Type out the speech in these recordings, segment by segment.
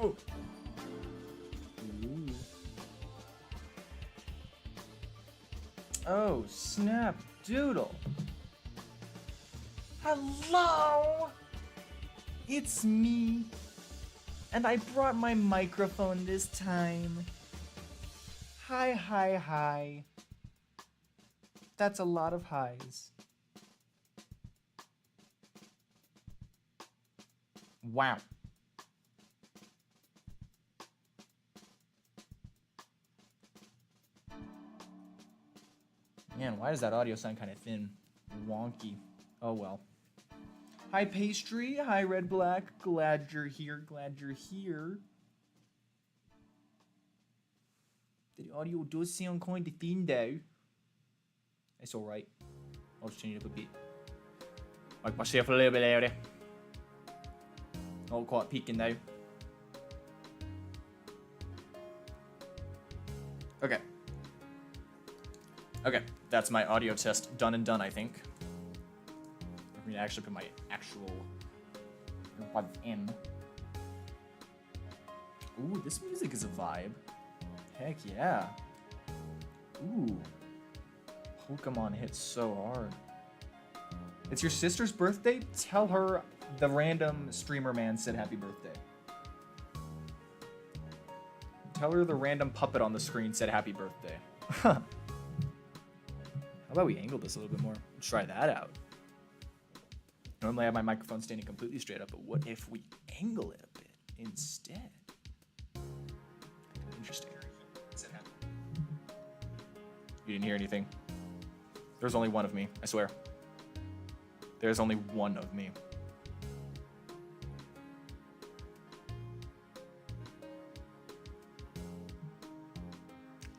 Oh. Ooh. Oh, snap, Doodle. Hello! It's me. And I brought my microphone this time. Hi, hi, hi. That's a lot of highs. Wow. Man, why does that audio sound kind of thin? Wonky. Oh well. Hi, Pastry. Hi, Red Black. Glad you're here. Glad you're here. The audio does sound kind of thin, though. It's alright. I'll just change it up a bit. Make myself a little bit louder. Not quite peaking, though. Okay. Okay, that's my audio test done and done, I think. I'm going to actually put my actual earbuds in. Ooh, this music is a vibe. Heck yeah. Ooh. Pokemon hits so hard. It's your sister's birthday? Tell her the random streamer man said happy birthday. Tell her the random puppet on the screen said happy birthday. How about we angle this a little bit more? Let's try that out. Normally I have my microphone standing completely straight up, but what if we angle it a bit instead? Interesting. You didn't hear anything. There's only one of me, I swear. There's only one of me.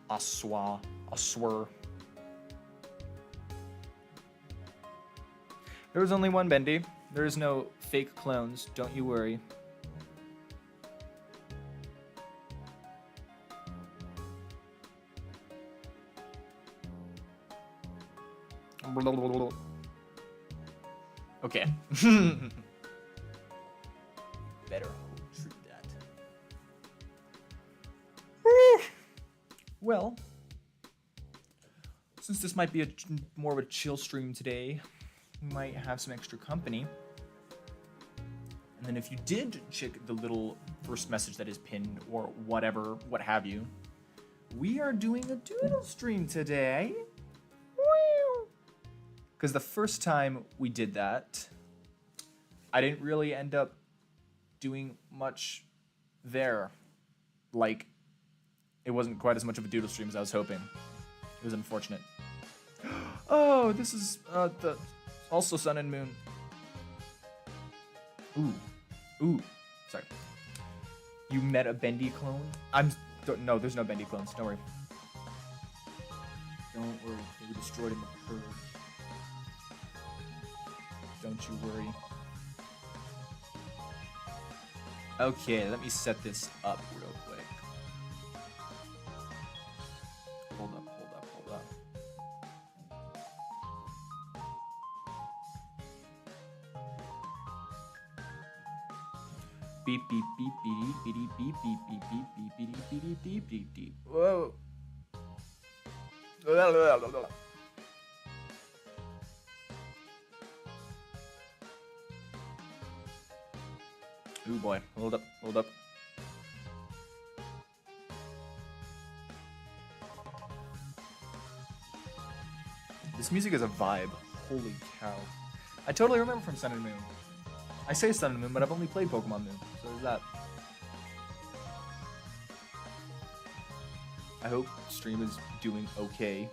I swear. There was only one Bendy. There is no fake clones, don't you worry. Okay. Better treat that. Well, since this might be more of a chill stream today, we might have some extra company. And then if you did check the little first message that is pinned or whatever, what have you, we are doing a Doodle stream today. Because the first time we did that, I didn't really end up doing much there. Like, it wasn't quite as much of a Doodle stream as I was hoping. It was unfortunate. Oh, this is the also Sun and Moon. Ooh, sorry. You met a Bendy clone? No, there's no Bendy clones. Don't worry. Don't worry. They were destroyed in the purge. Don't you worry. Okay, let me set this up real quick. Hold up. Beep beep beep beep beep beep beep beep beep beep beep beep beep beep beep. Whoa. Ooh boy, hold up. This music is a vibe. Holy cow. I totally remember from Sun and Moon. I say Sun and Moon, but I've only played Pokemon Moon, so there's that. I hope stream is doing okay.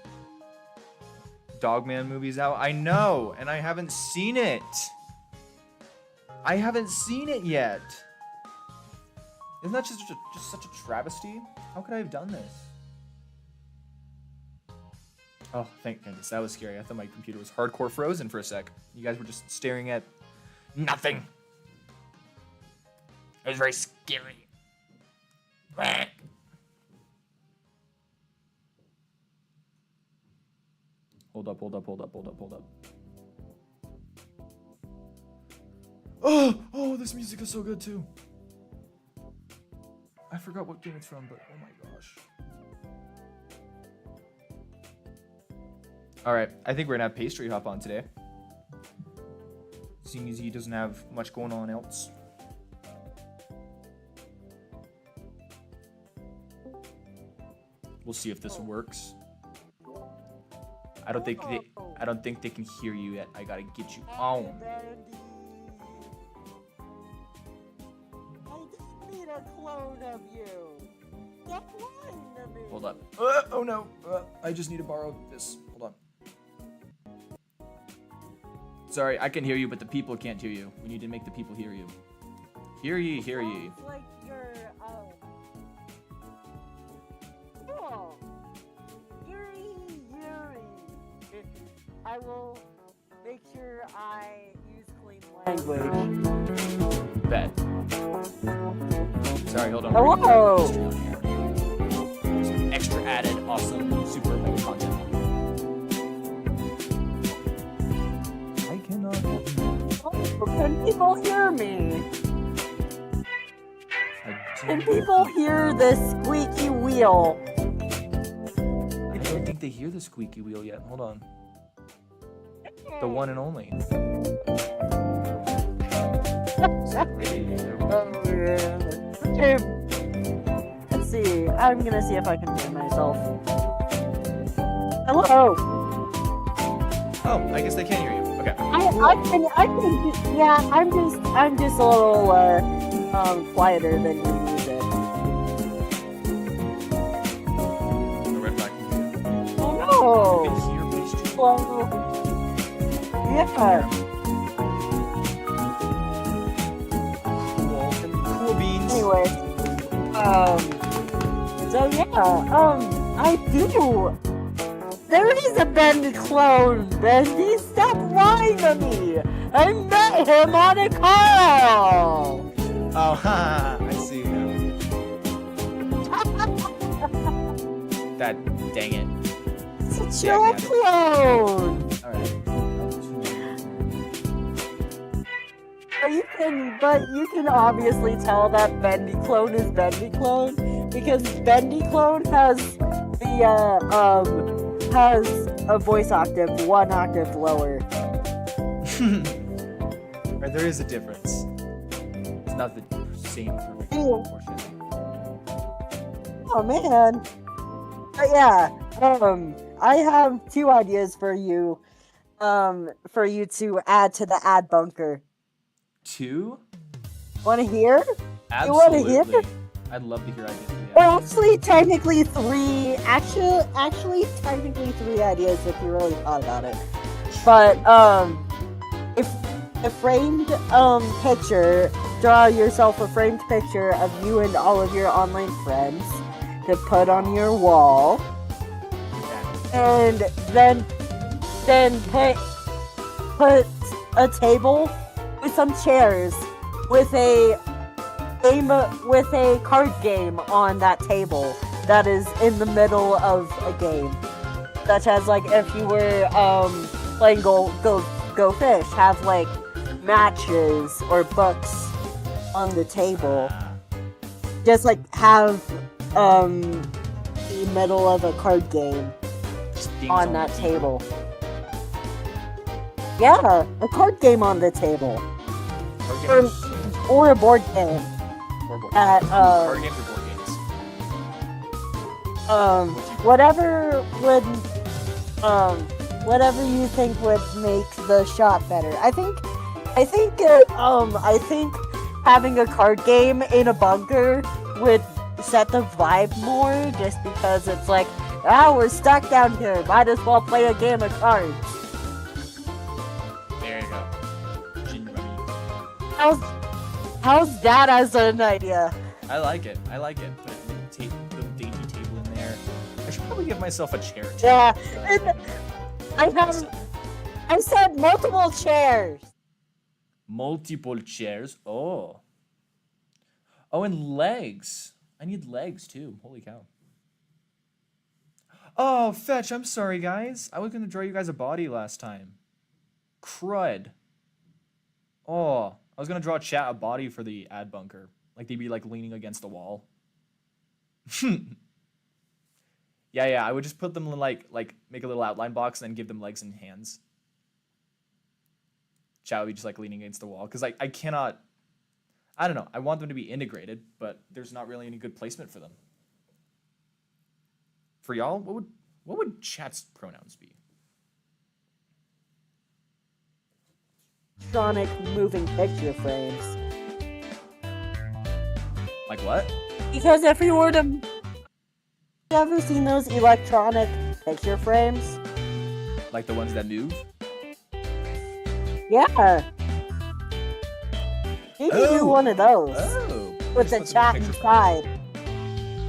Dogman movie's out. I know, and I haven't seen it. I haven't seen it yet. Isn't that just such a travesty? How could I have done this? Oh, thank goodness. That was scary. I thought my computer was hardcore frozen for a sec. You guys were just staring at nothing. It was very scary. Hold up. Oh, this music is so good too. I forgot what game it's from, but oh my gosh. Alright, I think we're gonna have Pastry hop on today. Seeing as he doesn't have much going on else. We'll see if this works. I don't think they can hear you yet. I gotta get you on. I just need a clone of you. Stop lying to me. Hold up. Oh no. I just need to borrow this. Hold on. Sorry, I can hear you, but the people can't hear you. We need to make the people hear you. Hear ye, hear ye. Sounds like you're, cool. Yuri. I will make sure I use clean language. Bet. Sorry, hold on. Hello. Some extra added, awesome, super mega content. I cannot. Oh, can people hear me? Can people hear this squeaky wheel? I don't think they hear the squeaky wheel yet. Hold on. The one and only. Okay. Let's see. I'm gonna see if I can hear myself. Hello. Oh, I guess they can hear you. Okay. I can. Yeah, I'm just a little quieter than your music. The red flag can hear you. Oh You no. can hear Pastry. Well, yeah. Cool beans. Anyway, so yeah, I do. There is a Bendy clone, Bendy. Stop lying to me. I met him on a call. Oh, ha! I see now. That dang it. It's a Yeah, chill clone. All right. But you can obviously tell that Bendy clone is Bendy clone because Bendy clone has has a voice octave 1 octave lower. Right, there is a difference. It's not the same perfect proportion. Oh man. But yeah, I have 2 ideas for you to add to the ad bunker. 2? Want to hear? Absolutely. You want to hear? I'd love to hear ideas. Well, actually, technically 3. Actually, technically 3 ideas if you really thought about it. But if a framed picture, draw yourself a framed picture of you and all of your online friends to put on your wall, and then put a table with some chairs with a card game on that table that is in the middle of a game, such as like if you were playing go fish, have like matches or books on the table, just like have the middle of a card game on that table. Yeah, a card game on the table. Or a board game. At Card games or board games? Whatever you think would make the shot better. I think having a card game in a bunker would set the vibe more, just because it's like, we're stuck down here, might as well play a game of cards. There you go. How's that as an idea? I like it. Put a little dainty table in there. I should probably give myself a chair too. Yeah. I said multiple chairs. Multiple chairs. Oh, and legs. I need legs too. Holy cow. Oh, fetch. I'm sorry, guys. I was going to draw you guys a body last time. Crud. Oh, I was gonna draw a body for the ad bunker. Like they'd be like leaning against the wall. Yeah. I would just put them in like make a little outline box and then give them legs and hands. Chat would be just like leaning against the wall because I cannot. I don't know. I want them to be integrated, but there's not really any good placement for them. For y'all, what would chat's pronouns be? Sonic moving picture frames. Like what? Because if you were to... You ever seen those electronic picture frames? Like the ones that move? Yeah. You can do one of those. Oh. With the chat inside.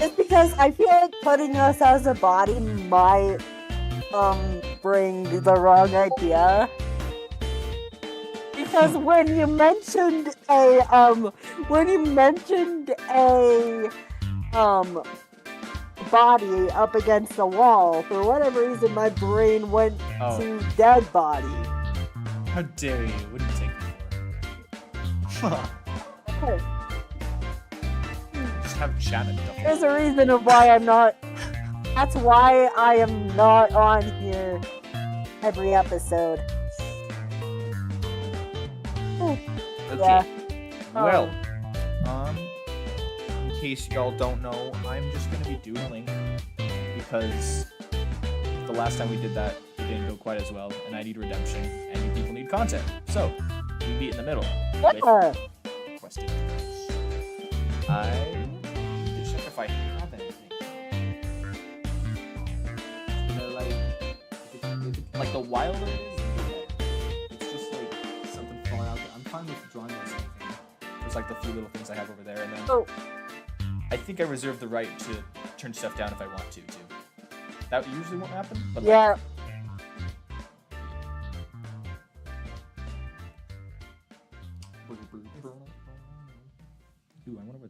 Just because I feel like putting us as a body might bring the wrong idea. Because when you mentioned a body up against the wall, for whatever reason my brain went to dead body. How dare you? What do you take me for? Just have chat and stuff. There's a reason of why I'm not. That's why I am not on here every episode. Okay. Yeah. Well, in case y'all don't know, I'm just gonna be doodling because the last time we did that, it didn't go quite as well, and I need redemption, and you people need content. So, we be in the middle. Yeah. Requested. I need to check if I have anything. Like the wilder it is, it's just like something falling out there. I'm fine with drawing this thing. There's like the few little things I have over there, and then I think I reserve the right to turn stuff down if I want to, too. That usually won't happen, but yeah. Ooh, I wonder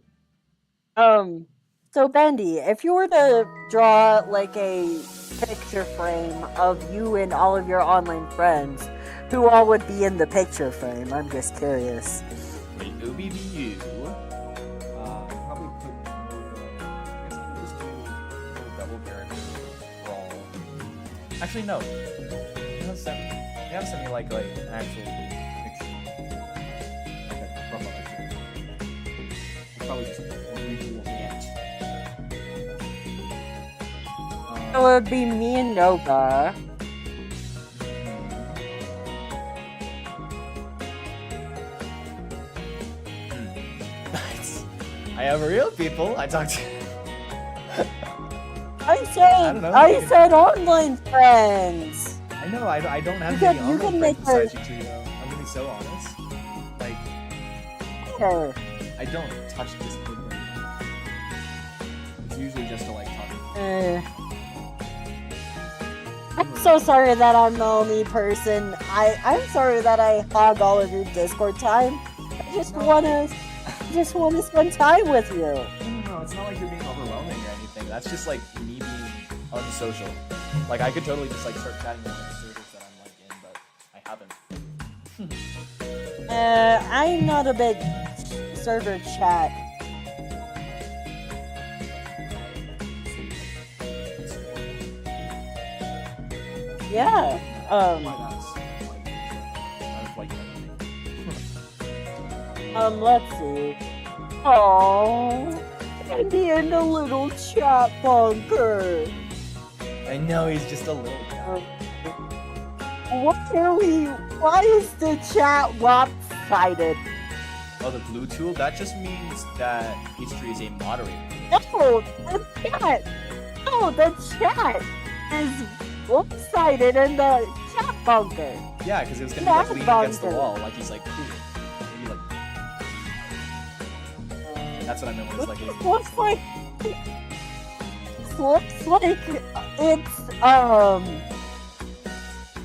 what... So Bendy, if you were to draw like a picture frame of you and all of your online friends, who all would be in the picture frame? I'm just curious. Wait, it would be you. Probably put I guess I could just do a double character brawl. Actually, no. They have sent me like an actual picture. Like a profile picture. I'll probably just redo what we get. So it would be me and Nova. I have real people. I talked to. I said online friends. I know. I don't have You any can- you online can friends make besides you two, though. I'm gonna be so honest. Like, Sure. I don't touch this kid. It's usually just to like talk. I'm so sorry that I'm the only person. I'm sorry that I hog all of your Discord time. I just wanna spend time with you. No, it's not like you're being overwhelming or anything. That's just like me being unsocial. Like I could totally just like start chatting with like servers that I'm like in, but I haven't. I'm not a big server chat. Yeah. Let's see. Oh, Andy in the little chat bunker. I know he's just a little guy. Why is the chat lopsided? Oh, the blue tool? That just means that history is a moderator. No, the chat is lopsided in the chat bunker. Yeah, because it was gonna be like leaning against the wall, like he's like cool. Maybe like. That's what I meant when it's like. Looks like it's I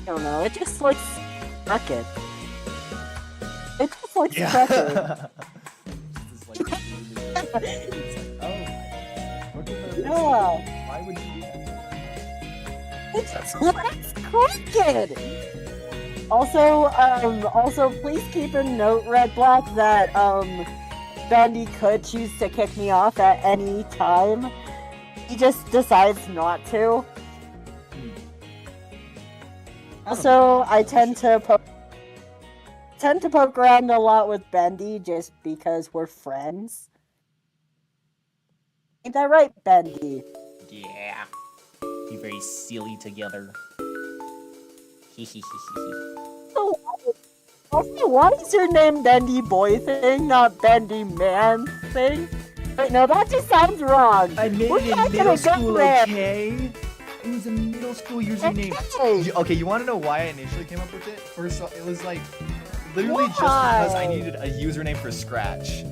don't know. It just looks crooked. It just looks crooked. Yeah. Why would you do that? It just looks crooked. Also, please keep a note, Red Black, that Bendy could choose to kick me off at any time. He just decides not to. Also, I tend to poke around a lot with Bendy just because we're friends. Ain't that right, Bendy? Yeah. Be very silly together. Also, why is your name Bendy Boy thing, not Bendy Man thing? Wait, no, that just sounds wrong. I made We're it not in gonna middle go school, there. okay? It was a middle school username. Okay, you want to know why I initially came up with it? First, it was like literally just because I needed a username for Scratch,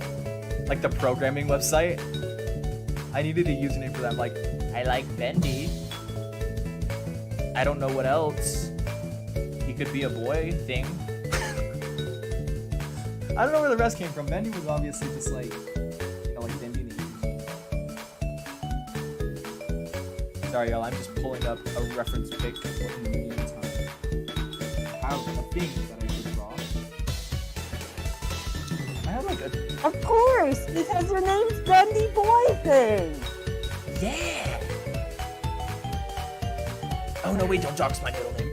like the programming website. I needed a username for that. I'm like, I like Bendy. I don't know what else. He could be a boy thing. I don't know where the rest came from. Bendy was obviously just like, like Bendy in the evening. Sorry, y'all. I'm just pulling up a reference pic of what in the meantime. I have a thing that I could draw. I have like a. Of course, because your name's Bendy Boy thing. Yeah. Oh no! Wait! Don't dox my middle name.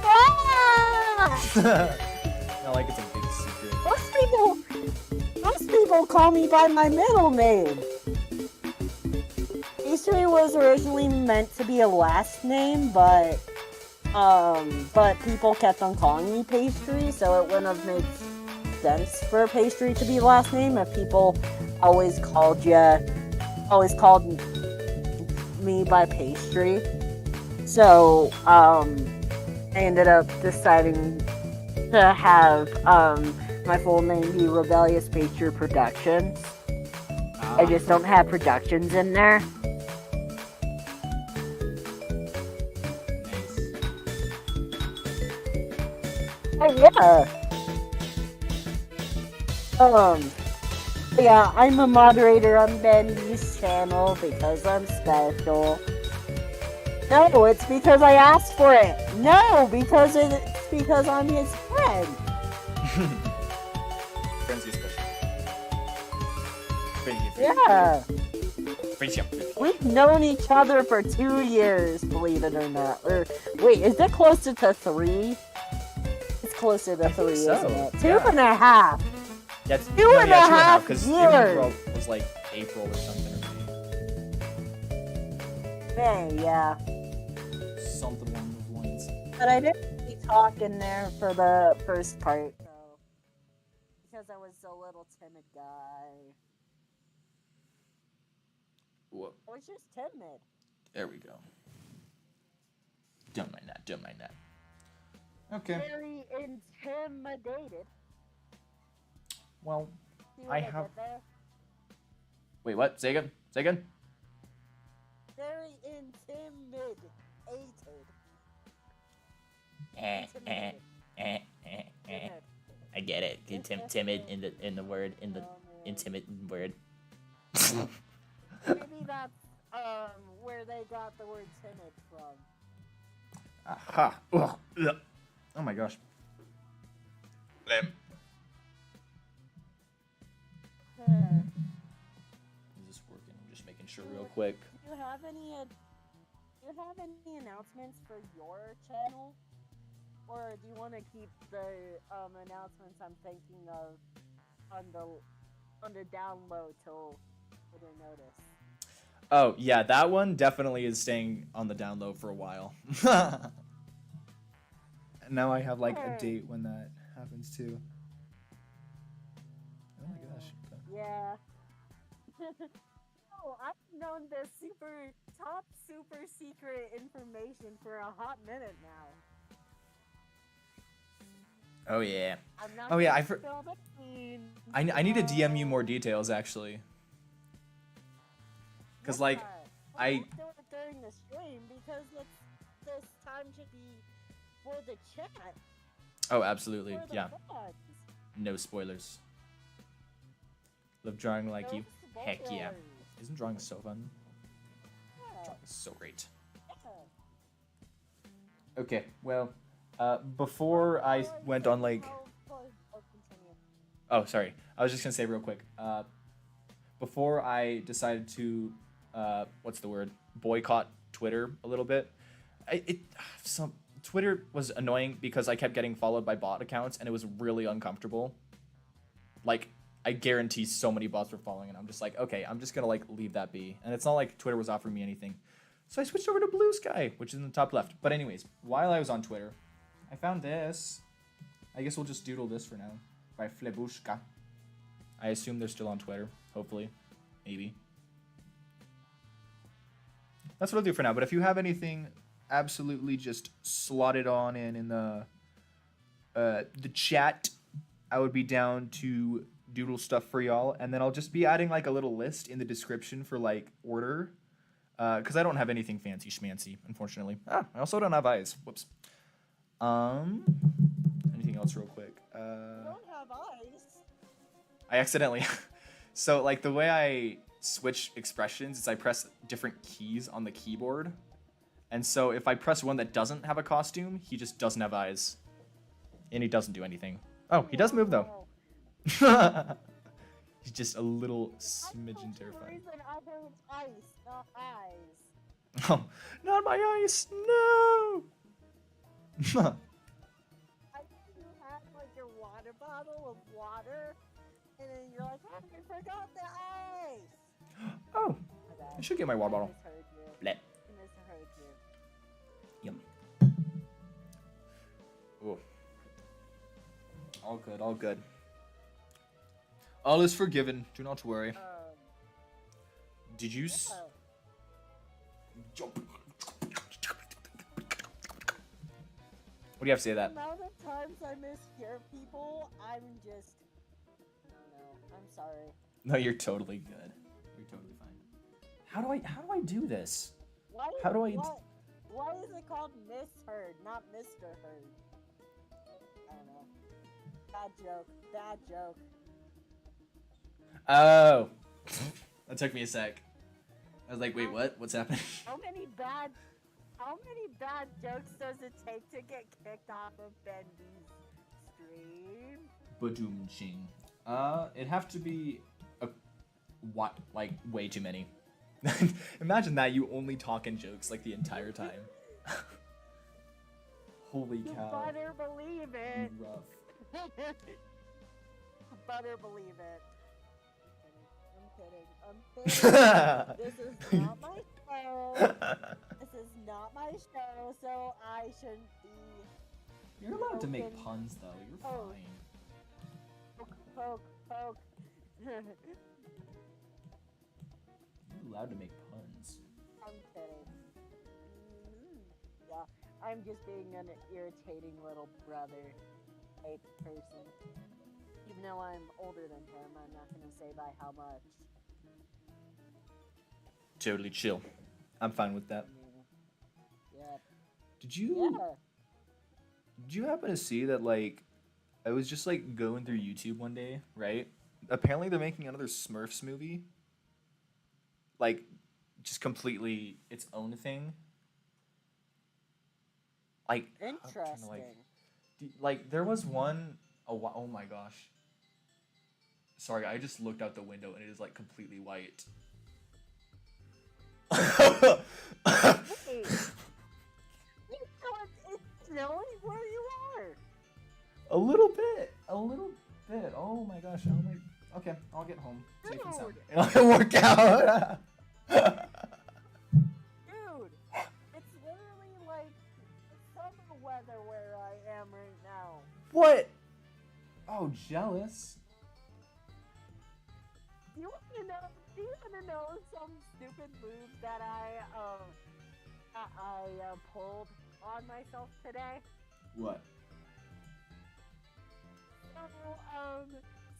Ah! Not like it's a big secret. Most people call me by my middle name. Pastry was originally meant to be a last name, but people kept on calling me Pastry, so it wouldn't have made sense for Pastry to be last name if people always called me by Pastry. So I ended up deciding to have my full name be Rebellious Pastry Productions. I just don't have productions in there. Oh yeah. Yeah, I'm a moderator on Bendy's channel because I'm special. No, it's because I asked for it. No, because it's because I'm his friend. Friends is special. Yeah. Friendship. We've known each other for 2 years, believe it or not. Or wait, is it closer to 3? It's closer to 3, so. isn't it? Yeah. 2.5. That's Two and a half because years. was like April or something, or May, yeah. something along those lines. But I didn't really talk in there for the first part, so because I was a little timid guy. Whoa. I was just timid. There we go. Don't mind that. Don't mind that. Okay. Very intimidated. Well, See what I have. did there? Wait, what? Say again. Say again. Very intimidated. Timid. I get it. Timid in the word intimate word. Maybe that's where they got the word timid from. Aha. Ugh. Ugh. Oh my gosh. Lamb. Is this working? I'm just making sure real quick. Do you have any announcements for your channel? Or do you want to keep the announcements I'm thinking of on the download till further notice? Oh, yeah, that one definitely is staying on the down low for a while. Now I have like a date when that happens too. Oh my gosh. Okay. Yeah. Oh, I've known this top super secret information for a hot minute now. Oh yeah. I'm not Oh yeah, gonna spill the beans. I need to DM you more details actually. Cause like I won't do it during the stream because this time should be for the chat. Oh, absolutely. For the Yeah. fans. No spoilers. Love drawing like No you. Heck yeah. spoilers. Isn't drawing so fun? Yeah. Drawing is so great. Yeah. Okay, well, Before I went on like, Continue. oh sorry, I was just gonna say real quick. Before I decided to, what's the word, boycott Twitter a little bit. Some Twitter was annoying because I kept getting followed by bot accounts and it was really uncomfortable. Like I guarantee so many bots were following and I'm just like, okay, I'm just gonna like leave that be. And it's not like Twitter was offering me anything. So I switched over to Blue Sky, which is in the top left. But anyways, while I was on Twitter, I found this. I guess we'll just doodle this for now. By Flebushka. I assume they're still on Twitter. Hopefully. Maybe. That's what I'll do for now. But if you have anything, absolutely just slot it on in the chat. I would be down to doodle stuff for y'all. And then I'll just be adding like a little list in the description for like order. Because I don't have anything fancy schmancy, unfortunately. I also don't have eyes. Whoops. Anything else real quick? You don't have eyes. I accidentally... So, like, the way I switch expressions is I press different keys on the keyboard. And so if I press one that doesn't have a costume, he just doesn't have eyes. And he doesn't do anything. Oh, he does move, though. He's just a little smidgen terrifying. Ice, not eyes. Oh, not my ice! No! I think you had like your water bottle of water, and then you're like, oh, I forgot the ice! Oh, I should get my water bottle. I misheard you. Bleh. I misheard you. Yum. Oh. All good, all good. All is forgiven. Do not worry. Did you s- What do you have to say to that? The amount of times I mishear people, I'm just... I don't know. I'm sorry. No, you're totally good. You're totally fine. How do I do this? Why, How do I... Why is it called misheard, not Mr. Heard? I don't know. Bad joke. Bad joke. Oh. That took me a sec. I was like, wait, what? What's happening? How many bad jokes does it take to get kicked off of Bendy's stream? Badoom ching. It'd have to be what, like way too many. Imagine that you only talk in jokes like the entire time. Holy cow. You better believe it. Rough. Better believe it. I'm kidding. This is not my show. This is not my show, so I shouldn't be. You're allowed to make puns though. You're fine. Poke. You're allowed to make puns. I'm kidding. Yeah, I'm just being an irritating little brother type person. Even though I'm older than him, I'm not gonna say by how much. Totally chill. I'm fine with that. Yeah. Did you happen to see that, like, I was just, like, going through YouTube one day, right? Apparently they're making another Smurfs movie. Like, just completely its own thing. Like, Interesting. Like, there was one... Oh my gosh. Sorry, I just looked out the window and it is, like, completely white. Hey. It's snowing where you are. A little bit. Oh my gosh. Okay, I'll get home safe and sound. It'll work out. Dude, it's literally like summer weather where I am right now. What? Oh, jealous. Do you wanna know some stupid move that I pulled on myself today? What? So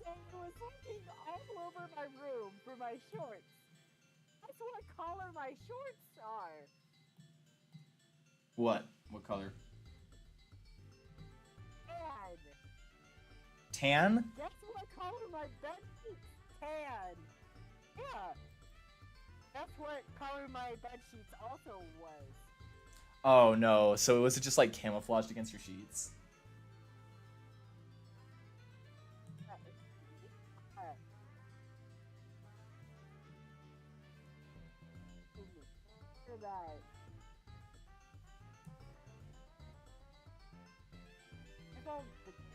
it was looking all over my room for my shorts. Guess what color my shorts are? What? What color? Tan. Tan? Guess what color my bed sheets? Tan. Yeah. That's what color my bed sheets also was. Oh no, so was it just like camouflaged against your sheets?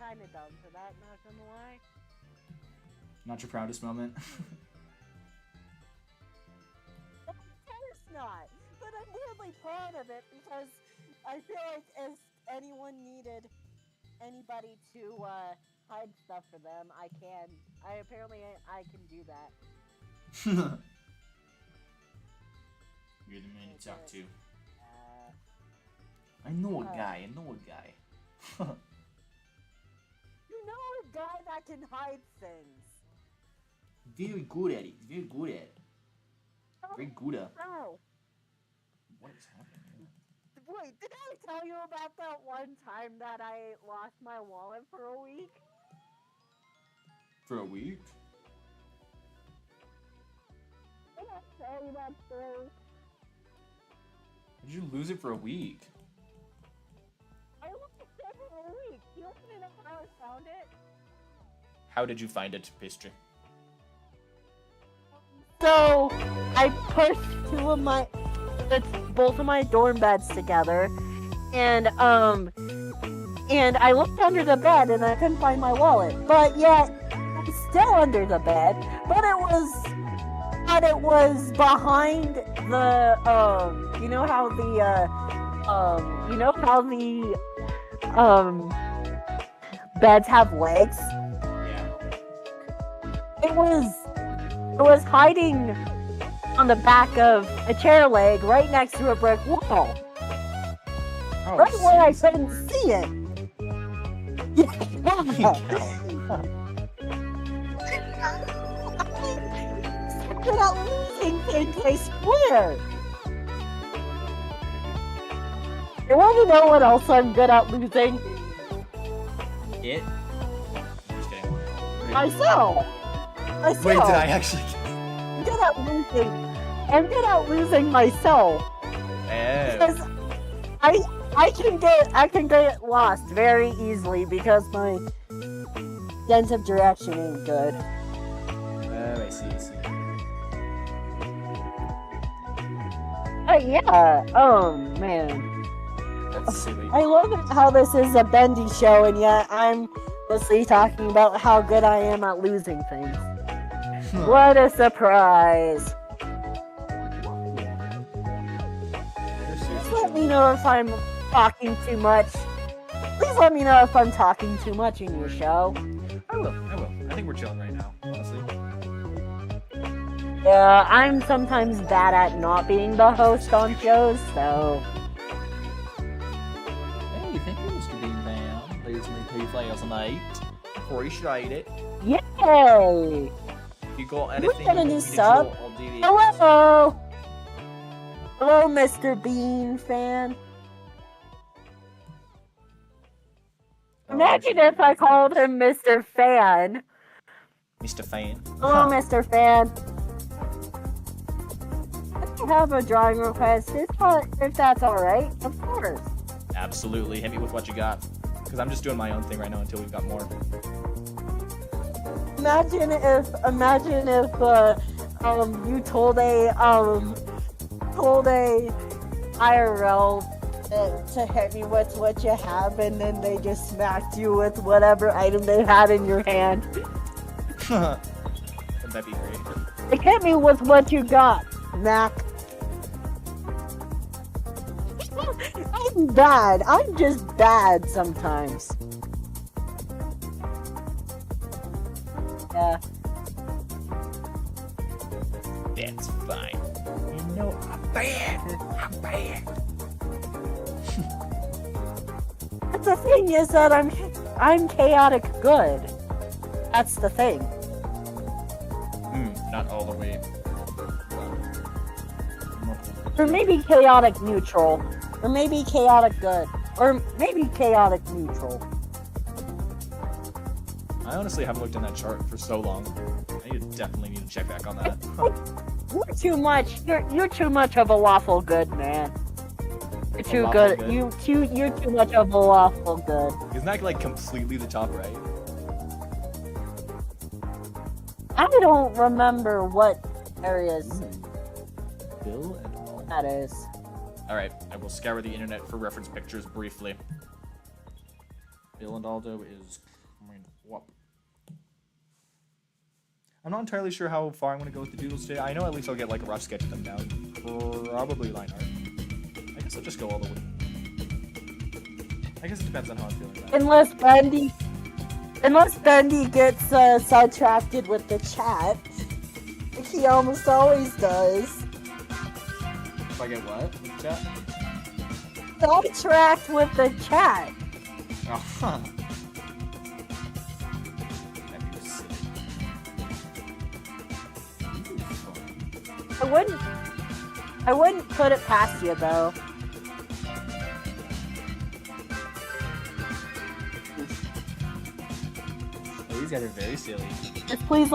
Kind of dumb for that, not gonna lie. Not your proudest moment? Of course not, but I'm weirdly proud of it because I feel like if anyone needed anybody to hide stuff for them, I can. I can do that. You're the man to talk to. I know a guy. You know a guy that can hide things. Very good at it. Very good at it. Very good at. Oh. What is happening? Wait, did I tell you about that one time that I lost my wallet for a week? For a week? Did I tell you that story? Did you lose it for a week? I looked it for a week. You want to know how I found it? How did you find it, Pastry? So, I pushed both of my dorm beds together, and I looked under the bed and I couldn't find my wallet. But yet, it's still under the bed, but it was behind the, you know how the beds have legs? Yeah. It was hiding on the back of a chair leg right next to a brick wall. Oh, Right where I couldn't see it. You're not losing things, I swear. You want to know what else I'm good at losing? It? I'm just kidding. Myself. Wait, did I actually? I'm good at losing. I'm good at losing myself. Because I can get lost very easily because my sense of direction ain't good. I see. Yeah. Oh man. That's silly. I love how this is a bendy show, and yet I'm mostly talking about how good I am at losing things. What a surprise! Please let me know if I'm talking too much. Please let me know if I'm talking too much in your show. I will. I think we're chilling right now, honestly. Yeah, I'm sometimes bad at not being the host on shows, so... Hey, thank you, Mr. Beanman. Please me two flavors a night. Appreciate it. Yay! If you got We're anything gonna you do want me to sub. do, I'll do it. Hello! Hello, Mr. Bean fan. Imagine if I called him Mr. Fan. Mr. Fan. Hello, Mr. Fan. I have a drawing request. If that's alright, of course. Absolutely. Hit me with what you got. Because I'm just doing my own thing right now until we've got more. Imagine if you told a IRL to hit me with what you have, and then they just smacked you with whatever item they had in your hand. That'd be great. Hit me with what you got, Mac. I'm bad. I'm just bad sometimes. Yeah. That's fine. You know I'm bad. But the thing is that I'm chaotic good. That's the thing. Not all the way. Or maybe chaotic neutral. Or maybe chaotic good. Or maybe chaotic neutral. I honestly haven't looked in that chart for so long. I definitely need to check back on that. You're too much. You're too much of a lawful good man. You're too Falafel good. You're too much of a waffle good. Isn't that like completely the top right? I don't remember what areas Bill and Aldo. that is. Alright, I will scour the internet for reference pictures briefly. Bill and Aldo is coming up. I'm not entirely sure how far I'm going to go with the doodles today. I know at least I'll get like a rough sketch of them down. Probably line art. I guess I'll just go all the way. I guess it depends on how I'm feeling about it. Unless Bendy gets sidetracked with the chat. He almost always does. If I get what? With the chat? Sidetracked with the chat. Uh-huh. That'd be silly. I wouldn't put it past you though. These guys are very silly. Just please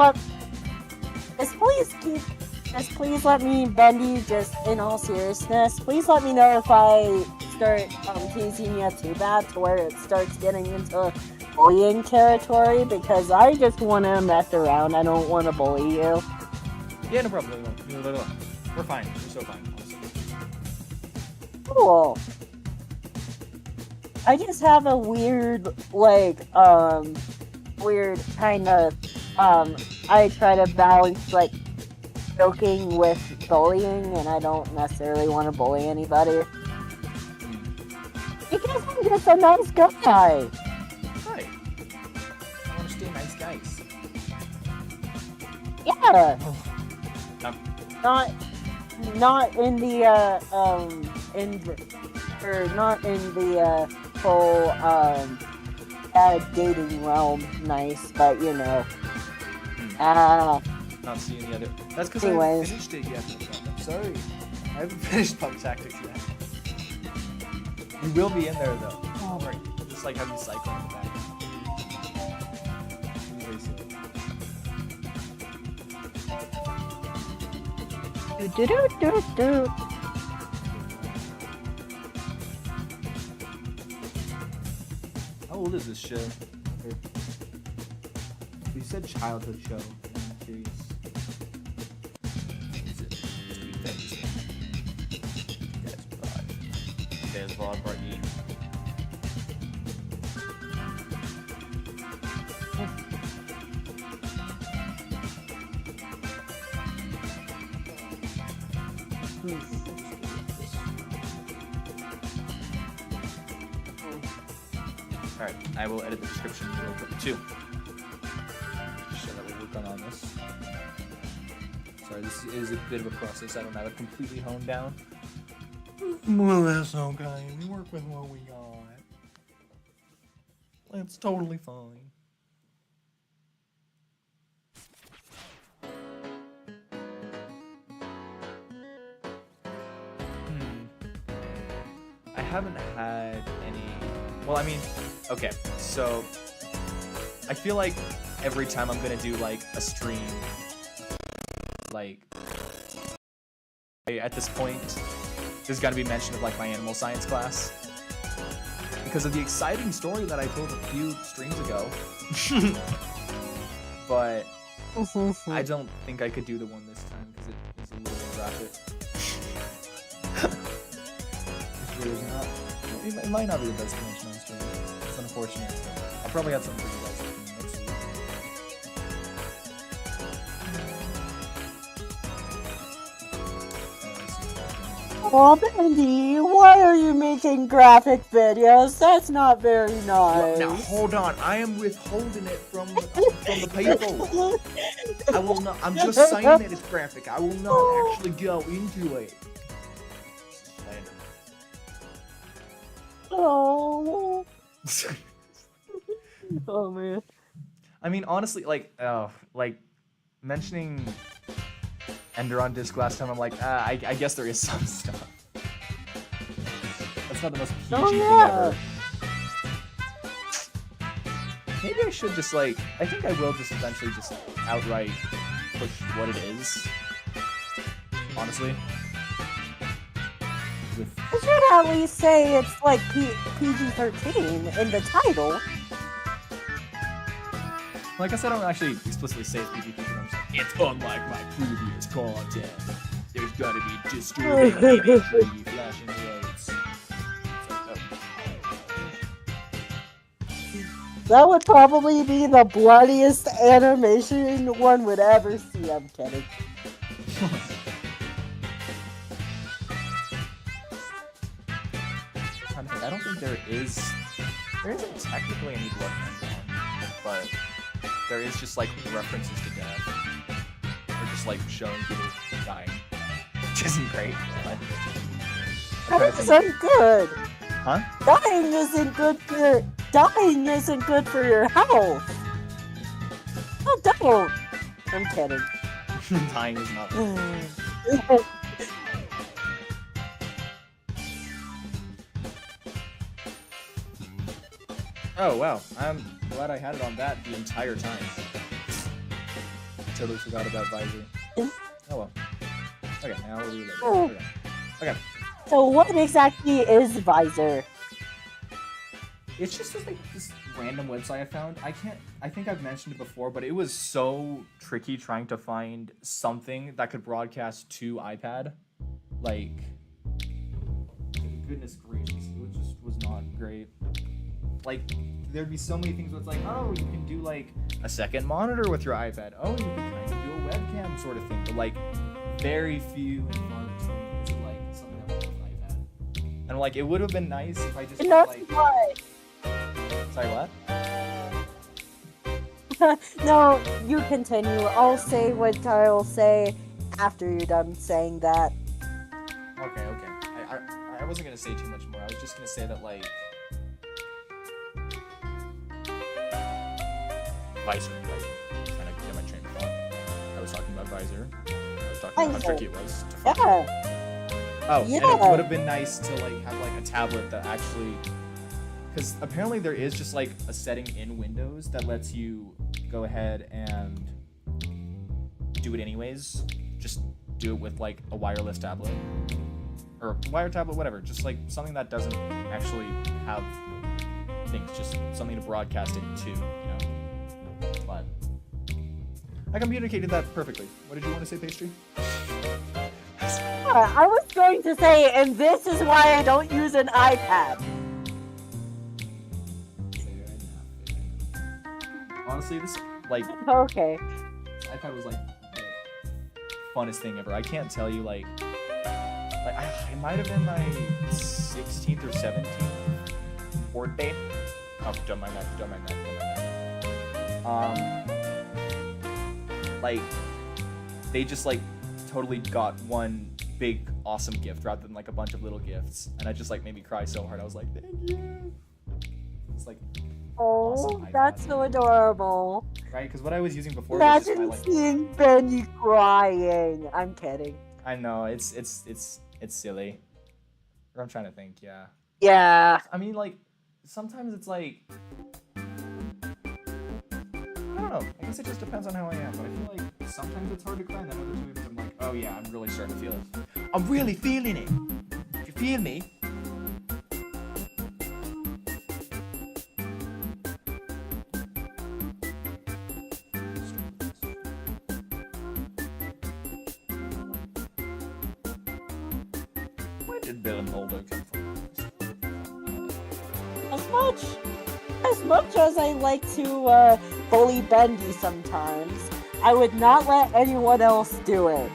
let me, Bendy, just in all seriousness, please let me know if I start teasing you too bad to where it starts getting into bullying territory, because I just want to mess around. I don't want to bully you. Yeah, no problem. No. We're fine. We're so fine, honestly. Cool. I just have a weird, weird kind of, I try to balance, like, joking with bullying, and I don't necessarily want to bully anybody. Because I'm just a nice guy. Right. I want to stay nice guys. Yeah. Oh. Not in the, not in the, whole, dating realm nice, but you know. Not seeing the other. That's because I haven't Anyways. finished it yet. I'm sorry. I haven't finished Pug Tactics yet. You will be in there though. Oh. Right. Just like how you cycle in the back. Very silly. How old is this show? You said childhood show. I'm curious. Is it just to be famous? That's VOD. There's VOD part E. Alright, I will edit the description real quick too. Show that we're working on this. Sorry, this is a bit of a process. I don't have it completely honed down. Well, that's okay. We work with what we got. It's totally fine. I haven't had any. Well, I mean, okay, so I feel like every time I'm gonna do like a stream, like at this point, there's gotta be mention of like my animal science class because of the exciting story that I told a few streams ago. But I don't think I could do the one this time because it is a little rapid. It might not be the best to mention on stream. It's unfortunate. I'll probably have something for you guys next week. Oh, Bendy, why are you making graphic videos? That's not very nice. Now hold on, I am withholding it from the people. I will not. I'm just saying that it's graphic. I will not actually go into it. Slander. Oh. Oh man. I mean, honestly, like mentioning Ender on Disc last time, I'm like, I guess there is some stuff. That's not the most PG thing ever. Maybe I should just like, I think I will just eventually just outright push what it is. Honestly. with. You should at least say it's like PG-13 in the title. Like I said, I don't actually explicitly say it's PG-13. I'm just like, it's unlike my previous content. There's gotta be disturbing imagery, flashing lights. It's like, That would probably be the bloodiest animation one would ever see. I'm kidding. I don't think there isn't technically any blood in one, but there is just like references to death, or just like showing people dying, which isn't great. But That isn't good. huh? Dying isn't good for your health. Oh, don't. I'm kidding. Dying is not. Oh wow, I'm glad I had it on that the entire time. Totally forgot about Visor. Oh well. Okay, now we'll reload it. Oh. Okay. So what exactly is Visor? It's just like this random website I found. I think I've mentioned it before, but it was so tricky trying to find something that could broadcast to iPad. Like, goodness gracious, it just was not great. Like, there'd be so many things where it's like, oh, you can do like a second monitor with your iPad. Oh, you can kind of do a webcam sort of thing. But like, very few and far between is like something that works with iPad. And like, it would have been nice if I just And that's like. why. Sorry, what? No, you continue. I'll say what I'll say after you're done saying that. Okay. I wasn't gonna say too much more. I was just gonna say that like. Visor, right? Trying to get my train of thought. I was talking about Visor. I was talking about how tricky it was to find. Yeah. Oh, Yeah. and it would have been nice to like have like a tablet that actually, because apparently there is just like a setting in Windows that lets you go ahead and do it anyways. Just do it with like a wireless tablet or wire tablet, whatever. Just like something that doesn't actually have things, just something to broadcast it to, you know. But I communicated that perfectly. What did you want to say, Pastry? I was going to say, and this is why I don't use an iPad. Honestly, this like Okay. iPad was like the funnest thing ever. I can't tell you like I might have been my 16th or 17th board date. Oh, don't mind that. Like they just like totally got one big awesome gift rather than like a bunch of little gifts, and I just like made me cry so hard. I was like, thank you. It's like Oh, awesome that's iPad. so adorable. Right? Because what I was using before was just my Imagine like. seeing Benny crying. I'm kidding. I know it's silly. Or I'm trying to think. Yeah. Yeah. I mean, like sometimes it's like. I don't know. I guess it just depends on how I am. But I feel like sometimes it's hard to cry, and then other times I'm like, oh yeah, I'm really starting to feel it. I'm really feeling it. You feel me? Where did Bill and Aldo come from? As much as I like to bully Bendy sometimes, I would not let anyone else do it.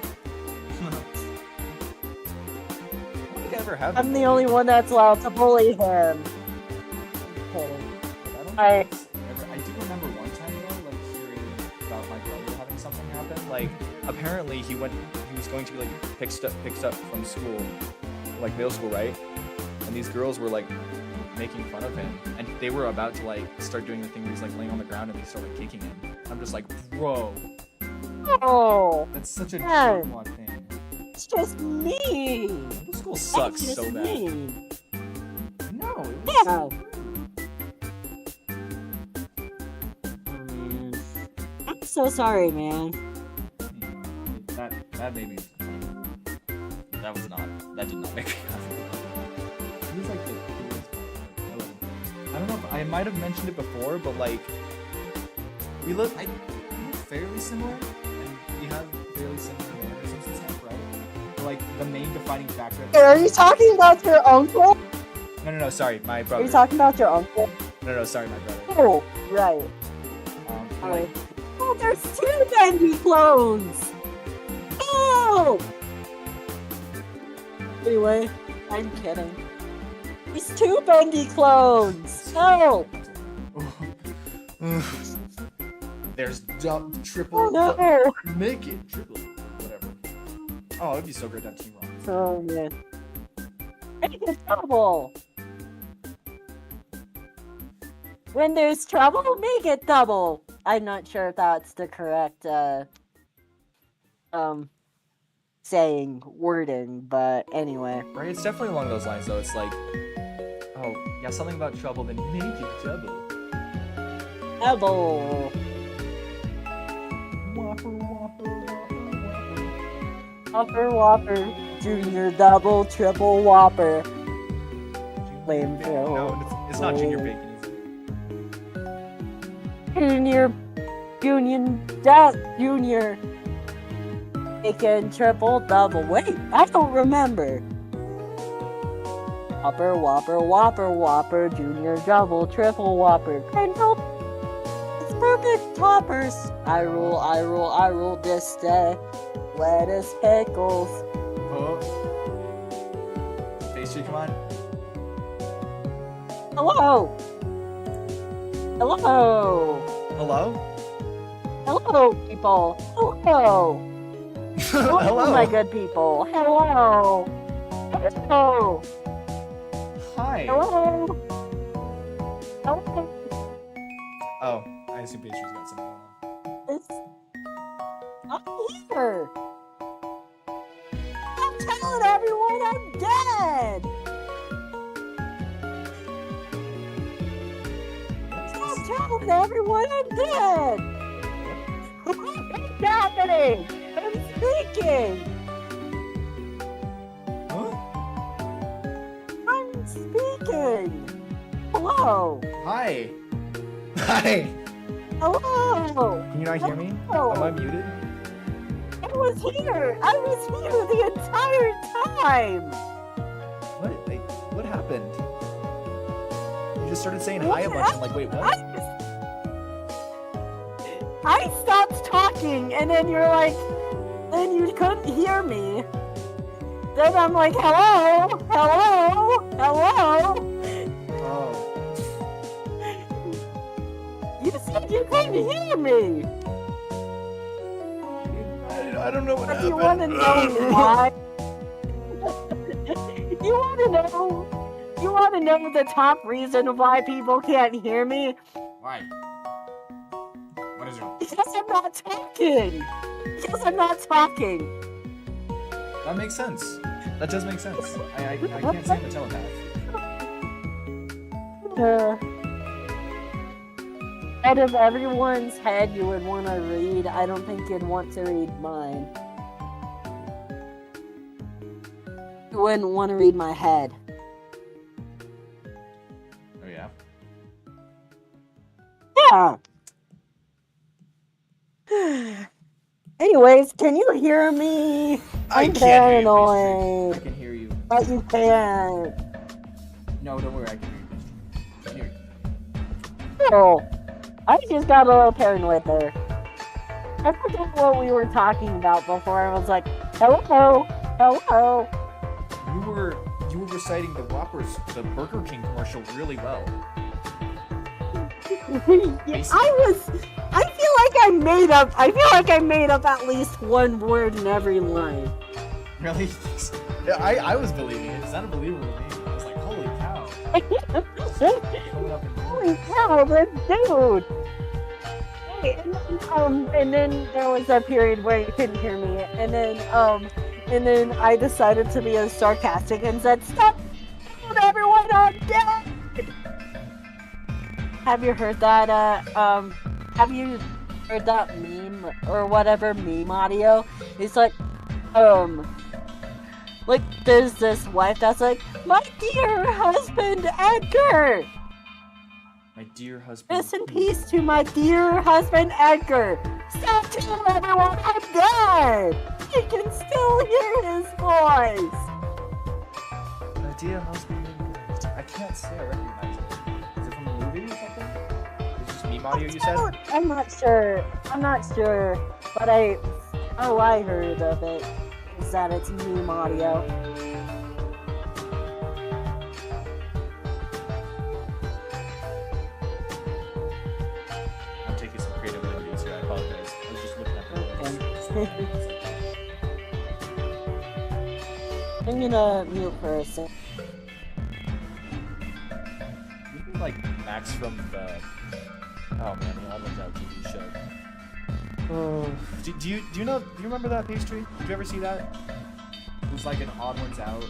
I don't think I ever have. I'm the only one that's allowed to bully him. I do remember one time though, like hearing about my brother having something happen. Like apparently he was going to be like picked up from school, like middle school, right? And these girls were like making fun of him, and they were about to like start doing the thing where he's like laying on the ground and they start like kicking him. I'm just like, bro, Oh, that's such a man. jerkwad thing. it's just mean. Middle school sucks That's so just bad. mean. No, it was Yeah. so rude. I'm so sorry, man. That made me. That did not make me happy. He's like the coolest. I don't know if I might have mentioned it before, but like, we look fairly similar, and we have fairly similar mannerisms and stuff, right? But like, the main defining factor. Are you talking about your uncle? No, sorry, my brother. Are you talking about your uncle? No, sorry, my brother. Oh, right. Like, Oh, there's 2 Bendy clones! Oh! Anyway, I'm kidding. There's 2 Bendy clones! Help! There's triple. Oh no! Make it triple. Whatever. Oh, it'd be so great to have 2 wrong. Oh man. Make it double! When there's trouble, make it double! I'm not sure if that's the correct, wording, but anyway. Right, it's definitely along those lines, though. It's like, oh, yeah, something about trouble, then make it double. Double! Whopper, Junior, Double, Triple, Whopper. Flamethrower. No, it's not Junior Bacon. Junior. Bacon, Triple, Double. Wait, I don't remember. Whopper, Junior, Double, Triple, Whopper. Gringle. It's perfect toppers. I rule this day. Lettuce, pickles. Oh. Pastry, come on. Hello, people. Hello. Hello. My good people. Hello. Hi. Hello. Oh, I assume Pastry's got something going I'm here. I'm telling everyone I'm dead. I'm telling everyone I'm dead. What's happening? I'm speaking. Huh? I'm speaking. Hello. Hi. Hi. Hello. Can you not hear me? Hello. Am I muted? I was here the entire time. What happened? You just started saying hi a bunch. I'm like, wait, what? I stopped talking, and then you're like, then you couldn't hear me. Then I'm like, hello. Oh. You said you couldn't hear me. I don't know what happened. You want to know why? You want to know the top reason why people can't hear me? Why? What is wrong? Because I'm not talking. That makes sense. That does make sense. I can't say I'm a telepath. Out of everyone's head you would want to read, I don't think you'd want to read mine. You wouldn't want to read my head. Oh yeah. Yeah. Anyways, can you hear me? I'm paranoid. I can hear you. But you can't. No, don't worry. I can hear you. Oh, I just got a little paranoid there. I forget what we were talking about before. I was like, hello. You were reciting the Burger King commercial really well. I feel like I made up at least one word in every line. Really? Yeah, I was believing it. It's not believable to me. I was like, holy cow. Holy cow, this dude! Hey, and then there was a period where you couldn't hear me, and then I decided to be as sarcastic and said, "Stop! Everyone, I'm dead!" Have you heard that? Have you heard that meme or whatever meme audio? It's like, Like, there's this wife that's like, my dear husband Edgar! My dear husband. Rest in peace to my dear husband Edgar! Stop telling everyone I'm dead! You can still hear his voice! My dear husband. I can't say I recognize it. Is it from a movie or something? Is it just meme audio you said? I'm not sure. But I heard of it. Is that it's meme audio. I'm taking some creative liberties here. I apologize. I was just looking at the list. I'm gonna mute for a sec. Even like Max from the. Oh man, yeah, I love that TV show. Do you remember that pastry? Did you ever see that? It was like an Odd Ones Out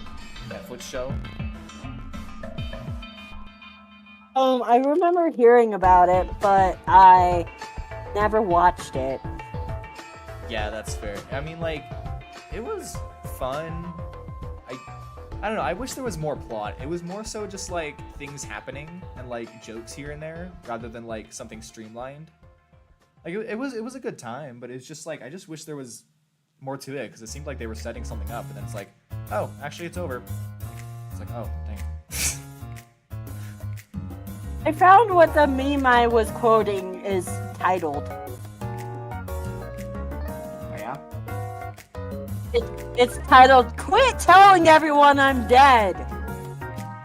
Netflix show. I remember hearing about it, but I never watched it. Yeah, that's fair. I mean, like, it was fun. I don't know. I wish there was more plot. It was more so just like things happening and like jokes here and there, rather than like something streamlined. Like it was a good time, but it's just like I just wish there was more to it because it seemed like they were setting something up, and then it's like, oh, actually it's over. It's like, oh, dang. I found what the meme I was quoting is titled. Oh, yeah. It's titled "Quit Telling Everyone I'm Dead."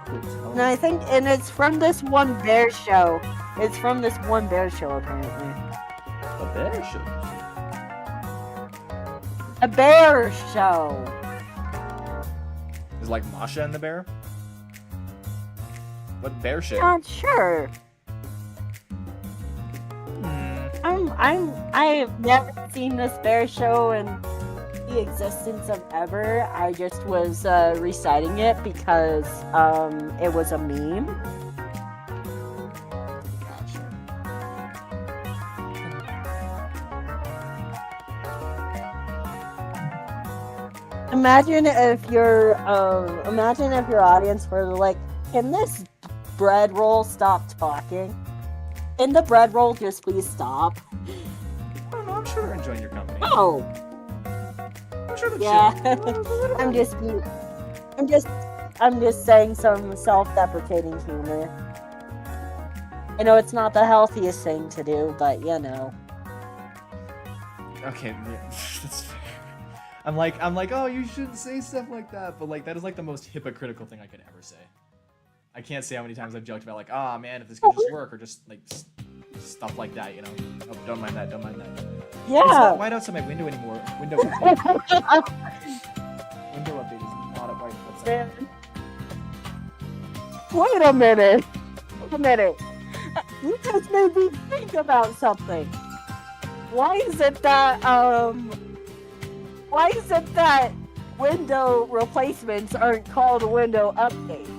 And I think, and it's from this one bear show. It's from this one bear show, apparently. A bear show. A bear show. Is it like Masha and the bear? What bear show? Not sure. I've never seen this bear show in the existence of ever. I just was reciting it because it was a meme. Imagine if your audience were like, can this bread roll stop talking? Can the bread roll just please stop? I don't know. I'm sure they're enjoying your company. Oh, I'm sure they're yeah. chill. I'm just saying some self-deprecating humor. I know it's not the healthiest thing to do, but you know. Okay, yeah, that's fair. I'm like, oh, you shouldn't say stuff like that, but like that is like the most hypocritical thing I could ever say. I can't say how many times I've joked about like, ah, man, if this could just work, or just like stuff like that, you know. Oh, don't mind that. Yeah. It's not white outside my window anymore. Window update. Window update is not at white outside. Wait a minute. You just made me think about something. Why is it that window replacements aren't called window updates?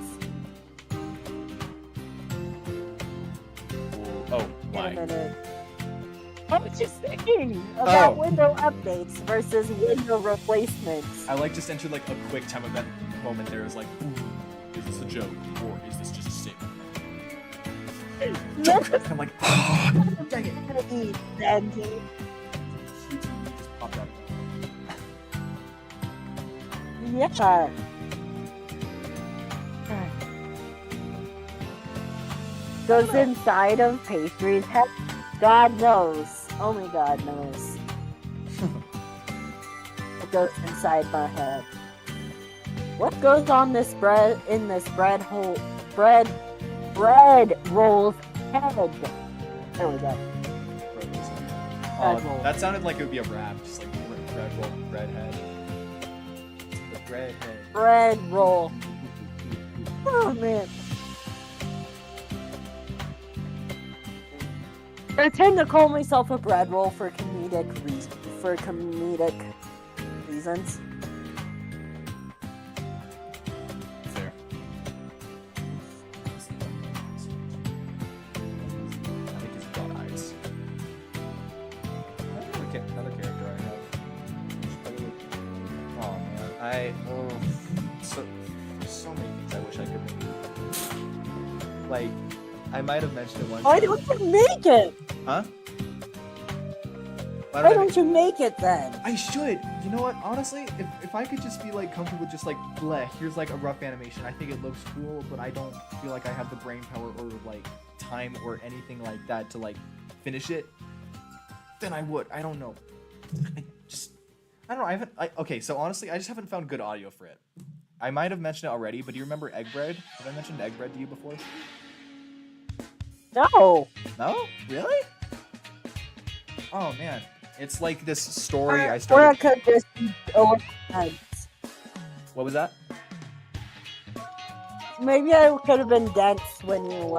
Oh, Wait a why? minute. I was just thinking about window updates versus window replacements. I like just entered like a quick time event moment there. Is like, ooh, is this a joke or is this just a statement? Joke. And I'm like, oh, dang it. Sandy. Just popped out. Yeah. Goes inside of pastries. God knows. Only God knows. It goes inside my head. What goes on this bread bread roll's head? There we go. Bread roll. That sounded like it would be a rap, just like bread roll, bread head. The bread head. Bread roll. Oh man. I tend to call myself a bread roll for comedic reasons. Fair. I think he's got eyes. Another character I have. Oh man, I so many things I wish I could make. Like, I might have mentioned it once. Why don't you make it? Huh? Why don't you make it then? I should. You know what? Honestly, if I could just be like comfortable with just like, bleh, here's like a rough animation. I think it looks cool, but I don't feel like I have the brain power or like time or anything like that to like finish it. Then I would. I don't know. I don't know. Okay, so honestly, I just haven't found good audio for it. I might have mentioned it already, but do you remember egg bread? Have I mentioned egg bread to you before? No. No? Really? Oh man. It's like this story I started. Or it could just be dense. What was that? Maybe I could have been dense when you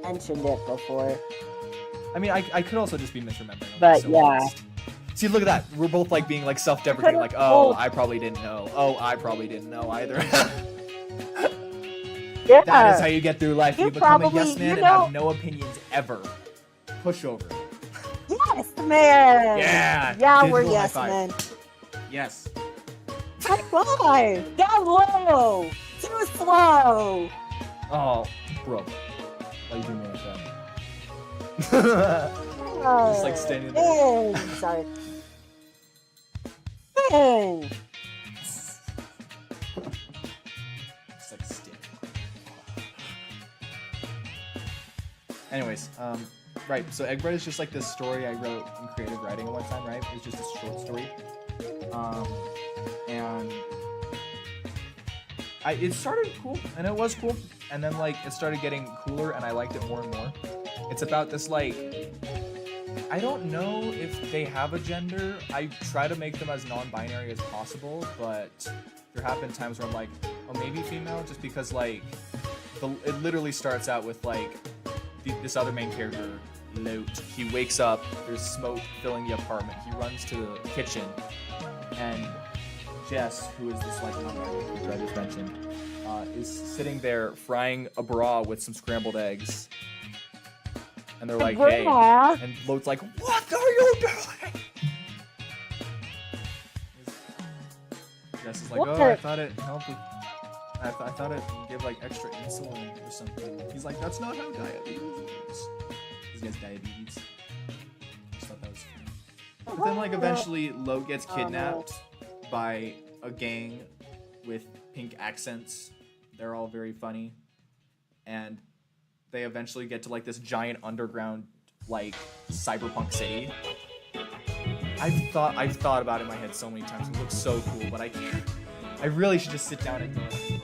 mentioned it before. I mean, I could also just be misremembering. But so yeah. honest. See, look at that. We're both like being like self-deprecating, like, oh, I probably didn't know. Oh, I probably didn't know either. Yeah. That is how you get through life. You become a yes man and have no opinions ever. Pushover. Yes, man. Yeah. Yeah, we're Digital yes high men. five. Yes. High five. Down low. Too slow. Oh, bro. Why you doing me like that? Just like standing there. Dang. Sorry. Dang. Just like standing. Anyways, right, so Egg Bread is just like this story I wrote in creative writing one time, right? It's just a short story. And it started cool, and it was cool, and then like it started getting cooler, and I liked it more and more. It's about this like, I don't know if they have a gender. I try to make them as non-binary as possible, but there have been times where I'm like, oh, maybe female, just because like, it literally starts out with like, this other main character, Lote. He wakes up, there's smoke filling the apartment. He runs to the kitchen, and Jess, who is this like non-binary character I just mentioned, is sitting there frying a bra with some scrambled eggs. And they're like, hey. And Lote's like, what are you doing? Jess is like, oh, I thought it helped with... I thought it would give like extra insulin or something. He's like, that's not how diabetes works. He has diabetes. I just thought that was funny. But then like eventually Lote gets kidnapped by a gang with pink accents. They're all very funny. And they eventually get to like this giant underground like cyberpunk city. I've thought about it in my head so many times. It looks so cool, but I can't. I really should just sit down and do it.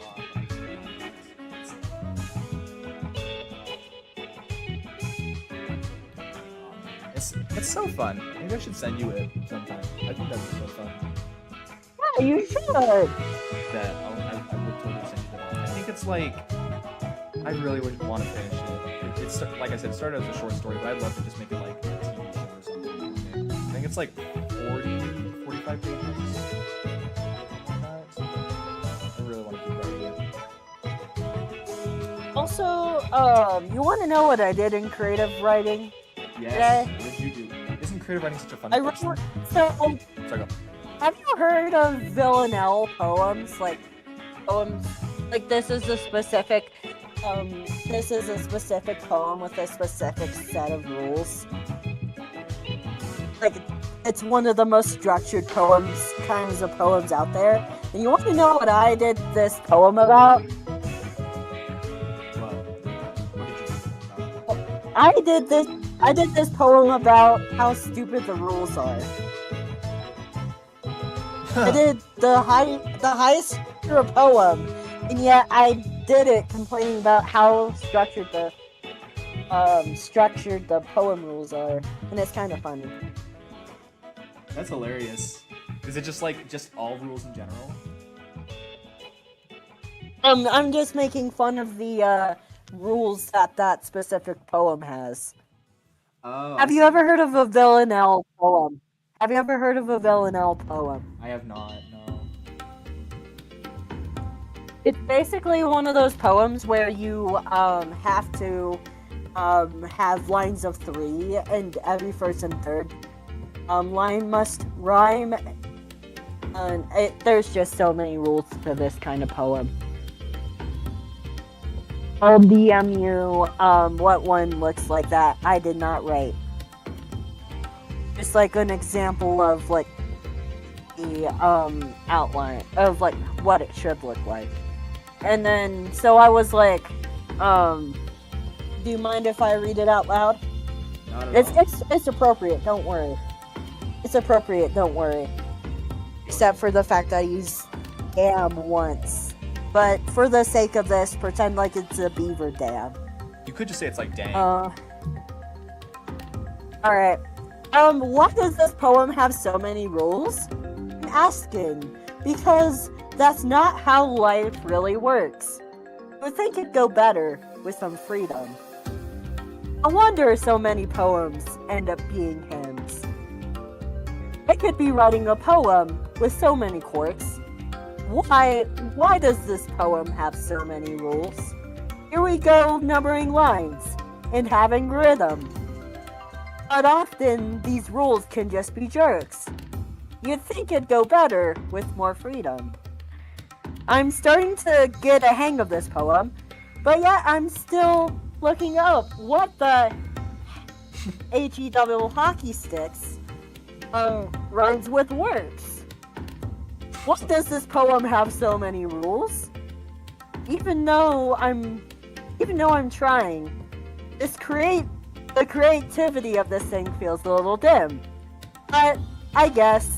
It's so fun. Maybe I should send you it sometime. I think that'd be so fun. Yeah, you should. I would totally send you that. I think it's like, I really would want to finish it. It's like I said, it started as a short story, but I'd love to just make it like a TV show or something. I think it's like 45 pages. I really want to keep writing it. Also, you want to know what I did in creative writing? Yes. What did you do? Isn't creative writing such a fun thing? Sorry, go. Have you heard of Villanelle poems? Like poems, like this is a specific poem with a specific set of rules. Like it's one of the most structured kinds of poems out there. And you want to know what I did this poem about? I did this poem about how stupid the rules are. I did the highest structure poem, and yet I did it complaining about how structured the poem rules are, and it's kind of funny. That's hilarious. Is it just all rules in general? I'm just making fun of the rules that specific poem has. Oh. Have you ever heard of a Villanelle poem? I have not, no. It's basically one of those poems where you have to have lines of 3, and every first and third line must rhyme, And there's just so many rules to this kind of poem. I'll DM you what one looks like that I did not write. Just like an example of like the outline of like what it should look like. And then so I was like, do you mind if I read it out loud? Not at all. It's appropriate, don't worry. It's appropriate, don't worry. Except for the fact I used dam once. But for the sake of this, pretend like it's a beaver dam. You could just say it's like dang. Alright. Why does this poem have so many rules? I'm asking. Because that's not how life really works. I would think it'd go better with some freedom. I wonder so many poems end up being hymns. I could be writing a poem with so many quirks. Why does this poem have so many rules? Here we go, numbering lines and having rhythm. But often these rules can just be jerks. You'd think it'd go better with more freedom. I'm starting to get a hang of this poem, but yet I'm still looking up what the HE hockey sticks rhymes with words. What does this poem have so many rules? Even though I'm trying, the creativity of this thing feels a little dim. But I guess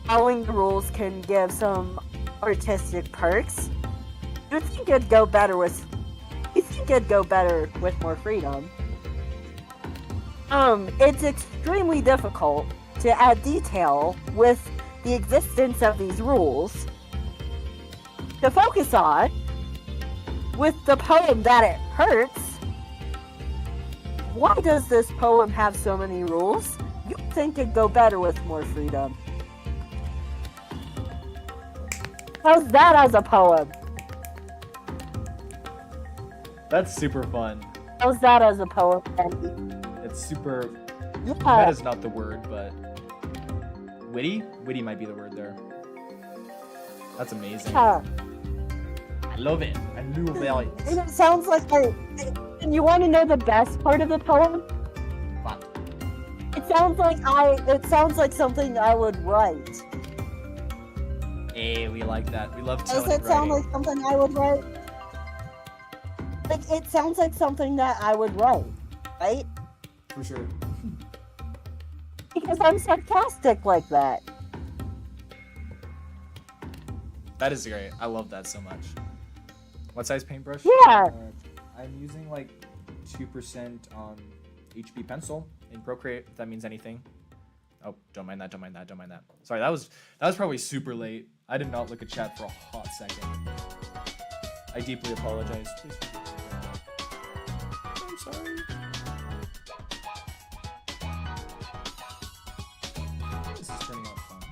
following the rules can give some artistic perks. You think it'd go better with more freedom. It's extremely difficult to add detail with the existence of these rules to focus on with the poem that it hurts. Why does this poem have so many rules? You think it'd go better with more freedom. How's that as a poem? That's super fun. How's that as a poem, Andy? It's super. Yeah. That is not the word, but witty. Witty might be the word there. That's amazing. Yeah. I love it. I love it. And it sounds like and you want to know the best part of the poem? What? It sounds like something I would write. Hey, we like that. We love Does tone it sound writing. like something I would write? Like, it sounds like something that I would write, right? For sure. Because I'm sarcastic like that. That is great. I love that so much. What size paintbrush? Yeah. I'm using like 2% HB pencil in Procreate, if that means anything. Oh, don't mind that. Sorry, that was probably super late. I did not look at chat for a hot second. I deeply apologize. Please forgive me. I'm sorry. This is turning out fun.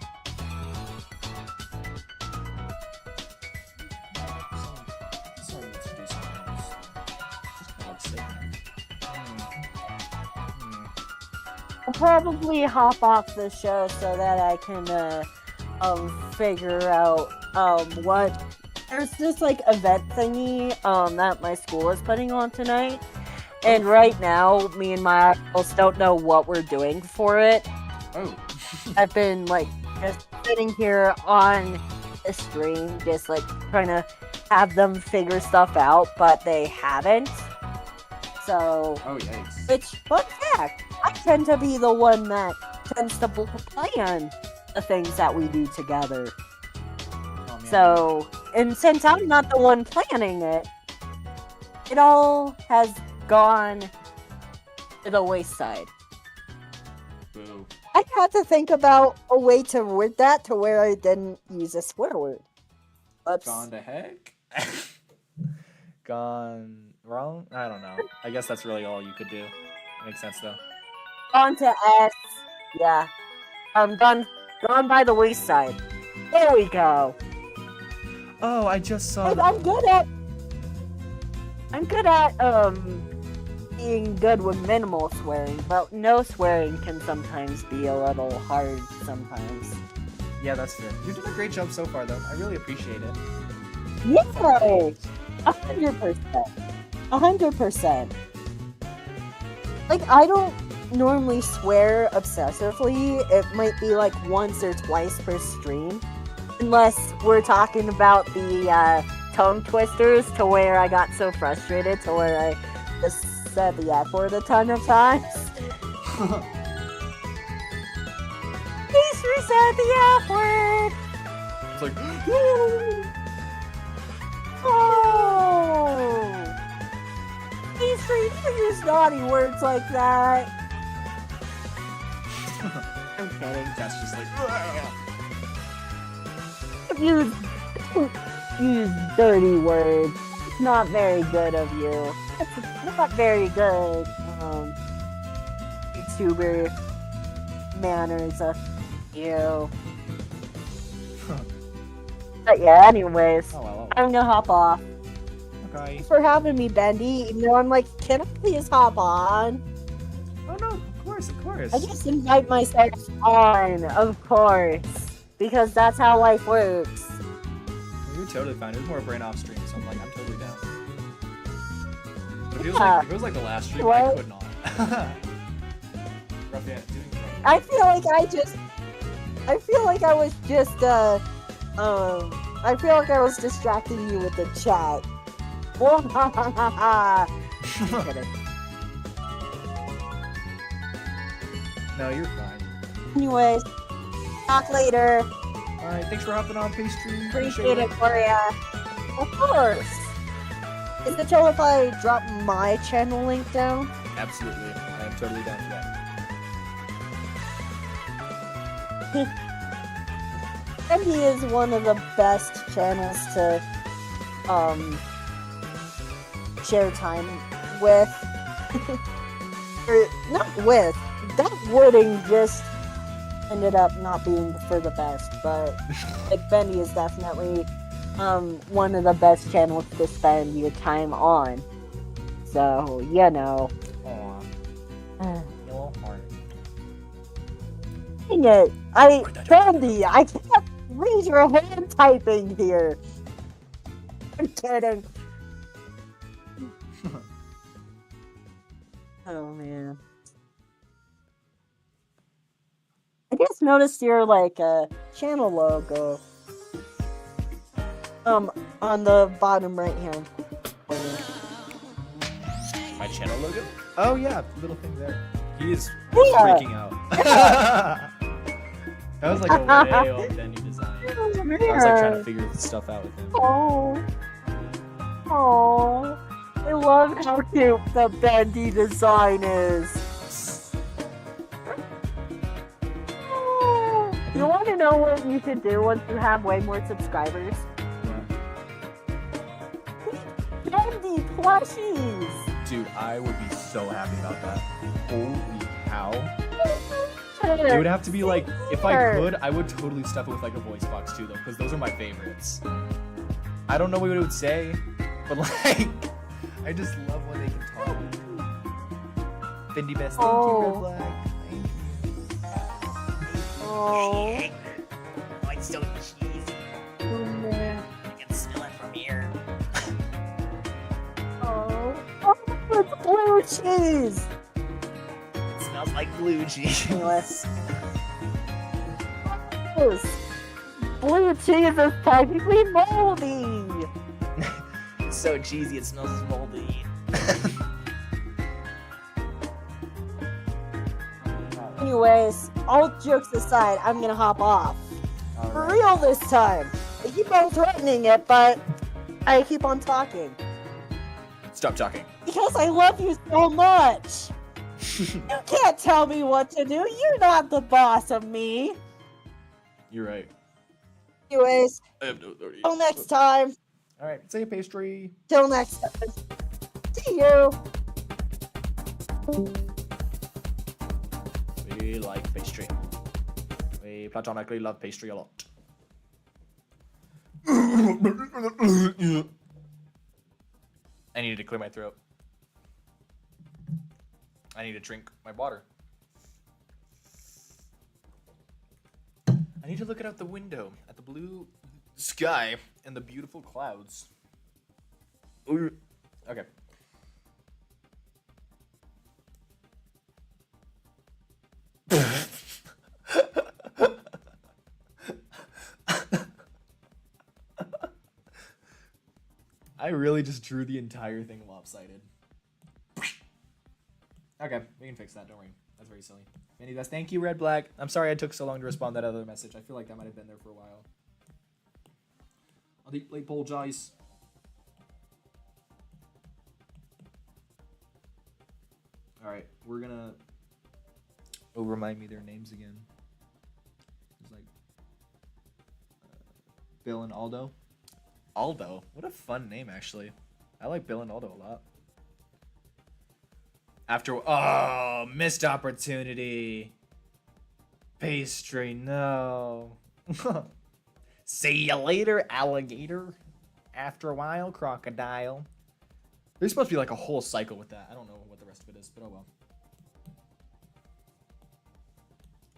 Sorry, let's do something else. Just God's sake. I'll probably hop off the show so that I can figure out what there's this like event thingy that my school is putting on tonight, and right now me and my idols don't know what we're doing for it. Oh. I've been like just sitting here on the stream just like trying to have them figure stuff out, but they haven't. So Oh, yikes. which, fun fact, I tend to be the one that tends to plan the things that we do together. Oh, man. So, and since I'm not the one planning it, it all has gone to the wayside. Boo. I had to think about a way to word that to where I didn't use a swear word. Oops. Gone to heck? Gone wrong? I don't know. I guess that's really all you could do. Makes sense though. Gone to S. Yeah. Gone by the wayside. There we go. Oh, I just saw. I'm good at being good with minimal swearing, but no swearing can sometimes be a little hard sometimes. Yeah, that's fair. You're doing a great job so far, though. I really appreciate it. Yeah, 100%. 100%. Like, I don't normally swear obsessively. It might be like once or twice per stream. Unless we're talking about the tongue twisters to where I got so frustrated to where I just said the F word a ton of times. Pastry said the F word! It's like, Oh! Pastry, don't use naughty words like that. I'm kidding. that's just like, Use dirty words. It's not very good of you. It's not very good. YouTuber manners of you. But yeah, anyways, oh. I'm gonna hop off. Okay. Thanks for having me, Bendy. Even though I'm like, can I please hop on? Oh no, of course. I just invite myself on, of course. Because that's how life works. You're totally fine. It was more a brain off stream, so I'm like, I'm totally down. But if it was like the last stream, I could not. Rough, yeah, doing rough. I feel like I was distracting you with the chat. I'm kidding. No, you're fine. Anyways, talk later. Alright, thanks for hopping on, Pastry. Appreciate it, Gloria. Of course. Is it chill if I drop my channel link down? Absolutely. I am totally down for that. And he is one of the best channels to share time with. Or not with. That wording just ended up not being for the best, but like Bendy is definitely one of the best channels to spend your time on. So, you know. Aw. Your heart. Dang it! Bendy, I can't read your hand typing here. I'm kidding. Oh man. I just noticed your channel logo. On the bottom right hand corner. My channel logo? Oh yeah, little thing there. He is Yeah. freaking out. That was like a way old Bendy design. I was like trying to figure stuff out with him. Oh, I love how cute the Bendy design is. You want to know what you should do once you have way more subscribers? Bendy plushies! Dude, I would be so happy about that. Holy cow. It would have to be like, if I could, I would totally stuff it with like a voice box too though, because those are my favorites. I don't know what it would say, but like, I just love when they can talk. Bendy best, thank you, Red Flag. Oh. Oh, it's so cheesy. I can smell it from here. Oh, it's blue cheese! It smells like blue cheese. Anyways. Blue cheese is technically moldy! It's so cheesy, it smells moldy. Anyways, all jokes aside, I'm gonna hop off. For real this time. I keep on threatening it, but I keep on talking. Stop talking. Because I love you so much! You can't tell me what to do, you're not the boss of me! You're right. Anyways, I have no authority. till next time. Alright, say a Pastry. Till next time. See you! We like pastry. We platonically love pastry a lot. I needed to clear my throat. I need to drink my water. I need to look out the window at the blue sky and the beautiful clouds. Okay. I really just drew the entire thing lopsided. Okay, we can fix that. Don't worry. That's very silly. Many best. Thank you, Red Black. I'm sorry I took so long to respond to that other message. I feel like that might have been there for a while. I'll deeply apologize. Alright, we're gonna... Oh, remind me their names again. It's like... Bill and Aldo. Aldo? What a fun name, actually. I like Bill and Aldo a lot. After... Oh, missed opportunity. Pastry, no. See you later, alligator. After a while, crocodile. There's supposed to be like a whole cycle with that. I don't know what the rest of it is, but oh well.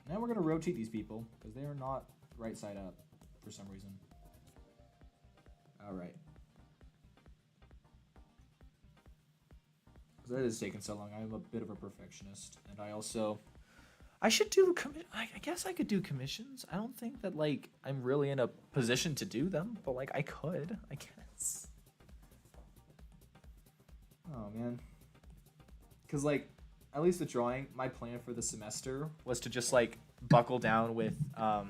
Now we're going to rotate these people, because they are not right side up for some reason. Alright. Because that is taking so long. I'm a bit of a perfectionist. And I also... I should do... I guess I could do commissions. I don't think that, like, I'm really in a position to do them. But, like, I could, I guess. Oh, man. Because, like, at least the drawing, my plan for the semester was to just, like, buckle down with a...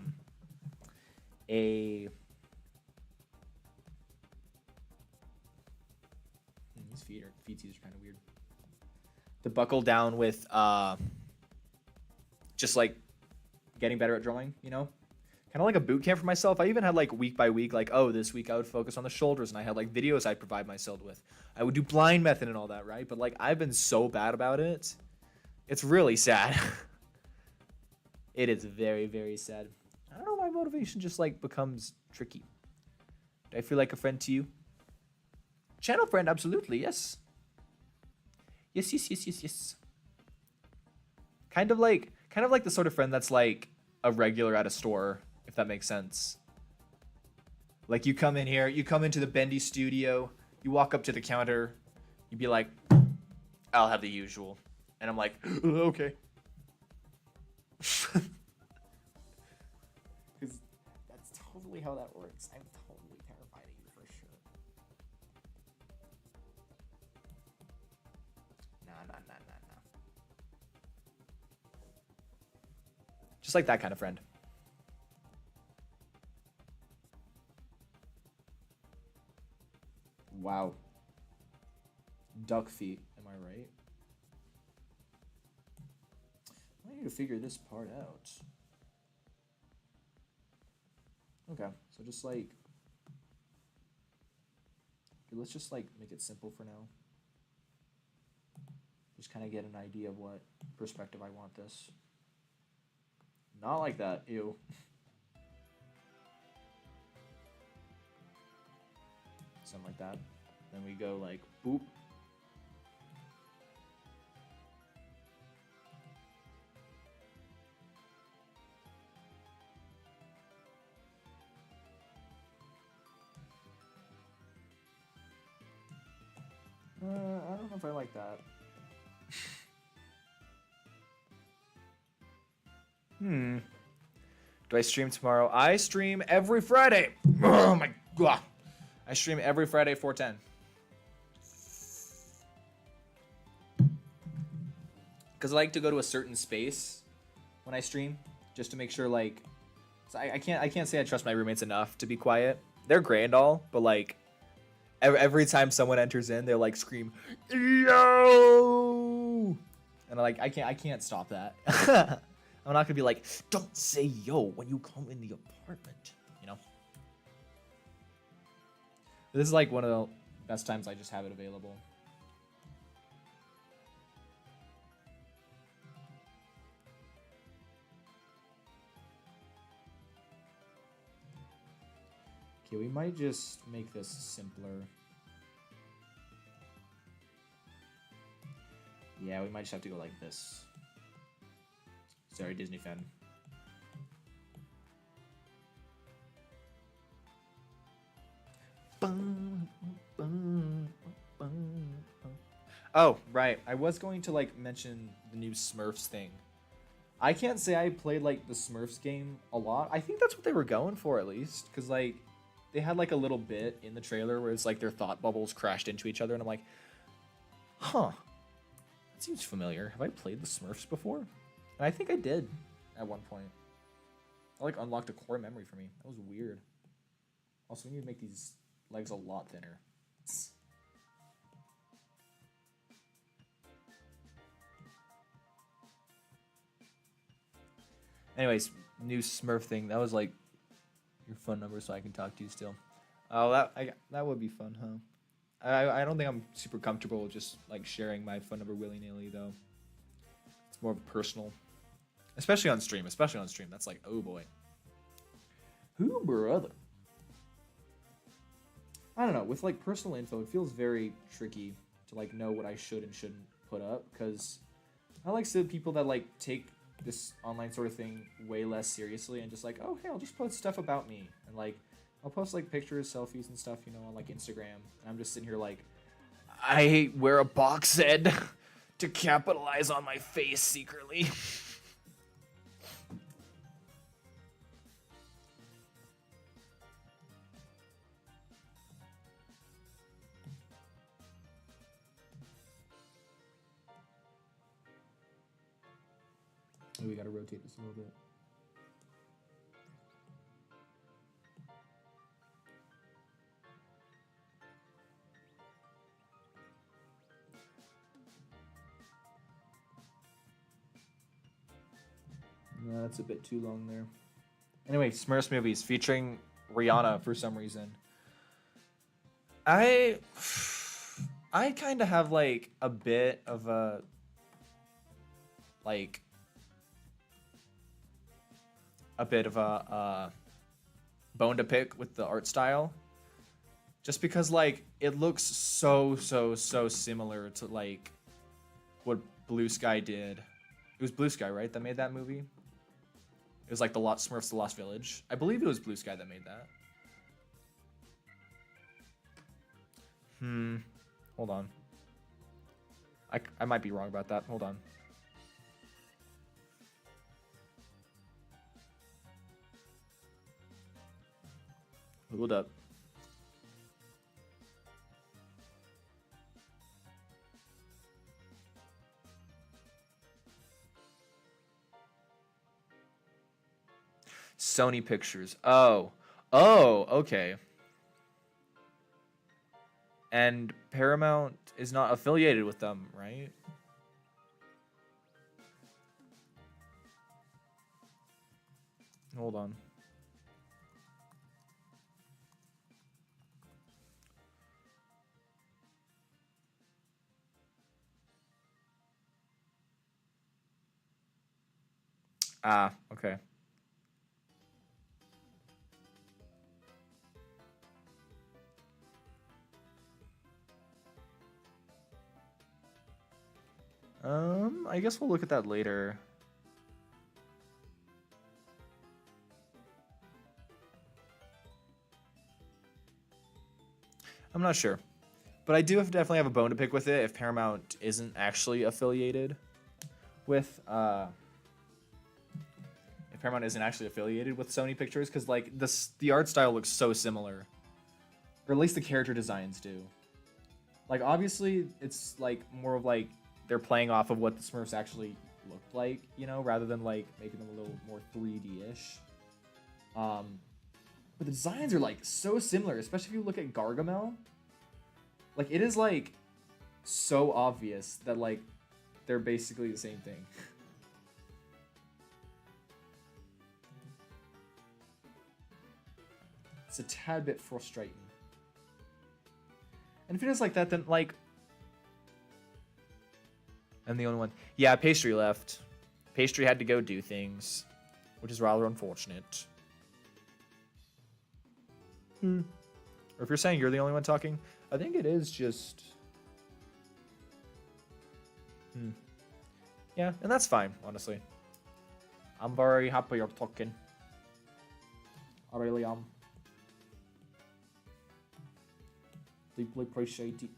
These feetsies are kind of weird. To buckle down with just like getting better at drawing, you know? Kind of like a boot camp for myself. I even had like week by week, like, oh, this week I would focus on the shoulders, and I had like videos I'd provide myself with. I would do blind method and all that, right? But like I've been so bad about it. It's really sad. It is very, very sad. I don't know why motivation just like becomes tricky. Do I feel like a friend to you? Channel friend, absolutely, yes. Yes. Kind of like the sort of friend that's like a regular at a store, if that makes sense. Like you come in here, you come into the Bendy studio, you walk up to the counter, you'd be like, I'll have the usual. And I'm like, okay. Because that's totally how that works. I'm totally terrified of you for sure. Nah. Just like that kind of friend. Wow. Duck feet, am I right? I need to figure this part out. Okay, so just like... Okay, let's just like make it simple for now. Just kind of get an idea of what perspective I want this. Not like that, ew. Something like that. Then we go like, boop. I don't know if I like that. Do I stream tomorrow? I stream every Friday. Oh my god. I stream every Friday 4:10. Because I like to go to a certain space when I stream, just to make sure, like, so I can't say I trust my roommates enough to be quiet. They're great and all, but like, every time someone enters in, they'll like scream, "Yo!" And I can't stop that. I'm not gonna be like, "Don't say yo when you come in the apartment," you know. This is like one of the best times I just have it available. Okay, we might just make this simpler. Yeah, we might just have to go like this. Sorry, Disney fan. Oh, right. I was going to like mention the new Smurfs thing. I can't say I played like the Smurfs game a lot. I think that's what they were going for at least, because like they had like a little bit in the trailer where it's like their thought bubbles crashed into each other, and I'm like, huh, that seems familiar. Have I played the Smurfs before? And I think I did at one point. I like unlocked a core memory for me. That was weird. Also, we need to make these legs a lot thinner. Anyways, new Smurf thing. That was like your phone number, so I can talk to you still. Oh, that would be fun, huh? I don't think I'm super comfortable with just like sharing my phone number willy nilly though. It's more personal, especially on stream. Especially on stream, that's like, oh boy. Who brother? I don't know. With like personal info, it feels very tricky to like know what I should and shouldn't put up, because I like see people that like take this online sort of thing way less seriously and just like, oh hey, I'll just post stuff about me, and like I'll post like pictures, selfies and stuff, you know, on like Instagram, and I'm just sitting here like, I wear a box head to capitalize on my face secretly. We gotta rotate this a little bit. No, that's a bit too long there. Anyway, Smurfs movies featuring Rihanna for some reason. I kind of have like a bit of a bone to pick with the art style, just because like it looks so similar to like what Blue Sky did. It was Blue Sky, right, that made that movie? It was like the Smurfs: The Lost Village. I believe it was Blue Sky that made that. Hold on. I might be wrong about that. Hold on. Hold up. Sony Pictures. Oh, okay. And Paramount is not affiliated with them, right? Hold on. Ah, okay. I guess we'll look at that later. I'm not sure. But I do definitely have a bone to pick with it if Paramount isn't actually affiliated with Sony Pictures, because like the art style looks so similar. Or at least the character designs do. Like obviously it's like more of like they're playing off of what the Smurfs actually looked like, you know, rather than like making them a little more 3D-ish. But the designs are like so similar, especially if you look at Gargamel. Like it is like so obvious that like they're basically the same thing. It's a tad bit frustrating. And if it is like that, then like, I'm the only one. Yeah, Pastry left. Pastry had to go do things, which is rather unfortunate. Or if you're saying you're the only one talking, I think it is just... Yeah, and that's fine, honestly. I'm very happy you're talking. I really am. Deeply appreciate it.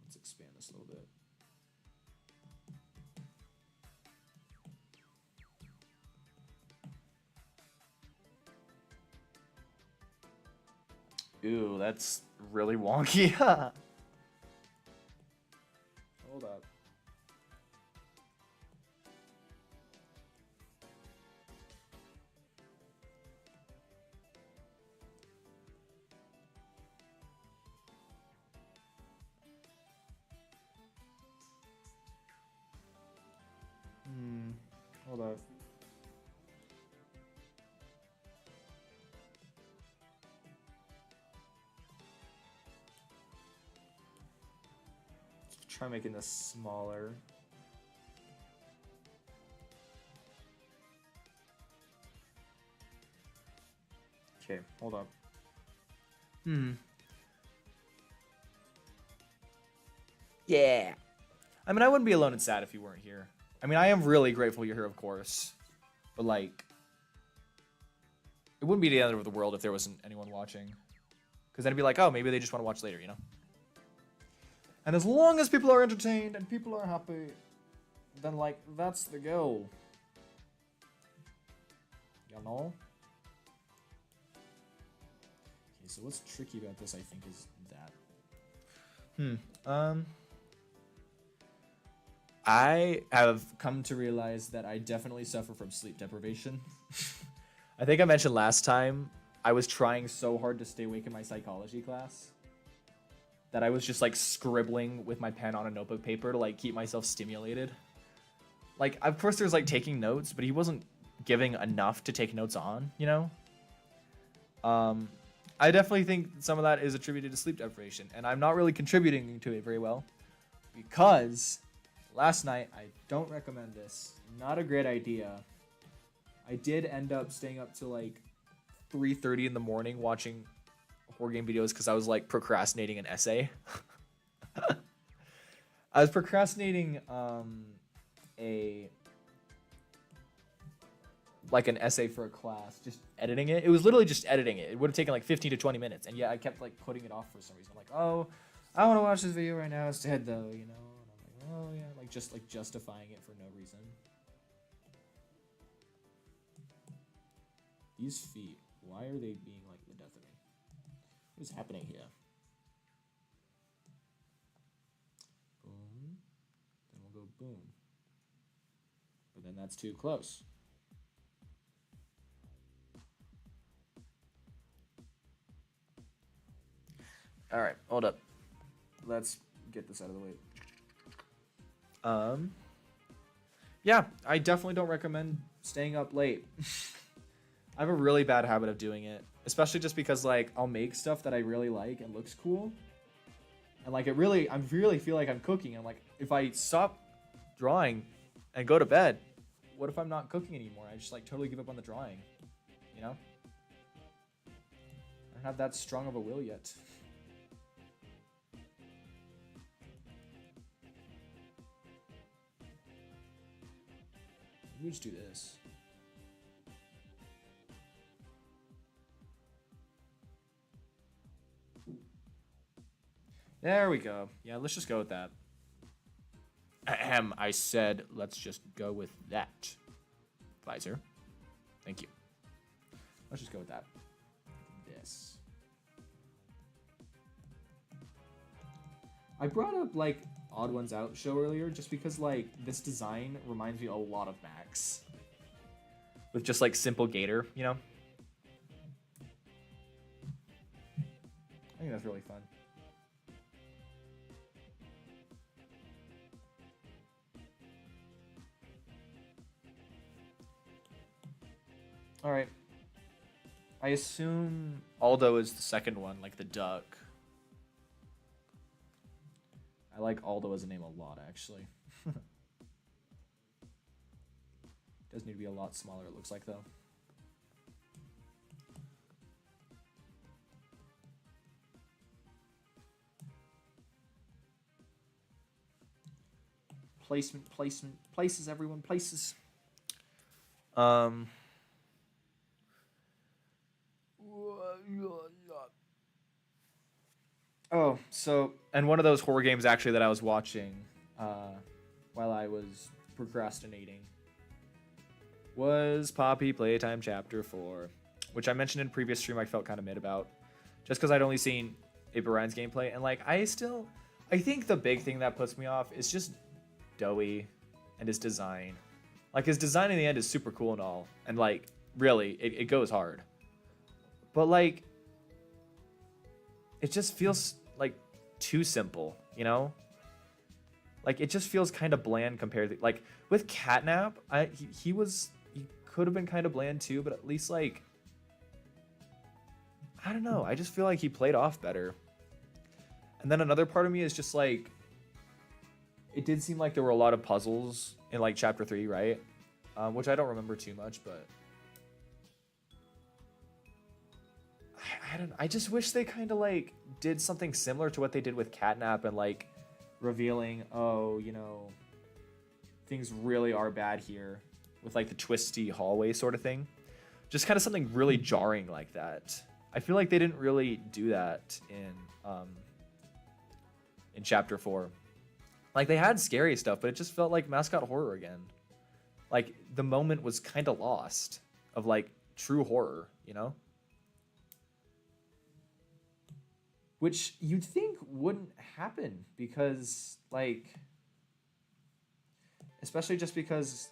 Let's expand this a little bit. Ooh, that's really wonky. Hold up. Hold up. Try making this smaller. Okay, hold up. Yeah. I mean, I wouldn't be alone and sad if you weren't here. I mean, I am really grateful you're here, of course. But, like, it wouldn't be the end of the world if there wasn't anyone watching. Because then it'd be like, oh, maybe they just want to watch later, you know? And as long as people are entertained and people are happy, then, like, that's the goal. You know? Okay, so what's tricky about this, I think, is that. I have come to realize that I definitely suffer from sleep deprivation. I think I mentioned last time I was trying so hard to stay awake in my psychology class that I was just like scribbling with my pen on a notebook paper to like keep myself stimulated. Like, of course there's like taking notes, but he wasn't giving enough to take notes on, you know? I definitely think some of that is attributed to sleep deprivation, and I'm not really contributing to it very well because last night, I don't recommend this. Not a great idea. I did end up staying up till like 3:30 in the morning watching horror game videos because I was like procrastinating an essay. I was procrastinating an essay for a class, just editing it. It was literally just editing it. It would have taken like 15 to 20 minutes, and yet I kept like putting it off for some reason. I'm like, oh, I want to watch this video right now instead, though, you know. Oh yeah, like just like justifying it for no reason. These feet, why are they being like the death of me? What is happening here? Boom. Then we'll go boom. But then that's too close. Alright, hold up. Let's get this out of the way. Yeah, I definitely don't recommend staying up late. I have a really bad habit of doing it, especially just because like I'll make stuff that I really like and looks cool, and like I really feel like I'm cooking. And like if I stop drawing and go to bed, what if I'm not cooking anymore? I just like totally give up on the drawing, you know? I don't have that strong of a will yet. We just do this. There we go. Yeah, let's just go with that. Ahem, I said let's just go with that. Visor. Thank you. Let's just go with that. This. I brought up like Odd Ones Out show earlier just because like this design reminds me a lot of Max. With just like simple gator, you know? I think that's really fun. Alright. I assume Aldo is the second one, like the duck. I like Aldo as a name a lot, actually. Does need to be a lot smaller, it looks like, though. places, everyone, places. Oh, so, and one of those horror games actually that I was watching while I was procrastinating was Poppy Playtime Chapter 4, which I mentioned in a previous stream I felt kind of mid about, just because I'd only seen April Ryan's gameplay, and like, I think the big thing that puts me off is just Doey and his design. Like, his design in the end is super cool and all, and like, really, it goes hard. But like, it just feels like too simple, you know? Like, it just feels kind of bland compared to, like, with Catnap, he could have been kind of bland too, but at least, like, I don't know, I just feel like he played off better. And then another part of me is just like, it did seem like there were a lot of puzzles in like chapter 3, right? Which I don't remember too much, but I just wish they kind of like did something similar to what they did with Catnap and like revealing, oh, you know, things really are bad here with like the twisty hallway sort of thing. Just kind of something really jarring like that. I feel like they didn't really do that in chapter 4. Like, they had scary stuff, but it just felt like mascot horror again. Like, the moment was kind of lost of like true horror, you know? Which you'd think wouldn't happen because, like, especially just because,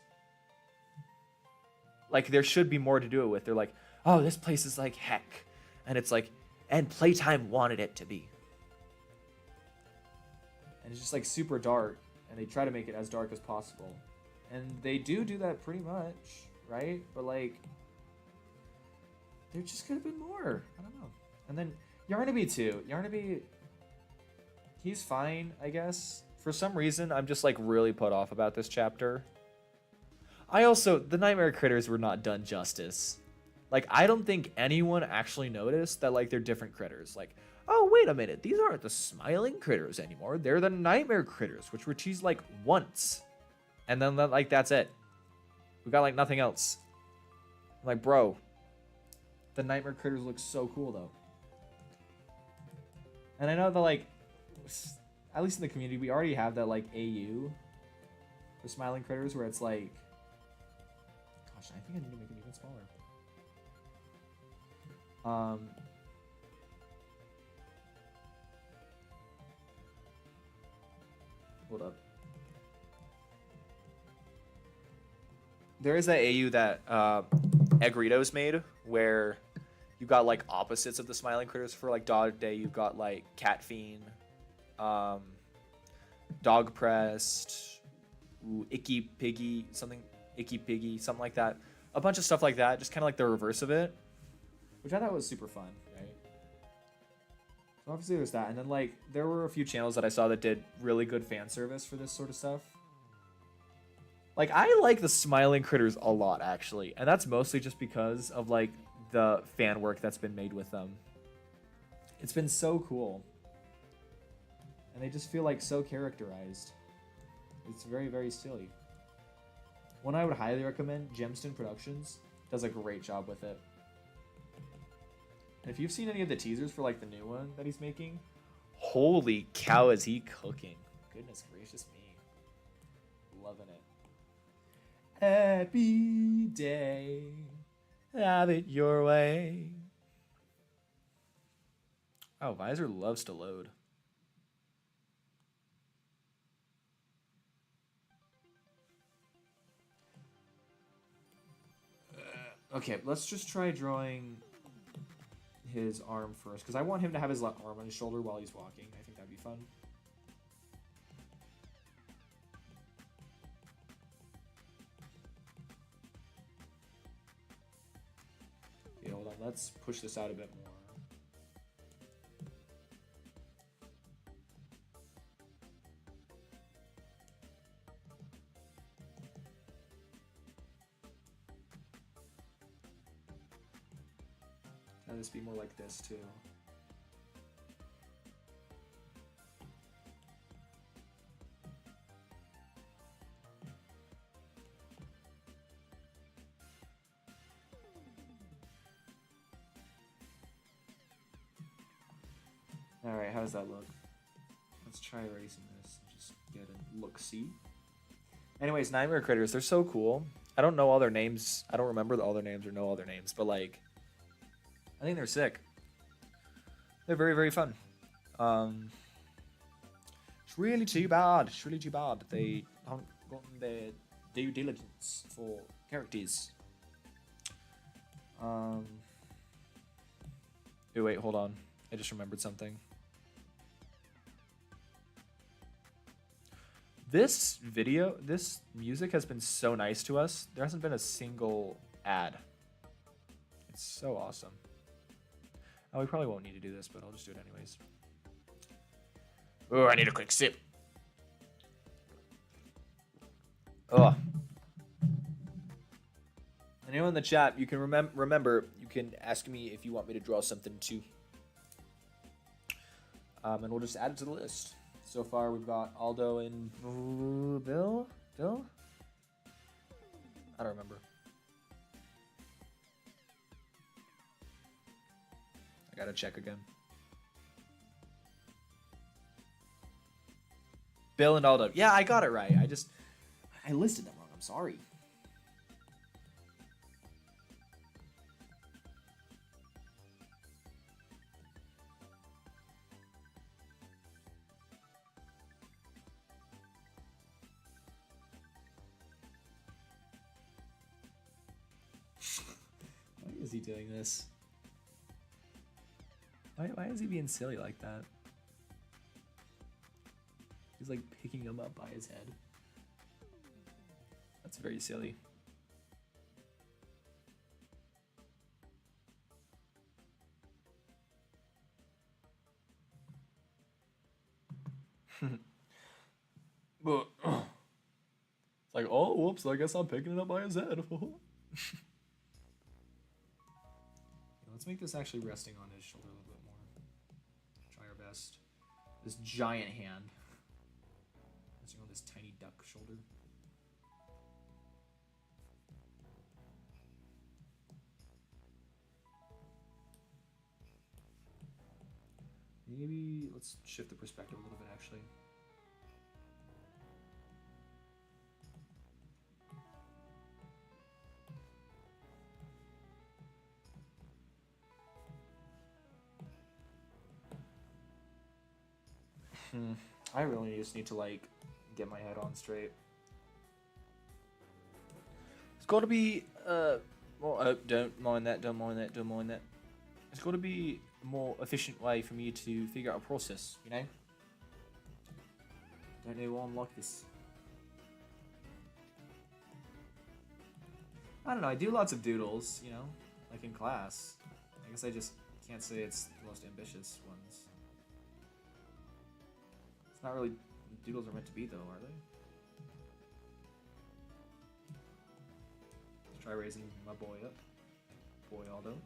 like, there should be more to do it with. They're like, oh, this place is like heck. And it's like, and Playtime wanted it to be. And it's just like super dark, and they try to make it as dark as possible. And they do that pretty much, right? But like, there just could have been more. I don't know. And then Yarnaby too. Yarnaby, he's fine, I guess. For some reason, I'm just like really put off about this chapter. The Nightmare Critters were not done justice. Like, I don't think anyone actually noticed that like they're different critters. Like, oh, wait a minute, these aren't the smiling critters anymore. They're the Nightmare Critters, which were teased like once. And then like that's it. We got like nothing else. I'm like, bro, the Nightmare Critters look so cool though. And I know that like, at least in the community, we already have that like AU for smiling critters where it's like, gosh, I think I need to make it even smaller. Hold up. There is that AU that Eggritos made where you got like opposites of the smiling critters. For like Dog Day, you've got like Cat Fiend, Dog Pressed, Icky Piggy, something like that. A bunch of stuff like that, just kind of like the reverse of it, which I thought was super fun, right? So obviously there's that, and then like there were a few channels that I saw that did really good fan service for this sort of stuff. Like, I like the smiling critters a lot, actually, and that's mostly just because of like the fan work that's been made with them. It's been so cool, and they just feel like so characterized. It's very, very silly. One I would highly recommend, Gemstone Productions, does a great job with it. And if you've seen any of the teasers for like the new one that he's making, holy cow, is he cooking. Goodness gracious me. Loving it. Happy day, have it your way. Oh, Visor loves to load. Okay, let's just try drawing his arm first, because I want him to have his left arm on his shoulder while he's walking. I think that'd be fun. Okay, hold on. Let's push this out a bit more. Can this be more like this too? Alright, how does that look? Let's try erasing this. Just get a look-see. Anyways, Nightmare Critters, they're so cool. I don't know all their names. I don't remember all their names or know all their names, but like, I think they're sick. They're very, very fun. It's really too bad. It's really too bad they haven't gotten their due diligence for characters. Oh wait, hold on. I just remembered something. This music has been so nice to us. There hasn't been a single ad. It's so awesome. Oh, we probably won't need to do this, but I'll just do it anyways. Oh, I need a quick sip. Oh. Anyone in the chat, you can remember, you can ask me if you want me to draw something too. And we'll just add it to the list. So far, we've got Aldo and Bill? Bill? I don't remember. I gotta check again. Bill and Aldo. Yeah, I got it right. I listed them wrong. I'm sorry. Why is he doing this? Why is he being silly like that? He's like picking him up by his head. That's very silly. But it's like, oh, whoops, I guess I'm picking it up by his head. Let's make this actually resting on his shoulder a little bit more. Try our best. This giant hand resting on this tiny duck shoulder. Maybe let's shift the perspective a little bit actually. I really just need to like get my head on straight. It's got to be well, don't mind that. Don't mind that. Don't mind that. It's got to be a more efficient way for me to figure out a process. You know. Don't know why I'm like this. I don't know. I do lots of doodles. You know, like in class. I guess I just can't say it's the most ambitious ones. It's not really doodles are meant to be, though, are they? Let's try raising my boy up. Boy Aldo.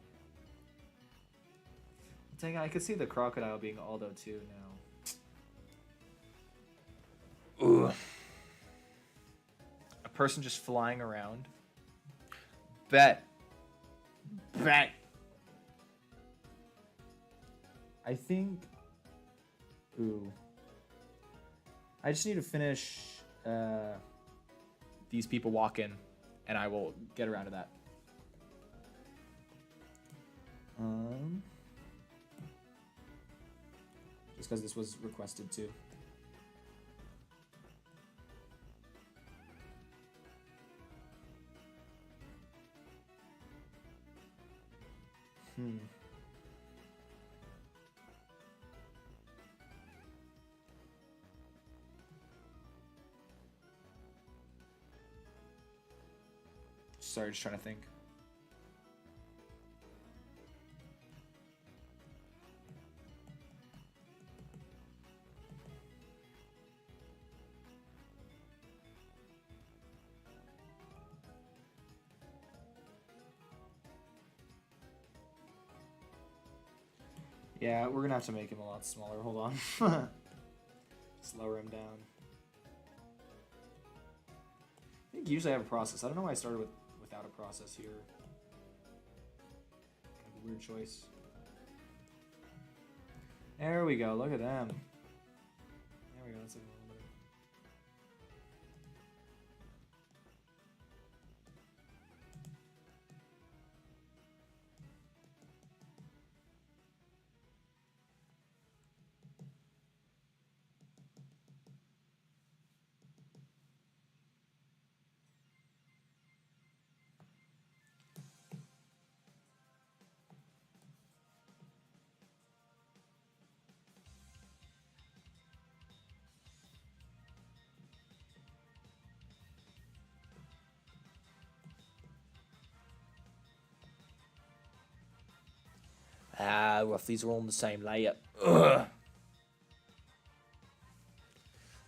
Dang, I could see the crocodile being Aldo, too, now. Ugh. A person just flying around. Bet. I think... Ooh. I just need to finish these people walk in, and I will get around to that. Just because this was requested too. Sorry, just trying to think. Yeah, we're gonna have to make him a lot smaller. Hold on. Just lower him down. I think usually I have a process. I don't know why I started without a process here. Kind of a weird choice. There we go. Look at them. There we go. That's a little bit. Well, if these are all in the same layer. Ugh.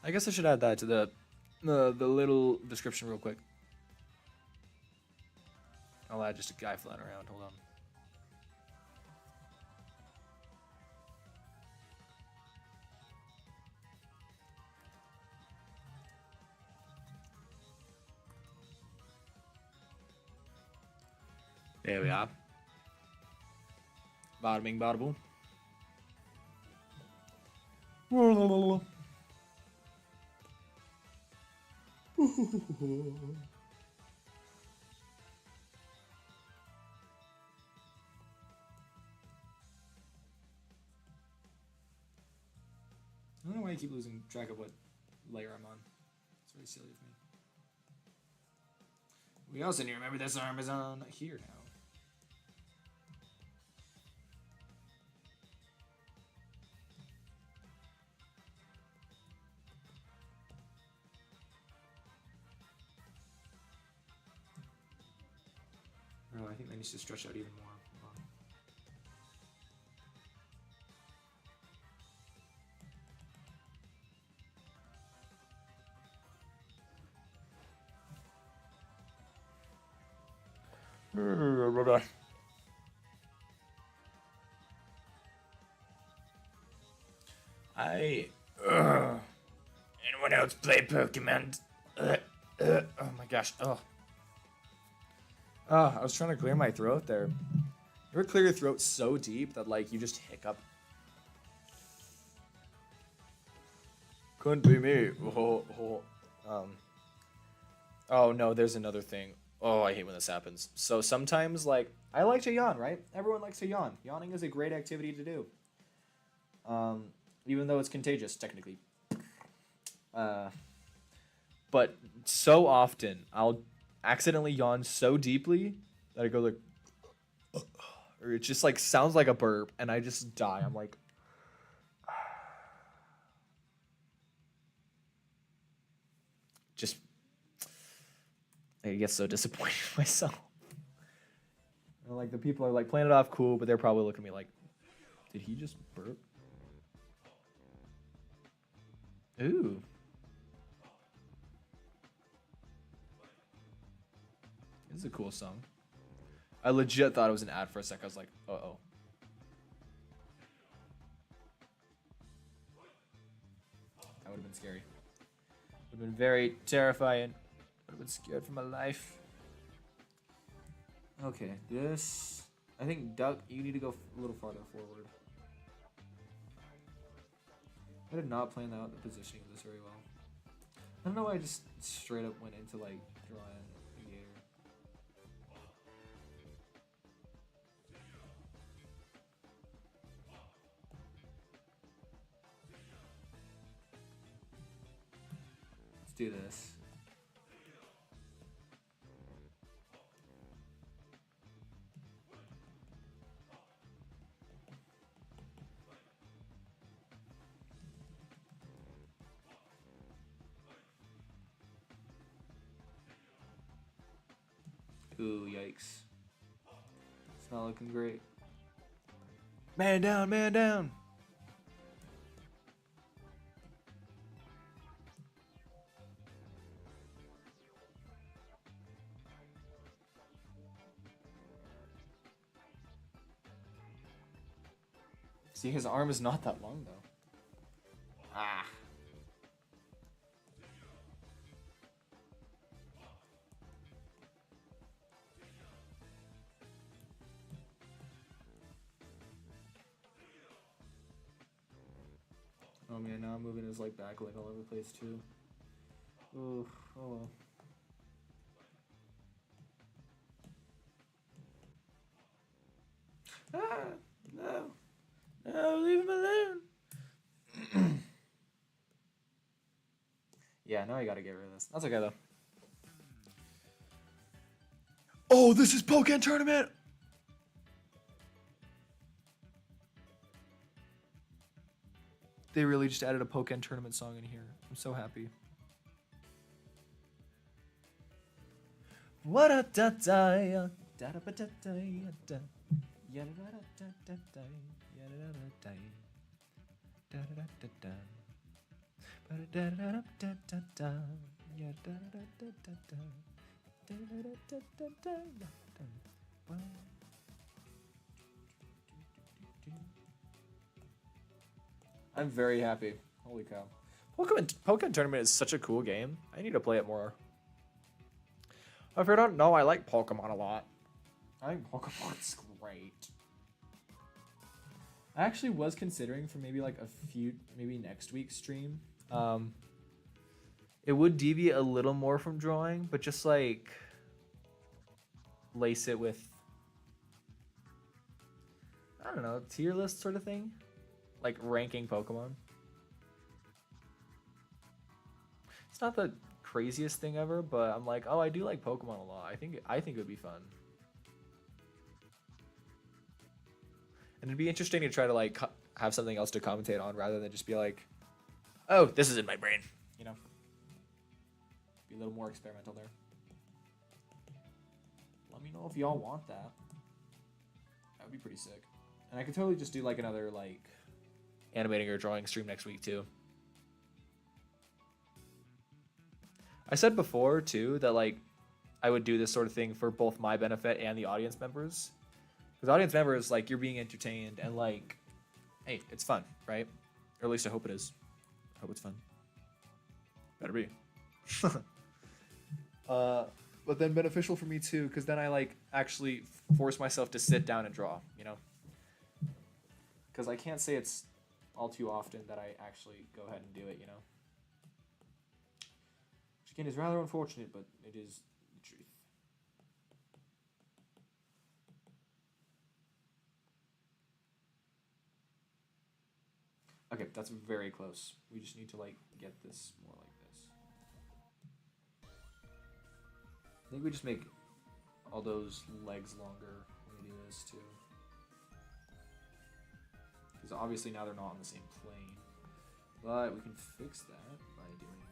I guess I should add that to the little description real quick. I'll add just a guy flying around. Hold on. There we are. Bada bing, bada boom. I don't know why I keep losing track of what layer I'm on. It's very silly of me. We also need to remember this arm is on here now. Oh, I think that needs to stretch out even more. Hold on. Anyone else play Pokemon? Oh my gosh. Oh. Oh, I was trying to clear my throat there. You ever clear your throat so deep that like you just hiccup? Couldn't be me. Oh no, there's another thing. Oh, I hate when this happens. So sometimes, like, I like to yawn, right? Everyone likes to yawn. Yawning is a great activity to do. Even though it's contagious, technically. But so often, I'll accidentally yawn so deeply that I go like, or it just like sounds like a burp, and I just die. I'm like, just, I get so disappointed in myself. And like the people are like playing it off cool, but they're probably looking at me like, did he just burp? Ooh. This is a cool song. I legit thought it was an ad for a sec. I was like, uh-oh. That would have been scary. Would have been very terrifying. Would have been scared for my life. Okay, this... I think, Duck, you need to go a little farther forward. I did not plan out the positioning of this very well. I don't know why I just straight up went into, like, drawing the air. Let's do this. Ooh, yikes. It's not looking great. Man down, man down! See, his arm is not that long, though. Ah. Oh man, now I'm moving his like back leg all over the place too. Ooh, oh well. Ah, no. No, leave him alone. Yeah, now I gotta get rid of this. That's okay though. Oh, this is Pokemon Tournament! They really just added a Pokemon Tournament song in here. I'm so happy. What a da da da da da da da da ya da da da da da ya da da da da da da da ba da da da da da da ya da da da da da da da da da da. I'm very happy. Holy cow. Pokemon Tournament is such a cool game. I need to play it more. If you don't know, I like Pokemon a lot. I think Pokemon's great. I actually was considering for maybe like maybe next week's stream. It would deviate a little more from drawing, but just like lace it with, I don't know, tier list sort of thing. Like ranking Pokemon. It's not the craziest thing ever, but I'm like, oh, I do like Pokemon a lot. I think it would be fun. And it'd be interesting to try to like have something else to commentate on rather than just be like, oh, this is in my brain, you know. Be a little more experimental there. Let me know if y'all want that. That would be pretty sick. And I could totally just do like another like animating or drawing stream next week too. I said before too that like I would do this sort of thing for both my benefit and the audience members. Because audience members, like, you're being entertained and like, hey, it's fun, right? Or at least I hope it is. I hope it's fun. Better be. But then beneficial for me too, because then I like actually force myself to sit down and draw, you know? Because I can't say it's all too often that I actually go ahead and do it, you know? Which again is rather unfortunate, but it is the truth. Okay, that's very close. We just need to like get this more like this. I think we just make Aldo's legs longer when we do this too. Because obviously now they're not on the same plane. But we can fix that by doing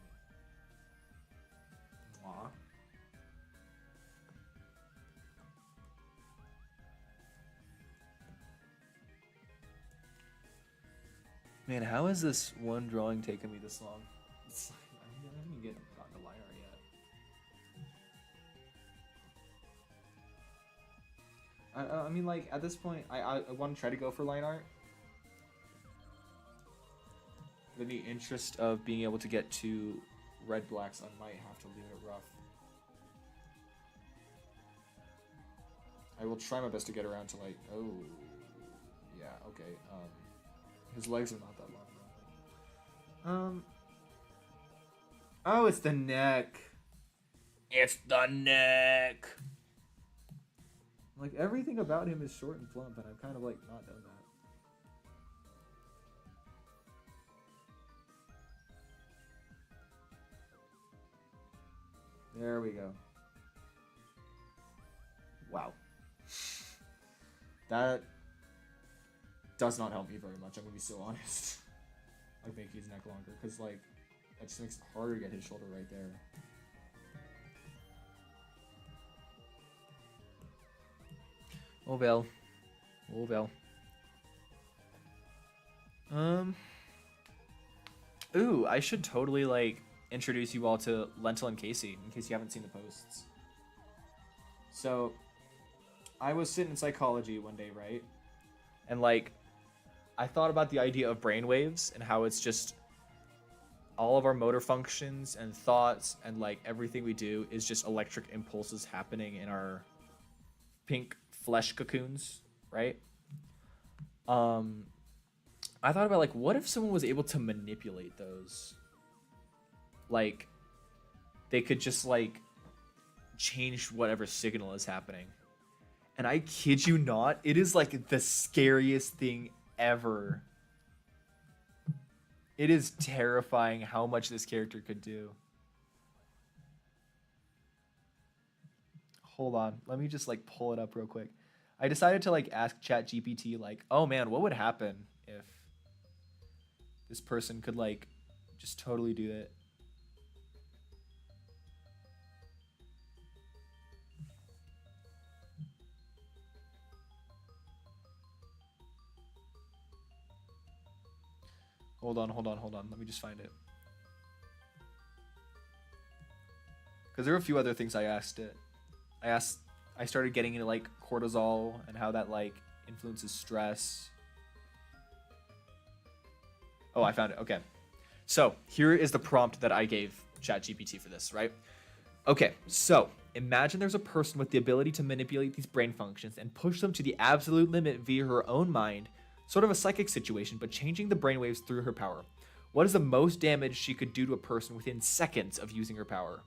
mwah. Man, how has this one drawing taken me this long? It's like, I haven't even gotten to line art yet. I mean, like, at this point, I want to try to go for line art. But in the interest of being able to get to red blacks, I might have to leave it rough. I will try my best to get around to, like, oh, yeah, okay, his legs are not that long. Oh, it's the neck. It's the neck. Like, everything about him is short and plump, and I've kind of, like, not done that. There we go. Wow. That does not help me very much, I'm gonna be so honest. Like, make his neck longer, because, like, that just makes it harder to get his shoulder right there. Oh well. Oh well. Ooh, I should totally, like, introduce you all to Lentil and Casey, in case you haven't seen the posts. So, I was sitting in psychology one day, right? And, like, I thought about the idea of brainwaves and how it's just all of our motor functions and thoughts and, like, everything we do is just electric impulses happening in our pink flesh cocoons, right? I I thought about like, what if someone was able to manipulate those? Like, they could just like change whatever signal is happening. And I kid you not, it is like the scariest thing ever. It is terrifying how much this character could do. Hold on, let me just like pull it up real quick. I decided to like ask ChatGPT like, oh man, what would happen if this person could like just totally do it? Hold on. Let me just find it. Because there were a few other things I asked it. I started getting into like cortisol and how that like influences stress. Oh, I found it. Okay. So here is the prompt that I gave ChatGPT for this, right? Okay, so imagine there's a person with the ability to manipulate these brain functions and push them to the absolute limit via her own mind. Sort of a psychic situation, but changing the brainwaves through her power. What is the most damage she could do to a person within seconds of using her power?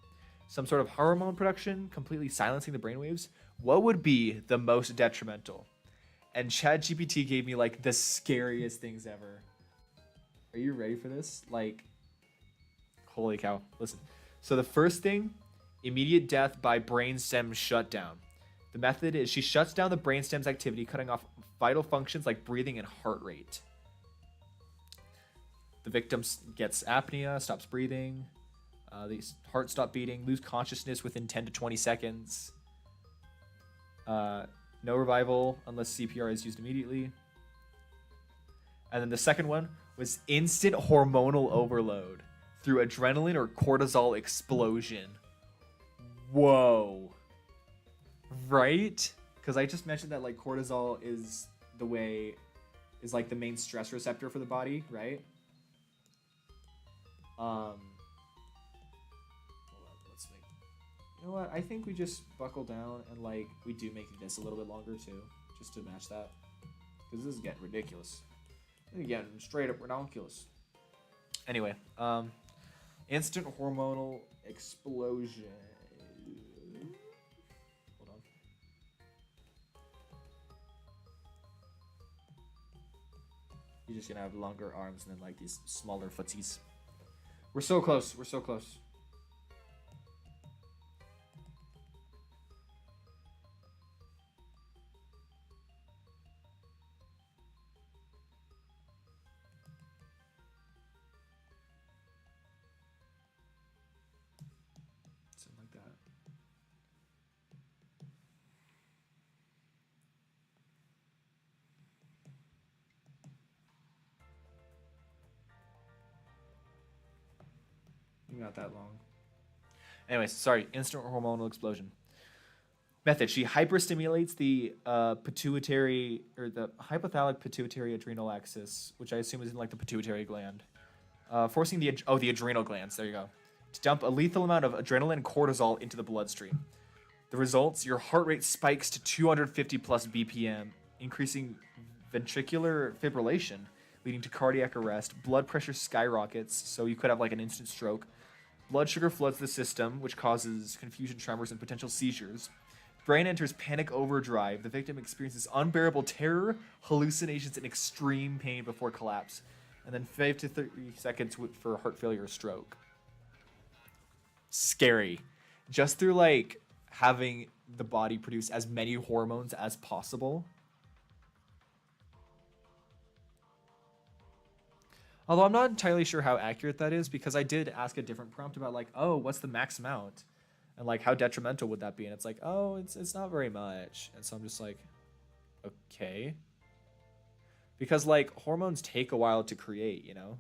Some sort of hormone production, completely silencing the brainwaves? What would be the most detrimental? And ChatGPT gave me like the scariest things ever. Are you ready for this? Like, holy cow. Listen. So the first thing, immediate death by brainstem shutdown. The method is she shuts down the brainstem's activity, cutting off vital functions like breathing and heart rate. The victim gets apnea, stops breathing, the heart stop beating, lose consciousness within 10 to 20 seconds. No revival unless CPR is used immediately. And then the second one was instant hormonal overload through adrenaline or cortisol explosion. Whoa. Right? Because I just mentioned that like cortisol is like the main stress receptor for the body, right? Hold on, let's make. You know what? I think we just buckle down and like we do make this a little bit longer too, just to match that, because this is getting ridiculous. This is getting straight up ridiculous. Anyway, instant hormonal explosion. You're just gonna have longer arms and then like these smaller footsies. We're so close. We're so close. Something like that. Not that long. Anyways, sorry. Instant hormonal explosion. Method. She hyperstimulates the pituitary or the hypothalamic pituitary adrenal axis, which I assume is in like the pituitary gland, forcing the adrenal glands. There you go. To dump a lethal amount of adrenaline and cortisol into the bloodstream. The results: your heart rate spikes to 250 plus BPM, increasing ventricular fibrillation, leading to cardiac arrest. Blood pressure skyrockets, so you could have like an instant stroke. Blood sugar floods the system, which causes confusion, tremors, and potential seizures. Brain enters panic overdrive. The victim experiences unbearable terror, hallucinations, and extreme pain before collapse. And then 5 to 30 seconds for heart failure or stroke. Scary. Just through like having the body produce as many hormones as possible. Although I'm not entirely sure how accurate that is, because I did ask a different prompt about like, oh, what's the max amount? And like, how detrimental would that be? And it's like, oh, it's not very much. And so I'm just like, okay. Because like hormones take a while to create, you know?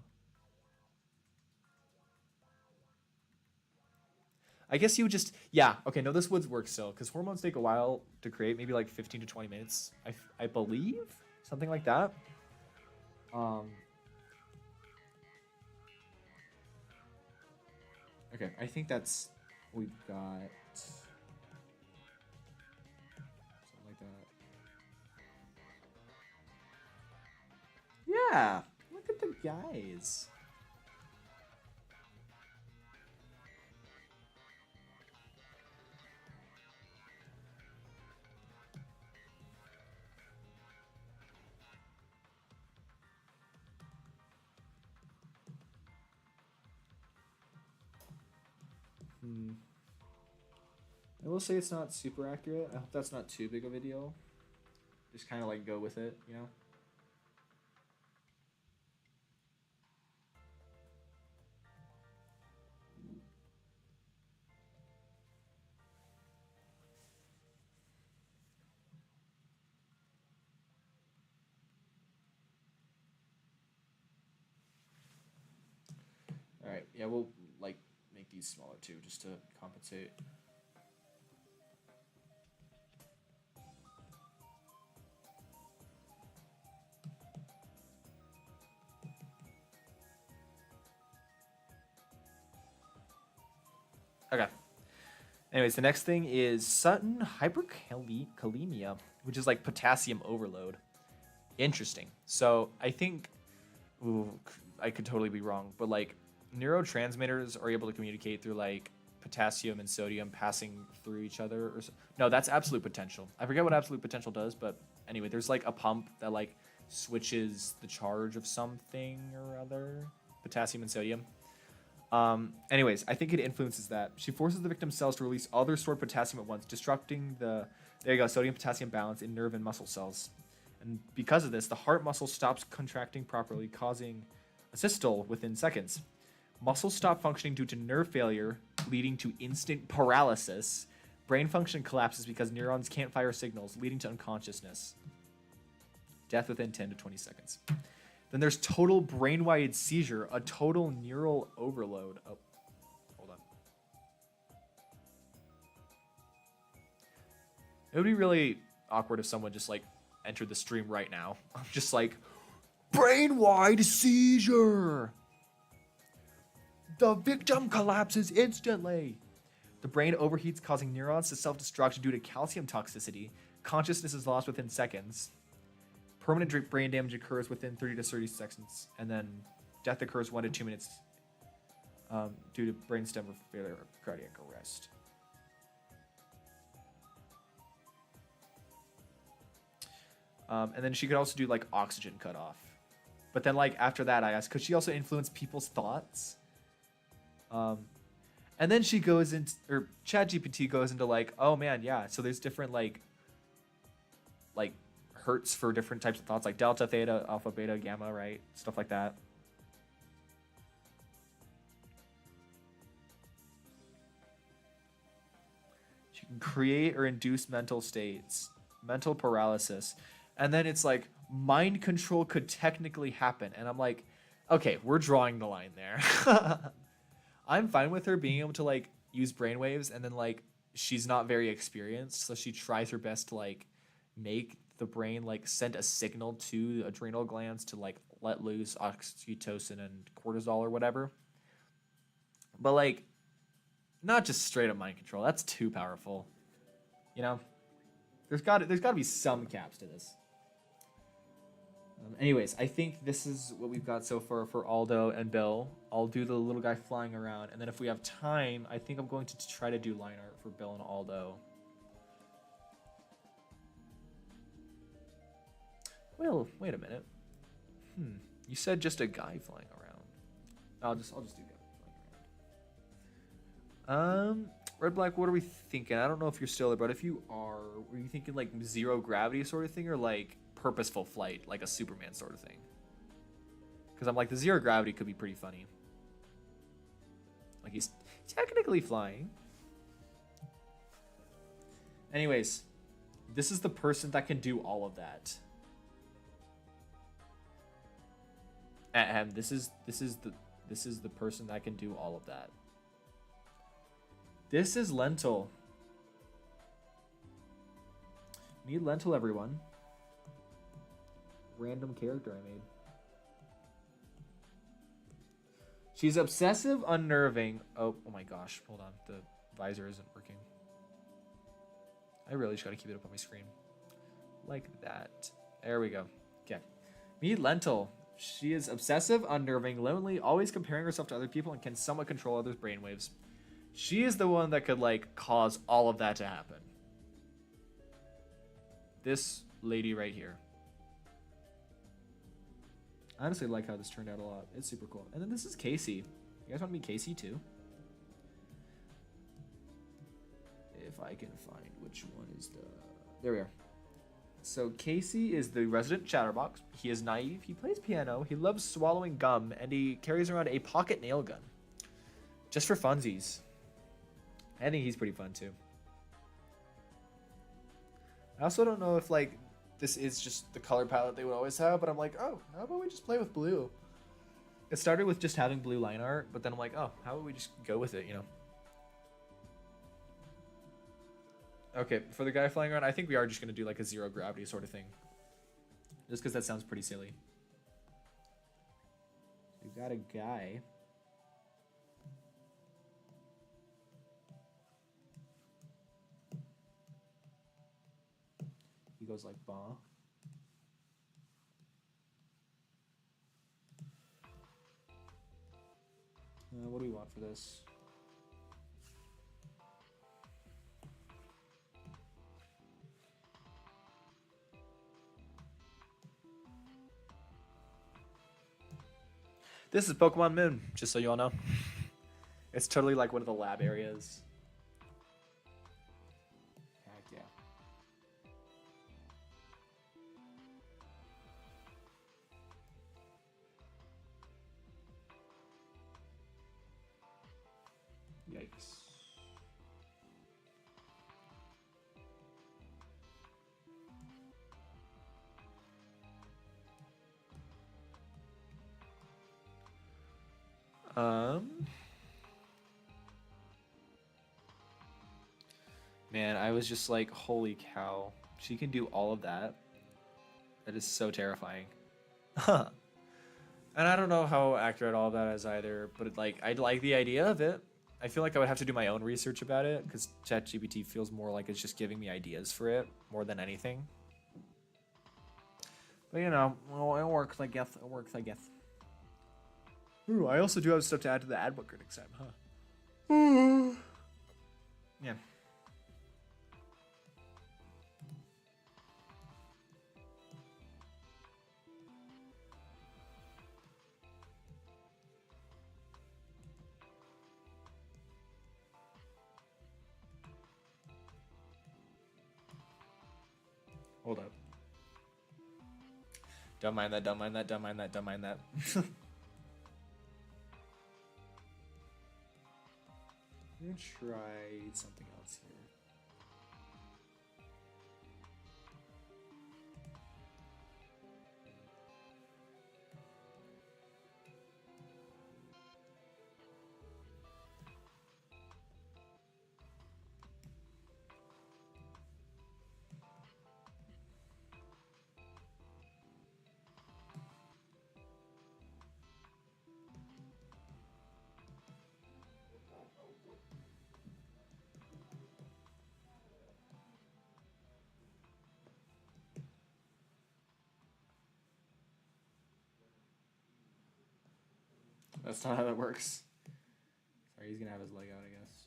I guess you would just, yeah, okay, no, this would work still, because hormones take a while to create, maybe like 15 to 20 minutes, I believe? Something like that. Okay, I think that's we've got something like that. Yeah, guys. I will say it's not super accurate. I hope that's not too big of a deal. Just kind of like go with it, you know? All right, yeah, we'll like make these smaller too, just to compensate. Okay. Anyways, the next thing is sudden hyperkalemia, which is like potassium overload. Interesting. So I think, ooh, I could totally be wrong, but like neurotransmitters are able to communicate through like potassium and sodium passing through each other. Or so. No, that's absolute potential. I forget what absolute potential does, but anyway, there's like a pump that like switches the charge of something or other, potassium and sodium. Anyways, I think it influences that. She forces the victim's cells to release all their stored potassium at once, disrupting the, there you go, sodium-potassium balance in nerve and muscle cells. And because of this, the heart muscle stops contracting properly, causing a systole within seconds. Muscles stop functioning due to nerve failure, leading to instant paralysis. Brain function collapses because neurons can't fire signals, leading to unconsciousness. Death within 10 to 20 seconds. Then there's total brain-wide seizure, a total neural overload. Oh, hold on. It would be really awkward if someone just like entered the stream right now. I'm just like, brain-wide seizure. The victim collapses instantly. The brain overheats, causing neurons to self-destruct due to calcium toxicity. Consciousness is lost within seconds. Permanent brain damage occurs within 30 to 30 seconds, and then death occurs 1 to 2 minutes due to brainstem failure or cardiac arrest. And then she could also do like oxygen cutoff. But then like after that, I asked, could she also influence people's thoughts? And then she goes into, or ChatGPT goes into like, oh man, yeah. So there's different like hertz for different types of thoughts, like delta, theta, alpha, beta, gamma, right? Stuff like that. She can create or induce mental states, mental paralysis. And then it's like, mind control could technically happen. And I'm like, okay, we're drawing the line there. I'm fine with her being able to like use brainwaves, and then like she's not very experienced, so she tries her best to like make the brain like send a signal to the adrenal glands to like let loose oxytocin and cortisol or whatever. But like, not just straight up mind control. That's too powerful. You know, there's got to be some caps to this. Anyways, I think this is what we've got so far for Aldo and Bill. I'll do the little guy flying around, and then if we have time, I think I'm going to try to do line art for Bill and Aldo. Well, wait a minute. You said just a guy flying around. I'll just do guy flying around. Red Black, what are we thinking? I don't know if you're still there, but if you are, were you thinking like zero gravity sort of thing, or like purposeful flight, like a Superman sort of thing? Because I'm like, the zero gravity could be pretty funny. Like he's technically flying. Anyways, this is the person that can do all of that. This is the person that can do all of that. This is Lentil. Need Lentil, everyone. Random character I made. She's obsessive, unnerving. Oh my gosh, hold on. The visor isn't working. I really just gotta keep it up on my screen. Like that. There we go. Okay. Meet Lentil. She is obsessive, unnerving, lonely, always comparing herself to other people, and can somewhat control others' brainwaves. She is the one that could, like, cause all of that to happen. This lady right here. I honestly like how this turned out a lot. It's super cool. And then this is Casey. You guys want to meet Casey too? If I can find which one is the... There we are. So Casey is the resident chatterbox. He is naive. He plays piano. He loves swallowing gum. And he carries around a pocket nail gun. Just for funsies. I think he's pretty fun too. I also don't know if, like, this is just the color palette they would always have, but I'm like, oh, how about we just play with blue? It started with just having blue line art, but then I'm like, oh, how about we just go with it, you know? Okay, for the guy flying around, I think we are just going to do, like, a zero gravity sort of thing. Just because that sounds pretty silly. We've got a guy. He goes like, bah. What do we want for this? This is Pokemon Moon, just so you all know. It's totally like one of the lab areas. Heck yeah. Yikes. Man, I was just like, holy cow. She can do all of that. That is so terrifying. And I don't know how accurate all of that is either, but like, I'd like the idea of it. I feel like I would have to do my own research about it because ChatGPT feels more like it's just giving me ideas for it more than anything. But you know, well, it works, I guess. It works, I guess. Ooh, I also do have stuff to add to the ad booker next time, huh? Yeah. Hold up. Don't mind that, don't mind that, don't mind that, don't mind that. I'm gonna try something else here. That's not how that works. Sorry, he's gonna have his leg out, I guess.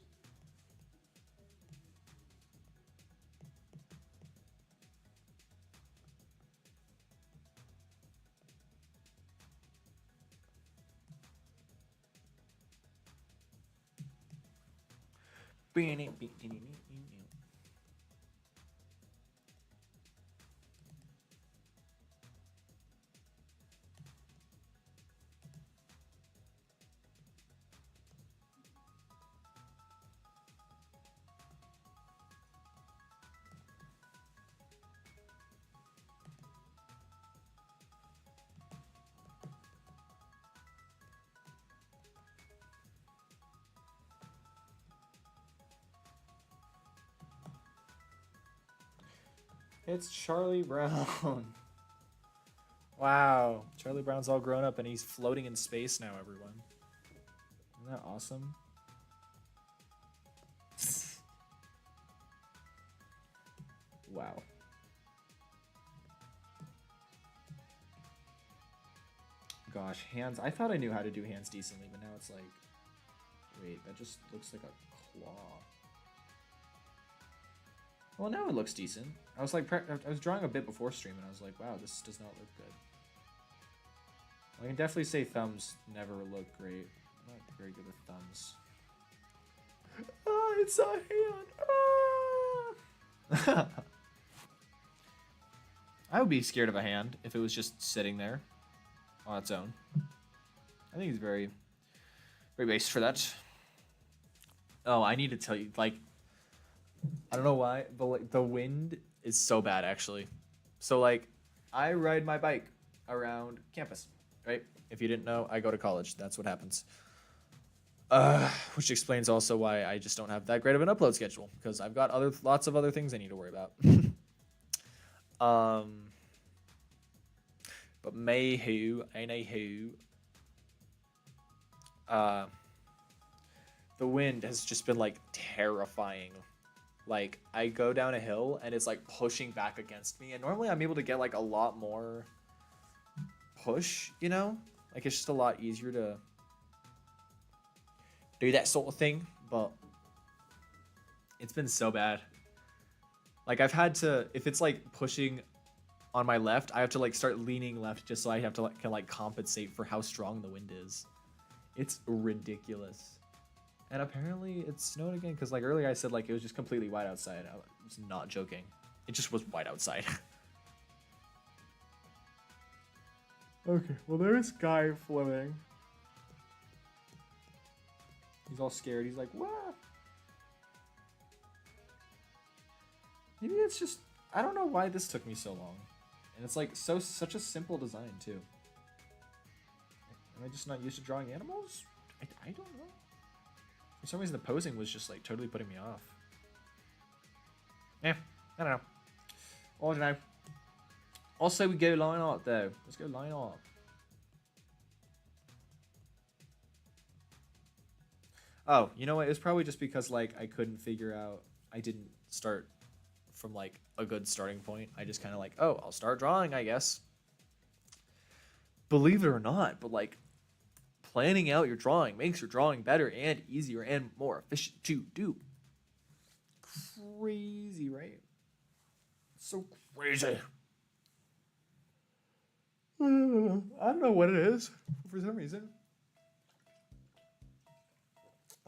It's Charlie Brown. Wow. Charlie Brown's all grown up and he's floating in space now, everyone. Isn't that awesome? Wow. Gosh, hands. I thought I knew how to do hands decently, but now it's like, wait, that just looks like a claw. Well, now it looks decent. I was like, I was drawing a bit before stream, and I was like, wow, this does not look good. I can definitely say thumbs never look great. I'm not very good with thumbs. Ah, it's a hand. Ah. I would be scared of a hand if it was just sitting there on its own. I think he's very, very based for that. Oh, I need to tell you, like, I don't know why, but like the wind is so bad actually. So like, I ride my bike around campus, right? If you didn't know, I go to college. That's what happens. Which explains also why I just don't have that great of an upload schedule, because I've got lots of other things I need to worry about. But mayhoo, anywho, the wind has just been like terrifying. Like I go down a hill and it's like pushing back against me, and normally I'm able to get like a lot more push, you know? Like it's just a lot easier to do that sort of thing, but it's been so bad. Like I've had to, if it's like pushing on my left, I have to like start leaning left just so I have to like can like compensate for how strong the wind is. It's ridiculous. And apparently it snowed again, because like earlier I said like it was just completely white outside. I was not joking. It just was white outside. Okay, well there is Guy Fleming. He's all scared. He's like, what? Maybe it's just, I don't know why this took me so long. And it's like such a simple design too. Am I just not used to drawing animals? I don't know. For some reason the posing was just like totally putting me off. Yeah, I don't know. I don't know. Also, we go line art though. Let's go line art. Oh, you know what? It was probably just because like I couldn't figure out. I didn't start from like a good starting point. I just kind of like, oh, I'll start drawing, I guess. Believe it or not, but like planning out your drawing makes your drawing better and easier and more efficient to do. Crazy, right? So crazy. I don't know what it is for some reason.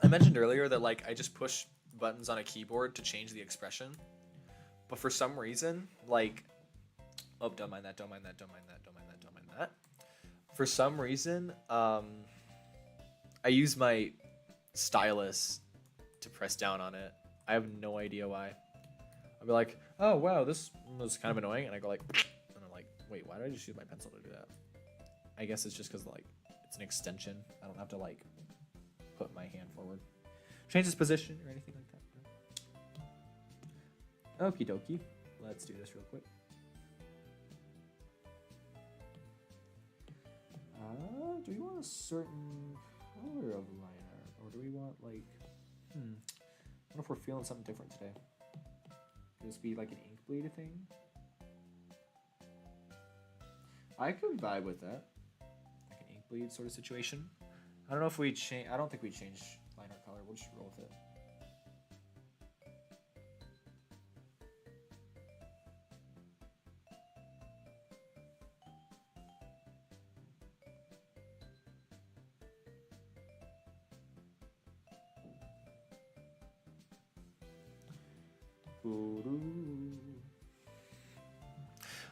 I mentioned earlier that like I just push buttons on a keyboard to change the expression, but for some reason, like, oh, don't mind that, don't mind that, don't mind that, don't mind that, don't mind that. For some reason, I use my stylus to press down on it. I have no idea why. I'll be like, oh wow, this was kind of annoying, and I go like, and I'm like, wait, why did I just use my pencil to do that? I guess it's just because like it's an extension. I don't have to like put my hand forward, change its position or anything like that. Okie dokie. Let's do this real quick. Do we want a certain color of liner, or do we want like? I don't know if we're feeling something different today. Could this be like an ink bleed thing? I could vibe with that, like an ink bleed sort of situation. I don't know if we change. I don't think we change liner color. We'll just roll with it.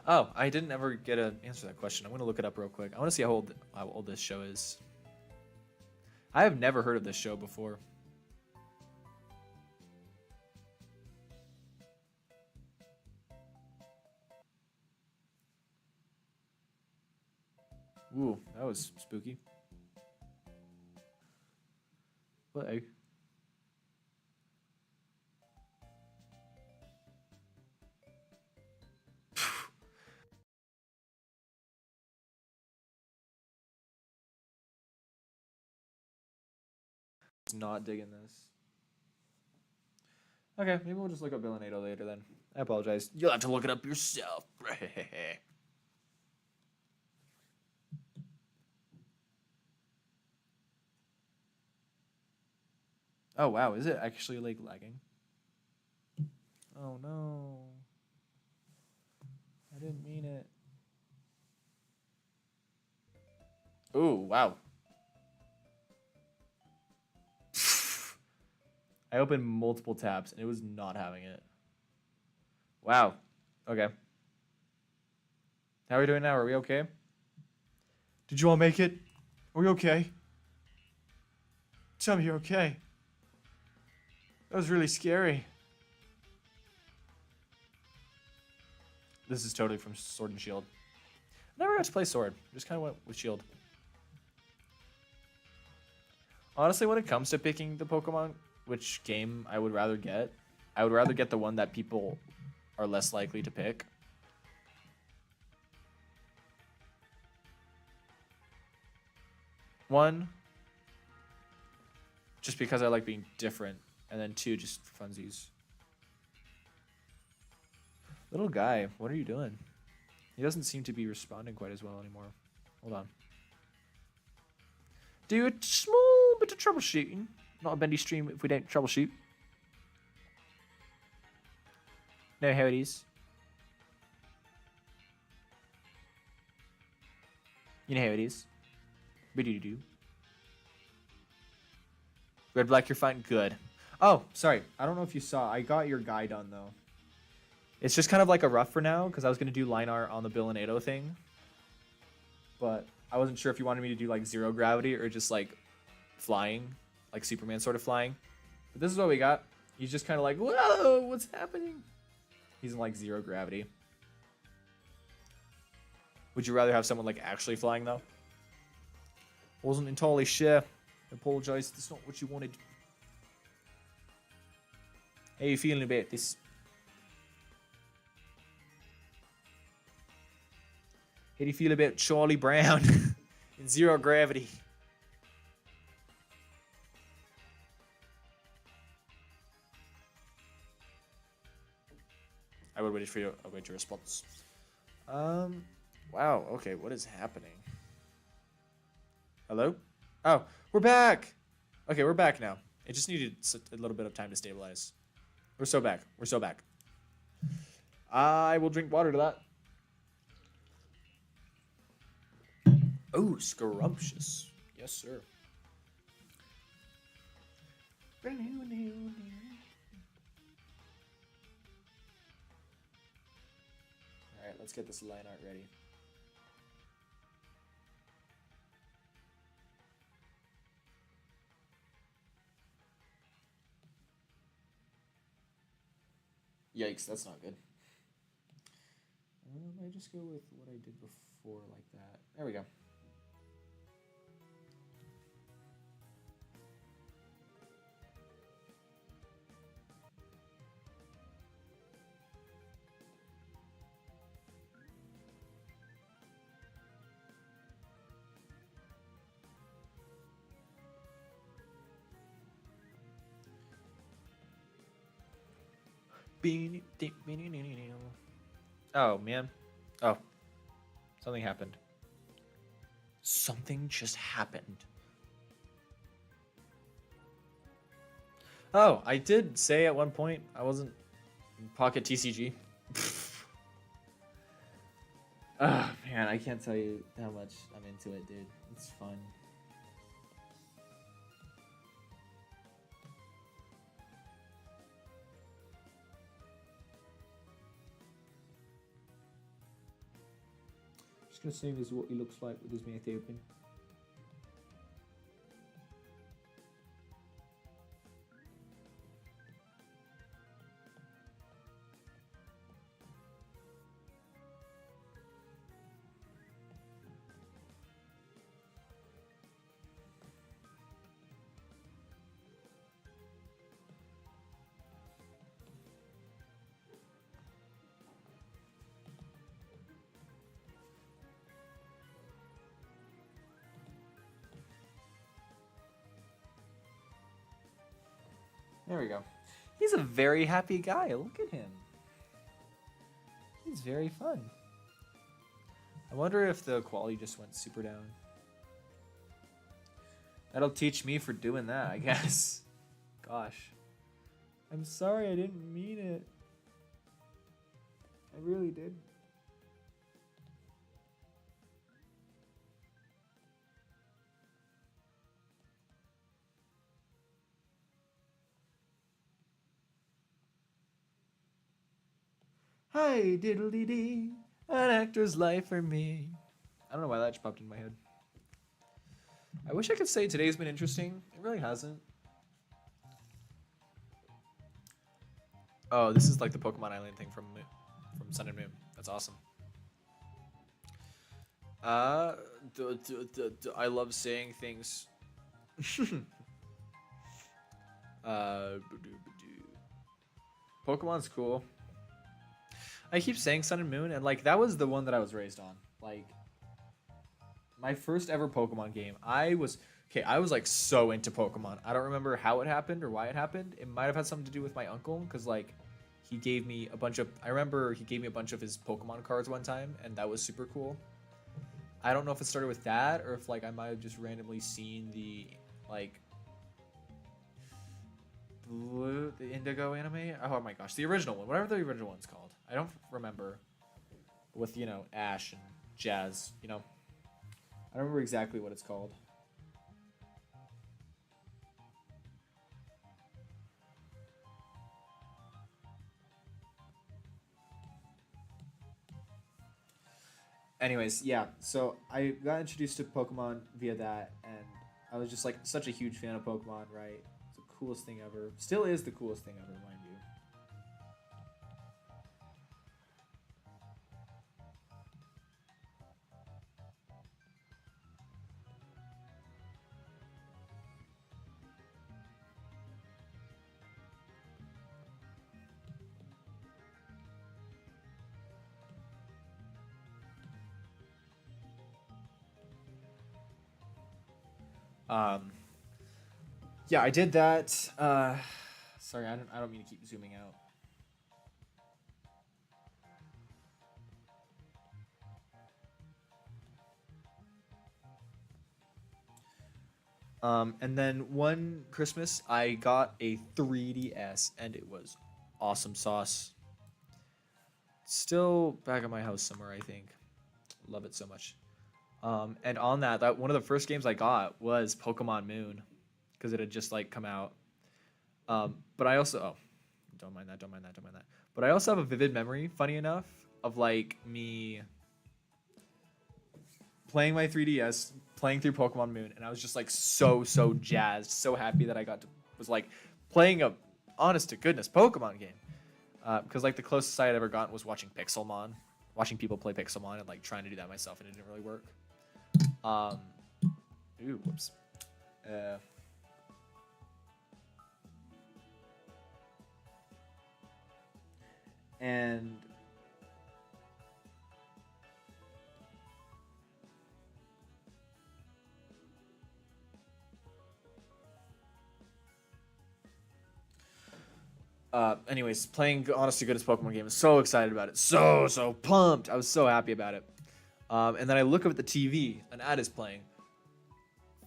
Oh, I didn't ever get an answer to that question. I'm going to look it up real quick. I want to see how old this show is. I have never heard of this show before. Ooh, that was spooky. What? Not digging this. Okay, maybe we'll just look up Villanado later then. I apologize. You'll have to look it up yourself. Oh, wow. Is it actually, like, lagging? Oh, no. I didn't mean it. Ooh, wow. I opened multiple tabs, and it was not having it. Wow. Okay. How are we doing now? Are we okay? Did you all make it? Are we okay? Tell me you're okay. That was really scary. This is totally from Sword and Shield. I never got to play Sword. Just kind of went with Shield. Honestly, when it comes to picking the Pokemon, which game I would rather get, I would rather get the one that people are less likely to pick. One, just because I like being different, and then two, just for funsies. Little guy, what are you doing? He doesn't seem to be responding quite as well anymore. Hold on. Do a small bit of troubleshooting. Not a bendy stream if we don't troubleshoot. Know how it is. You know how it is. Be-do-do-do. Red, black, you're fine. Good. Oh, sorry. I don't know if you saw. I got your guy done, though. It's just kind of like a rough for now, because I was going to do line art on the Bill and Ado thing. But I wasn't sure if you wanted me to do, like, zero gravity or just, like, flying. Like Superman sort of flying. But this is what we got. He's just kind of like, whoa, what's happening? He's in, like, zero gravity. Would you rather have someone, like, actually flying, though? Wasn't entirely sure. I apologize. That's not what you wanted. How you feeling about this? How do you feel about Charlie Brown in zero gravity? I would wait for you. I'll wait your response. Wow. Okay. What is happening? Hello? Oh, we're back. Okay, we're back now. It just needed a little bit of time to stabilize. We're so back. We're so back. I will drink water to that. Oh, scrumptious. Yes, sir. Alright, let's get this line art ready. Yikes, that's not good. I just go with what I did before like that. There we go. Oh, man. Oh. Something happened. Something just happened. Oh, I did say at one point I wasn't in Pocket TCG. Oh, man, I can't tell you how much I'm into it, dude. It's fun. Just gonna say this is what he looks like with his mouth open. There we go. He's a very happy guy. Look at him. He's very fun. I wonder if the quality just went super down. That'll teach me for doing that, I guess. gosh. I'm sorry, I didn't mean it. I really did. Hi, diddly dee, an actor's life for me. I don't know why that just popped in my head. I wish I could say today's been interesting. It really hasn't. Oh, this is like the Pokemon Island thing from Sun and Moon. That's awesome. I love saying things. Pokemon's cool. I keep saying Sun and Moon, and like that was the one that I was raised on. Like my first ever Pokemon game. I was like so into Pokemon. I don't remember how it happened or why it happened. It might have had something to do with my uncle, because like he gave me a bunch of. I remember he gave me a bunch of his Pokemon cards one time, and that was super cool. I don't know if it started with that or if like I might have just randomly seen the like the Indigo anime. Oh my gosh, the original one, whatever the original one's called. I don't remember. With Ash and Jazz. I don't remember exactly what it's called. Anyways, yeah, so I got introduced to Pokemon via that, and I was just like such a huge fan of Pokemon, right? It's the coolest thing ever. Still is the coolest thing ever, mind you. Yeah, I did that. Sorry, I don't mean to keep zooming out. And then one Christmas, I got a 3DS, and it was awesome sauce. Still back at my house somewhere, I think. Love it so much. And on that one of the first games I got was Pokemon Moon, because it had just like come out. But I also don't mind that. But I also have a vivid memory, funny enough, of like me playing my 3DS, playing through Pokemon Moon, and I was just like so jazzed, so happy that I was like playing a honest to goodness Pokemon game. Because like the closest I had ever gotten was watching Pixelmon, watching people play Pixelmon and like trying to do that myself, and it didn't really work. Ooh, whoops. And anyways, playing honest to goodness Pokemon game, so excited about it, so pumped. I was so happy about it. And then I look up at the TV, an ad is playing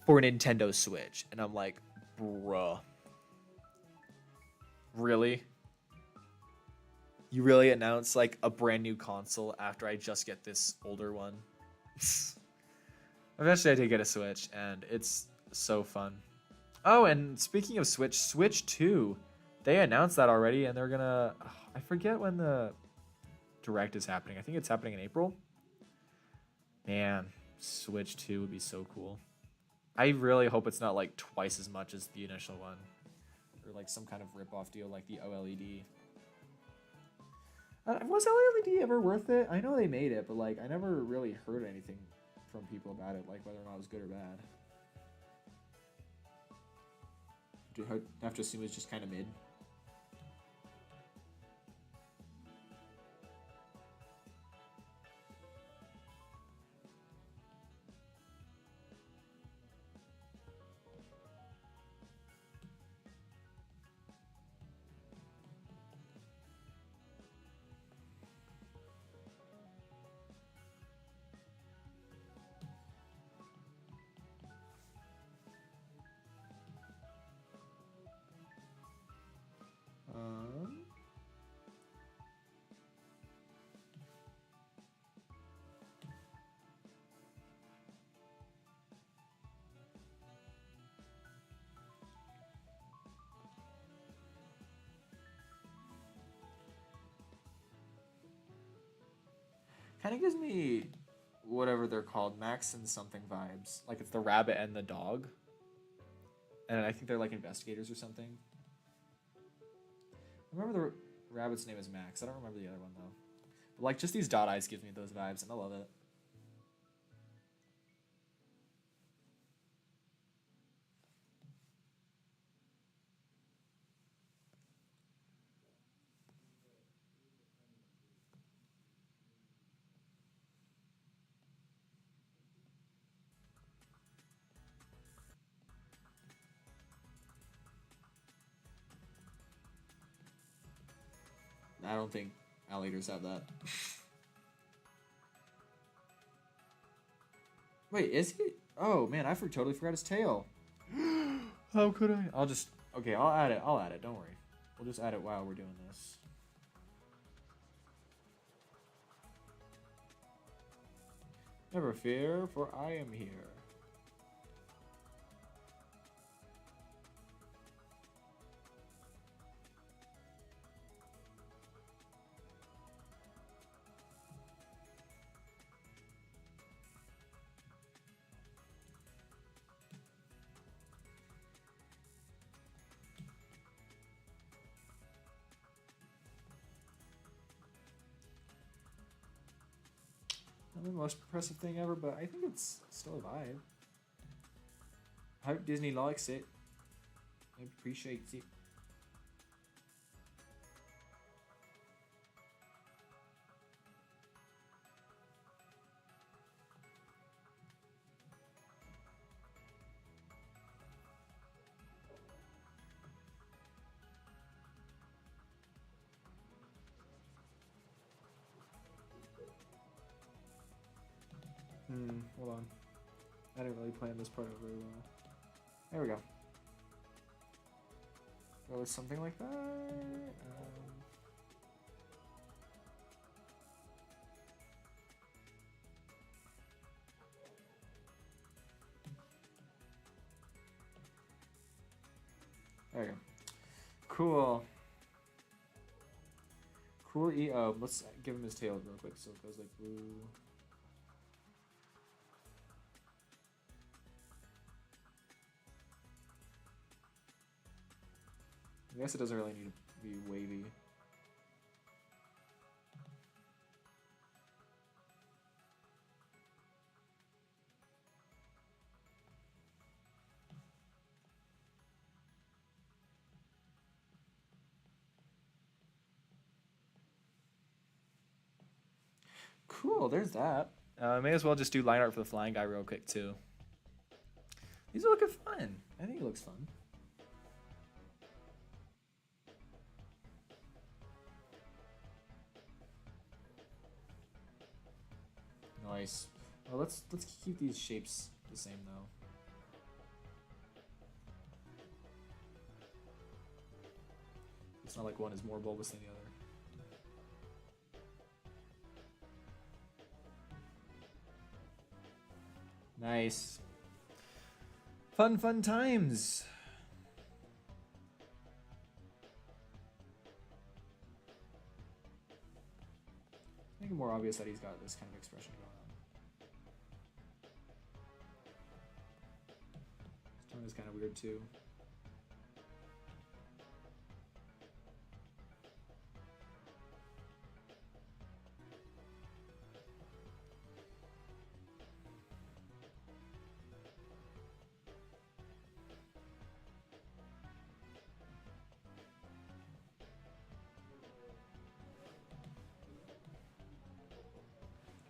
for Nintendo Switch, and I'm like, bruh, really? You really announce like a brand new console after I just get this older one? Eventually I did get a Switch, and it's so fun. Oh, and speaking of Switch, Switch 2, they announced that already, and they're gonna... I forget when the Direct is happening. I think it's happening in April. Man, Switch 2 would be so cool. I really hope it's not like twice as much as the initial one, or like some kind of rip-off deal like the OLED. Was OLED ever worth it? I know they made it, but like I never really heard anything from people about it, like whether or not it was good or bad. Do I have to assume it's just kind of mid? Kind of gives me whatever they're called, Max and something vibes. Like it's the rabbit and the dog. And I think they're like investigators or something. I remember the rabbit's name is Max. I don't remember the other one though. But like just these dot eyes gives me those vibes and I love it. I don't think alligators have that. Wait, is he? Oh man, I totally forgot his tail. How could I? Okay, I'll add it. Don't worry. We'll just add it while we're doing this. Never fear, for I am here. Not the most impressive thing ever, but I think it's still a vibe. I hope Disney likes it. I appreciates it. Hold on. I didn't really plan this part out very well. There we go. Go with something like that. There we go. Cool. Cool EO. Let's give him his tail real quick so it goes like blue. I guess it doesn't really need to be wavy. Cool, there's that. May as well just do line art for the flying guy real quick too. These are looking fun. I think he looks fun. Nice. Well, let's keep these shapes the same though. It's not like one is more bulbous than the other. Nice. Fun times. Make it more obvious that he's got this kind of expression going on. His tone is kind of weird too.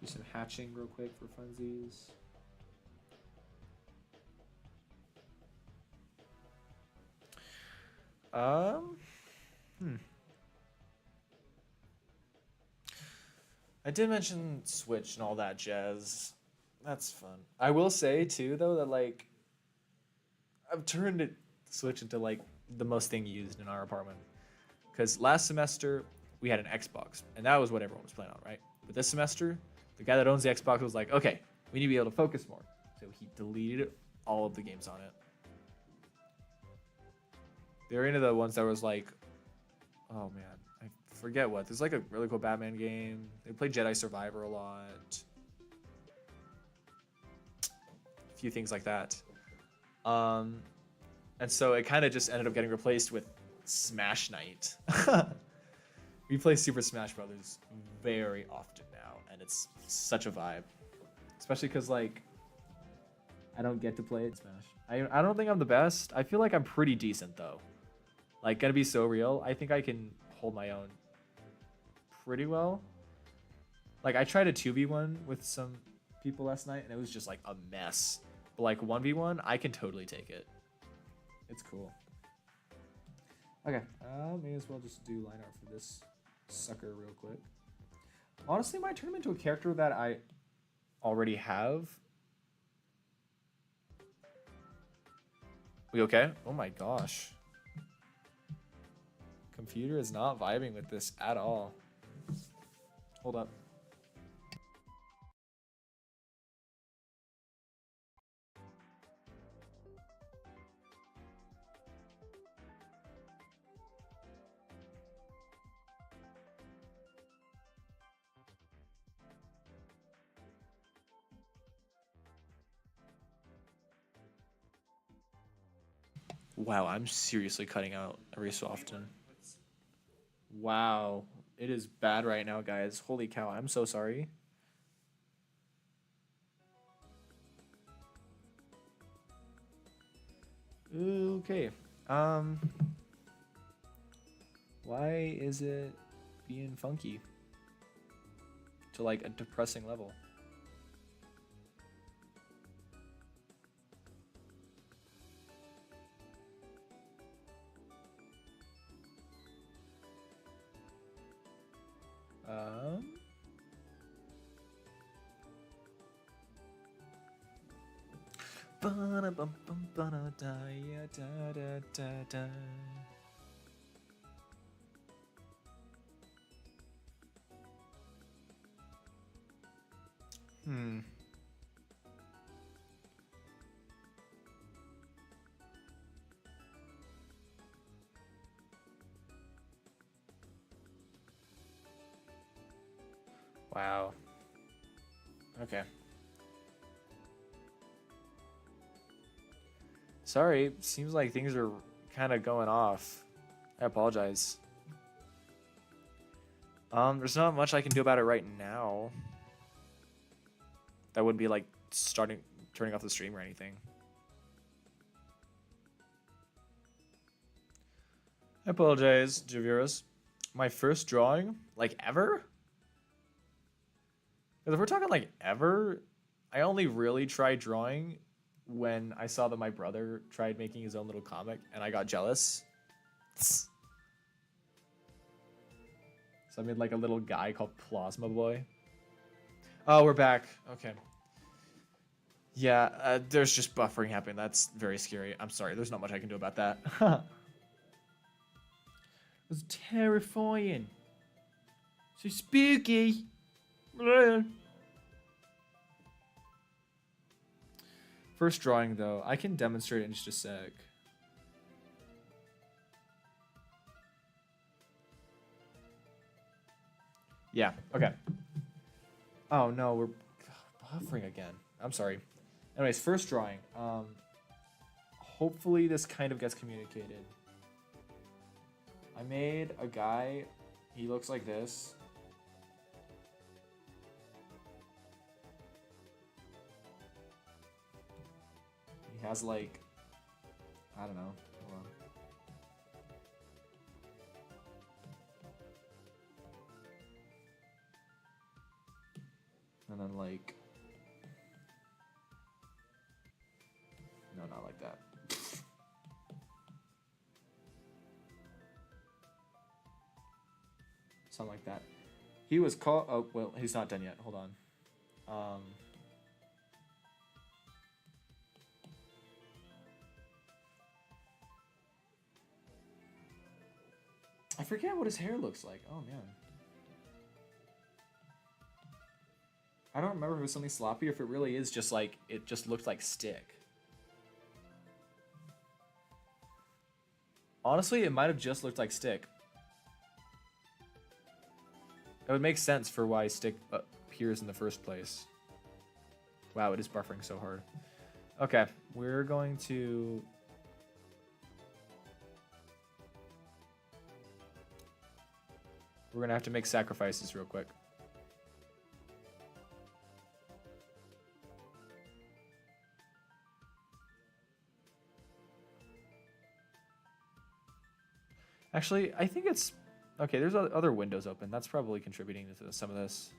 Do some hatching real quick for funsies. I did mention Switch and all that jazz. That's fun. I will say too though that like I've turned it Switch into like the most thing used in our apartment. Because last semester we had an Xbox and that was what everyone was playing on, right? But this semester, the guy that owns the Xbox was like, okay, we need to be able to focus more. So he deleted all of the games on it. They were into the ones that was like, oh man, I forget what. There's like a really cool Batman game. They play Jedi Survivor a lot. A few things like that. And so it kind of just ended up getting replaced with Smash Night. We play Super Smash Brothers very often now, and it's such a vibe. Especially because, like, I don't get to play it Smash. I don't think I'm the best. I feel like I'm pretty decent, though. Like, gonna be so real, I think I can hold my own pretty well. Like, I tried a 2v1 with some people last night, and it was just, like, a mess. But, like, 1v1, I can totally take it. It's cool. Okay, may as well just do line art for this sucker real quick. Honestly, might turn him into a character that I already have. We okay? Oh my gosh. Computer is not vibing with this at all. Hold up. Wow, I'm seriously cutting out every so often. Wow, it is bad right now, guys. Holy cow, I'm so sorry. Okay. Why is it being funky to like a depressing level? Hmm. Wow. Okay. Sorry, seems like things are kind of going off. I apologize. There's not much I can do about it right now. That wouldn't be like turning off the stream or anything. I apologize, Javiras. My first drawing, like ever? Because if we're talking like ever, I only really tried drawing when I saw that my brother tried making his own little comic and I got jealous. So I made like a little guy called Plasma Boy. Oh, we're back. Okay. Yeah, there's just buffering happening. That's very scary. I'm sorry. There's not much I can do about that. It was terrifying. So spooky. First drawing, though. I can demonstrate it in just a sec. Yeah, okay. Oh, no, we're buffering again. I'm sorry. Anyways, first drawing. Hopefully this kind of gets communicated. I made a guy. He looks like this. He has like, I don't know. Hold on. And then like, no, not like that. Something like that. He was called, oh, well, he's not done yet. Hold on. I forget what his hair looks like. Oh, man. I don't remember if it was something sloppy or if it really is just like, it just looked like stick. Honestly, it might have just looked like stick. It would make sense for why Stick appears in the first place. Wow, it is buffering so hard. Okay, we're going to... We're going to have to make sacrifices real quick. Actually, I think it's... Okay, there's other windows open. That's probably contributing to some of this.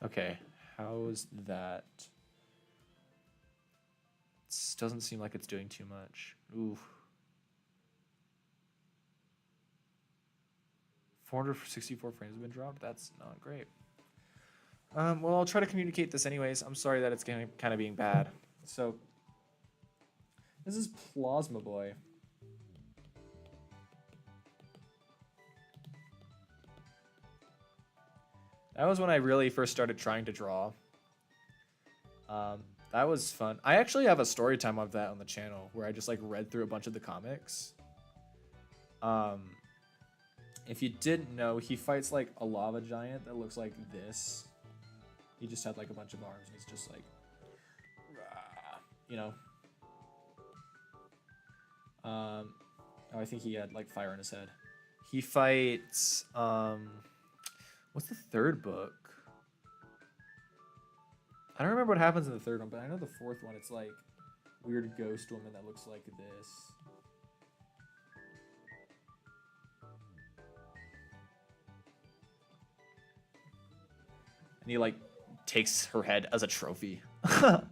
Okay, how's that? It doesn't seem like it's doing too much. Ooh. 464 frames have been dropped? That's not great. Well, I'll try to communicate this anyways. I'm sorry that it's kind of being bad. So, this is Plasma Boy. That was when I really first started trying to draw. That was fun. I actually have a story time of that on the channel where I just like read through a bunch of the comics. If you didn't know, he fights like a lava giant that looks like this. He just had like a bunch of arms and he's just like, you know. Oh, I think he had like fire in his head. He fights, what's the third book? I don't remember what happens in the third one, but I know the fourth one, it's like weird ghost woman that looks like this. And he like takes her head as a trophy. And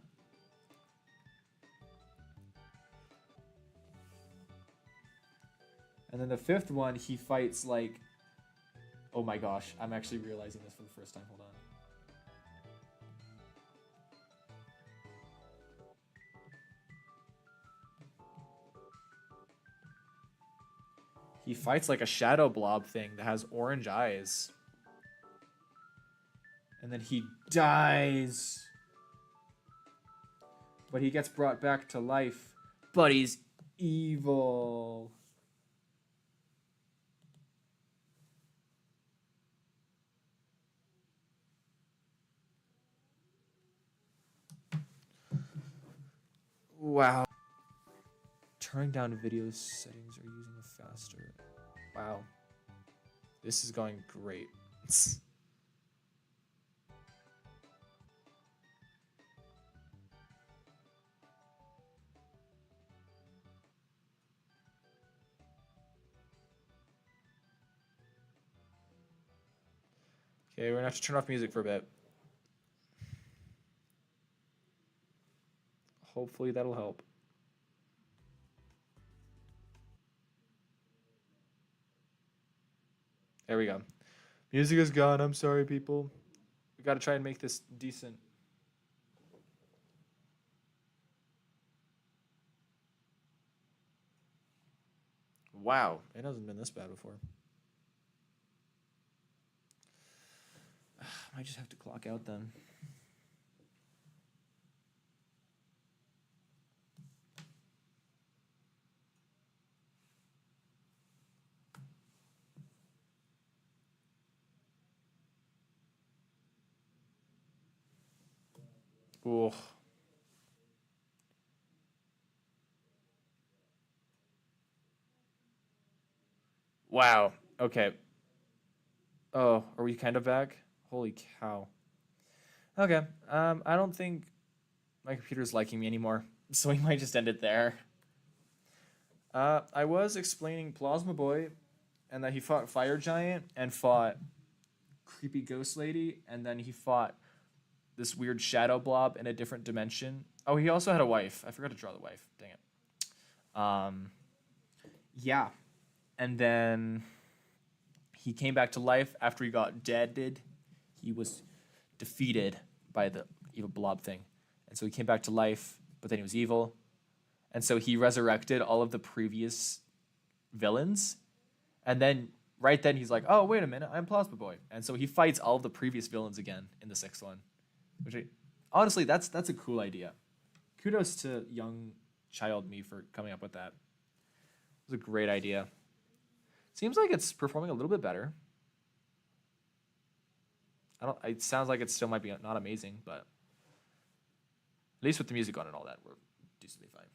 then the fifth one, he fights like... Oh my gosh, I'm actually realizing this for the first time. Hold on. He fights like a shadow blob thing that has orange eyes. And then he dies. But he gets brought back to life. But he's evil. Wow. Turning down video settings or using a faster. Wow. This is going great. Okay, we're gonna have to turn off music for a bit. Hopefully that'll help. There we go. Music is gone. I'm sorry, people. We gotta try and make this decent. Wow, it hasn't been this bad before. I might just have to clock out then. Ooh. Wow. Okay. Oh, are we kind of back? Holy cow. Okay. I don't think my computer's liking me anymore, so we might just end it there. I was explaining Plasma Boy, and that he fought Fire Giant and fought Creepy Ghost Lady, and then he fought this weird shadow blob in a different dimension. Oh, he also had a wife. I forgot to draw the wife. Dang it. Yeah. And then he came back to life after he got deaded. He was defeated by the evil blob thing. And so he came back to life, but then he was evil. And so he resurrected all of the previous villains. And then right then he's like, oh, wait a minute, I'm Plasma Boy. And so he fights all of the previous villains again in the sixth one. Which honestly, that's a cool idea. Kudos to young child me for coming up with that. It was a great idea. Seems like it's performing a little bit better. It sounds like it still might be not amazing, but at least with the music on and all that, we're decently fine.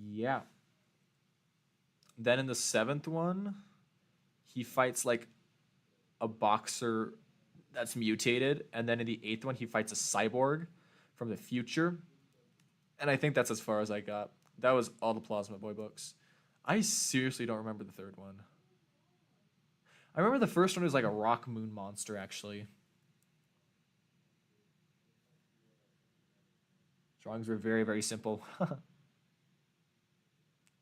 Yeah. Then in the 7th one, he fights like a boxer that's mutated, and then in the 8th one, he fights a cyborg from the future. And I think that's as far as I got. That was all the Plasma Boy books. I seriously don't remember the 3rd one. I remember the first one was like a rock moon monster, actually. Drawings were very, very simple. And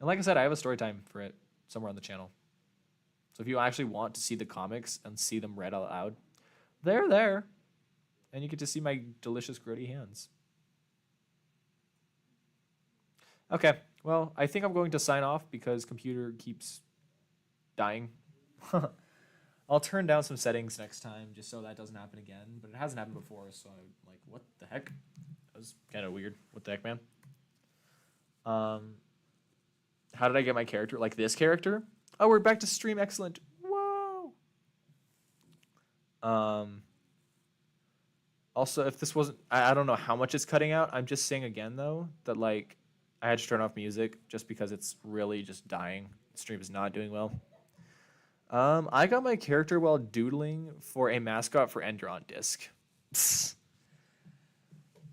like I said, I have a story time for it somewhere on the channel. So if you actually want to see the comics and see them read out loud, they're there. And you get to see my delicious grody hands. Okay, well, I think I'm going to sign off because computer keeps dying. I'll turn down some settings next time just so that doesn't happen again. But it hasn't happened before, so I'm like, what the heck? That was kind of weird. What the heck, man? How did I get my character? Like this character? Oh, we're back to stream. Excellent. Whoa. Also, if this wasn't... I don't know how much it's cutting out. I'm just saying again, though, that, like, I had to turn off music just because it's really just dying. The stream is not doing well. I got my character while doodling for a mascot for Ender on disc.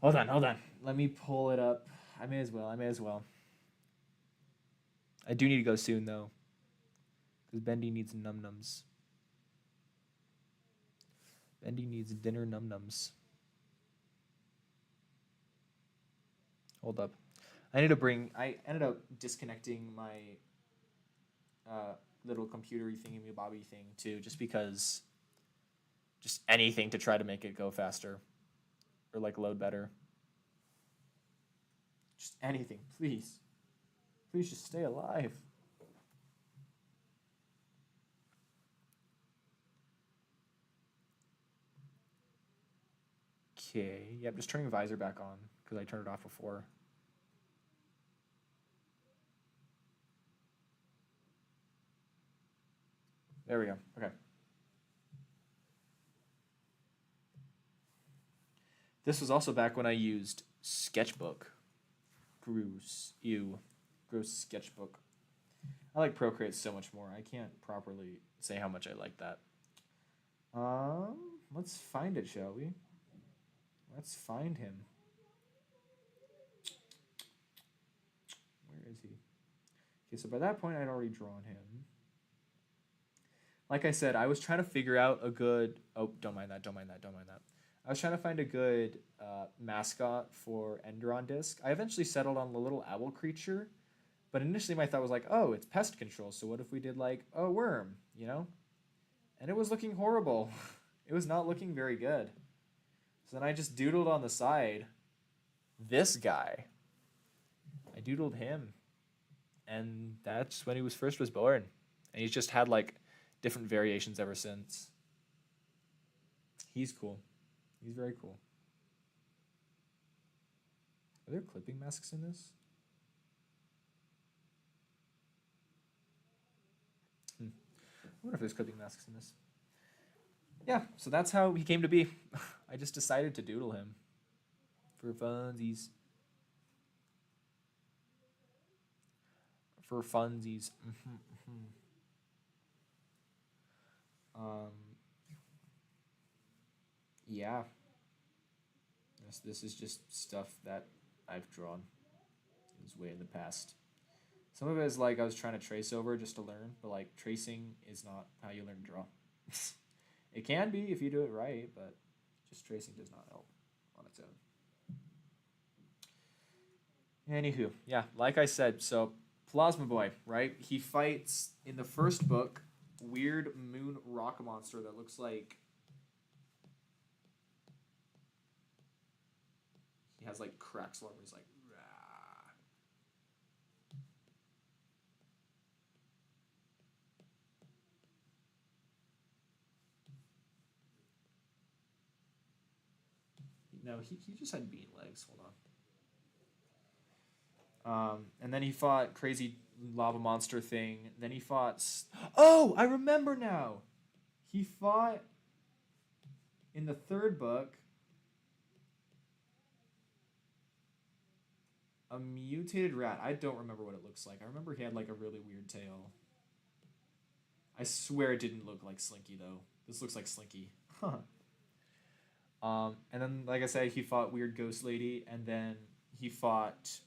Hold on. Let me pull it up. I may as well. I do need to go soon, though. Because Bendy needs num-nums. Bendy needs dinner num-nums. Hold up. I ended up disconnecting my little computer-y thingy-bobby thing, too, just because... Just anything to try to make it go faster. Or, like, load better. Just anything, please. Please just stay alive. Okay, yep, just turning visor back on because I turned it off before. There we go, okay. This was also back when I used Sketchbook. Gross Sketchbook. I like Procreate so much more. I can't properly say how much I like that. Let's find it, shall we? Let's find him. Where is he? Okay, so by that point, I'd already drawn him. Like I said, I was trying to figure out a good... Oh, don't mind that. I was trying to find a good mascot for Ender on disc. I eventually settled on the little owl creature, but initially my thought was like, oh, it's pest control, so what if we did like a worm, you know? And it was looking horrible. It was not looking very good. So then I just doodled on the side this guy. I doodled him. And that's when he was born. And he's just had like different variations ever since. He's cool. He's very cool. Are there clipping masks in this? I wonder if there's clipping masks in this. Yeah, so that's how he came to be. I just decided to doodle him. For funsies. Yeah. This is just stuff that I've drawn. It was way in the past. Some of it is like I was trying to trace over just to learn, but like tracing is not how you learn to draw. It can be if you do it right, but just tracing does not help on its own. Anywho, yeah, like I said, so Plasma Boy, right? He fights in the first book, weird moon rock monster that looks like he has like cracks all over his like rah. No, he just had bean legs. Hold on. And then he fought crazy lava monster thing. Then he fought. Oh, I remember now. He fought in the third book a mutated rat. I don't remember what it looks like. I remember he had like a really weird tail. I swear it didn't look like Slinky though. This looks like Slinky. And then like I said, he fought weird ghost lady, and then he fought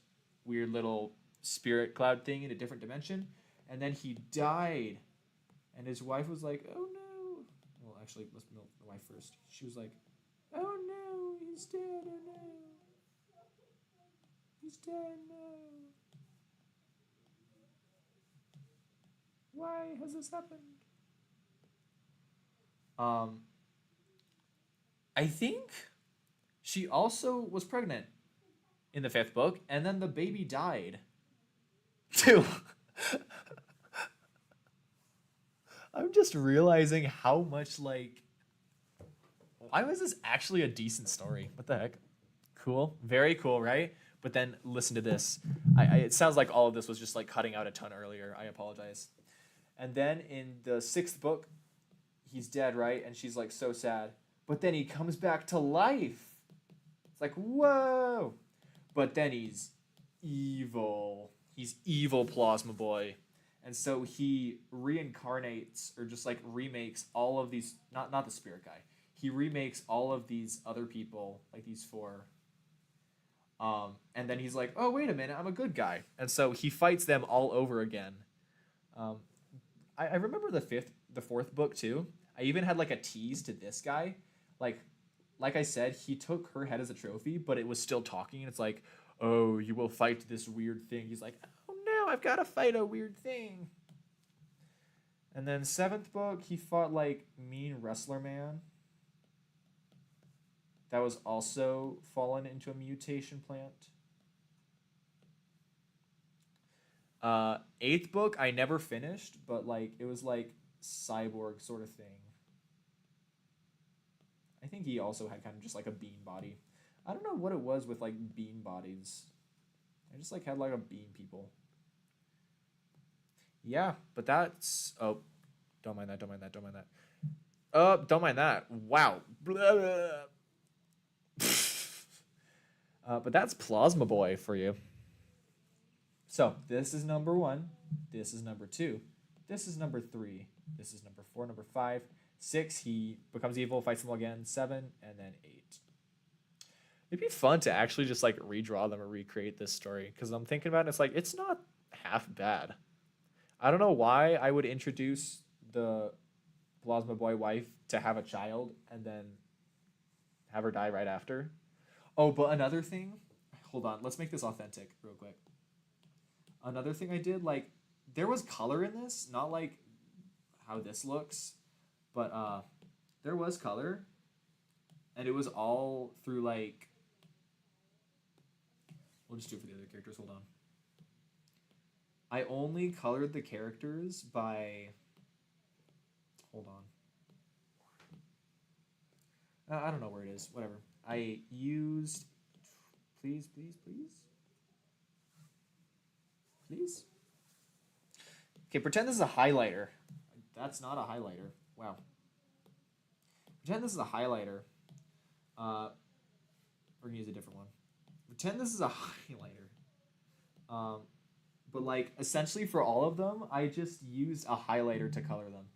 weird little spirit cloud thing in a different dimension, and then he died, and his wife was like, "Oh no!" Well, actually, let's milk the wife first. She was like, "Oh no, he's dead! Oh no, he's dead! No! Why has this happened?" I think she also was pregnant in the fifth book, and then the baby died. Too. I'm just realizing how much, like, why was this actually a decent story? What the heck? Cool. Very cool, right? But then listen to this. It sounds like all of this was just like cutting out a ton earlier. I apologize. And then in the sixth book, he's dead, right? And she's like so sad. But then he comes back to life. It's like, whoa. But then he's evil. He's evil Plasma Boy. And so he reincarnates or just like remakes all of these, not the spirit guy. He remakes all of these other people, like these four. And then he's like, oh, wait a minute, I'm a good guy. And so he fights them all over again. I remember the fourth book too. I even had like a tease to this guy. Like I said, he took her head as a trophy, but it was still talking. And it's like, oh, you will fight this weird thing. He's like, oh no, I've got to fight a weird thing. And then seventh book, he fought like mean wrestler man. That was also fallen into a mutation plant. Eighth book, I never finished, but like it was like cyborg sort of thing. I think he also had kind of just like a bean body. I don't know what it was with like bean bodies. I just like had like a bean people. Yeah, but that's don't mind that. Don't mind that. Wow. But that's Plasma Boy for you. So this is number 1. This is number 2. This is number 3. This is number 4. Number 5. 6. He becomes evil, fights them all again. 7, and then 8. It'd be fun to actually just like redraw them or recreate this story, because I'm thinking about it, it's like it's not half bad. I don't know why I would introduce the Plasma Boy wife to have a child and then have her die right after. Oh, but another thing, hold on, let's make this authentic real quick. Another thing I did, like, there was color in this, not like how this looks, but there was color, and it was all through, like, we'll just do it for the other characters, hold on. I only colored the characters by, hold on. I don't know where it is, whatever. I used, please. Okay, pretend this is a highlighter. That's not a highlighter. Wow. Pretend this is a highlighter. We're gonna use a different one. Pretend this is a highlighter. But like essentially for all of them, I just used a highlighter to color them.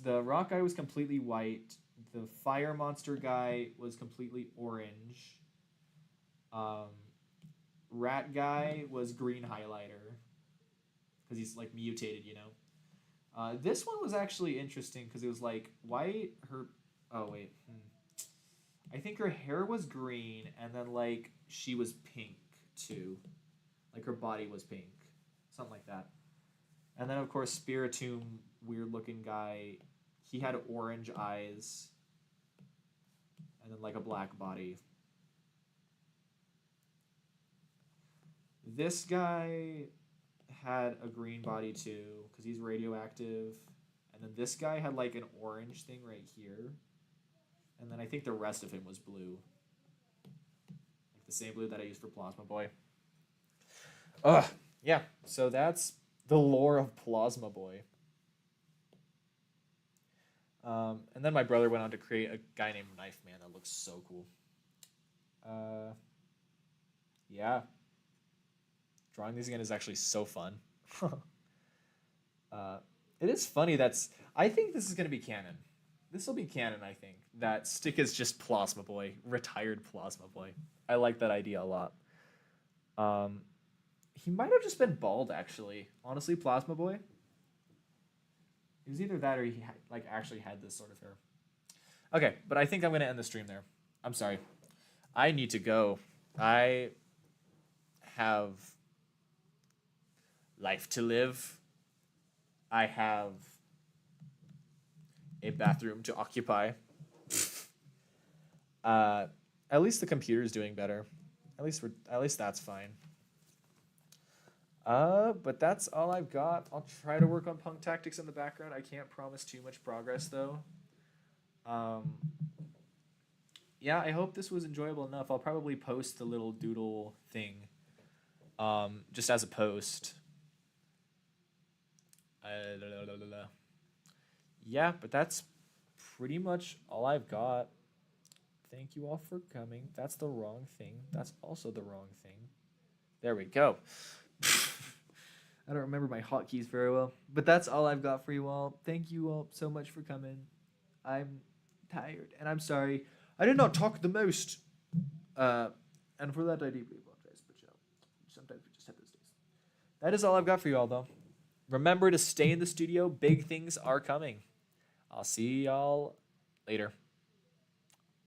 The rock guy was completely white. The fire monster guy was completely orange. Rat guy was green highlighter, because he's like mutated, you know. This one was actually interesting because it was like white. I think her hair was green, and then like she was pink too, like her body was pink, something like that. And then of course Spiritomb, weird looking guy, he had orange eyes, and then like a black body. This guy had a green body too, because he's radioactive. And then this guy had like an orange thing right here. And then I think the rest of him was blue. The same blue that I used for Plasma Boy. Ugh. Yeah, so that's the lore of Plasma Boy. And then my brother went on to create a guy named Knife Man that looks so cool. Yeah. Drawing these again is actually so fun. It is funny I think this is going to be canon. This will be canon, I think. That Stick is just Plasma Boy. Retired Plasma Boy. I like that idea a lot. He might have just been bald, actually. Honestly, Plasma Boy. It was either that or he actually had this sort of hair. Okay, but I think I'm going to end the stream there. I'm sorry. I need to go. I have life to live. I have a bathroom to occupy. At least the computer's doing better. At least that's fine. But that's all I've got. I'll try to work on Punk Tactics in the background. I can't promise too much progress though. Yeah, I hope this was enjoyable enough. I'll probably post the little Doodle thing, just as a post. Yeah, but that's pretty much all I've got. Thank you all for coming. That's the wrong thing. That's also the wrong thing. There we go. I don't remember my hotkeys very well, but that's all I've got for you all. Thank you all so much for coming. I'm tired, and I'm sorry. I did not talk the most. And for that, I deeply apologize, but sometimes we just have those days. That is all I've got for you all, though. Remember to stay in the studio. Big things are coming. I'll see y'all later.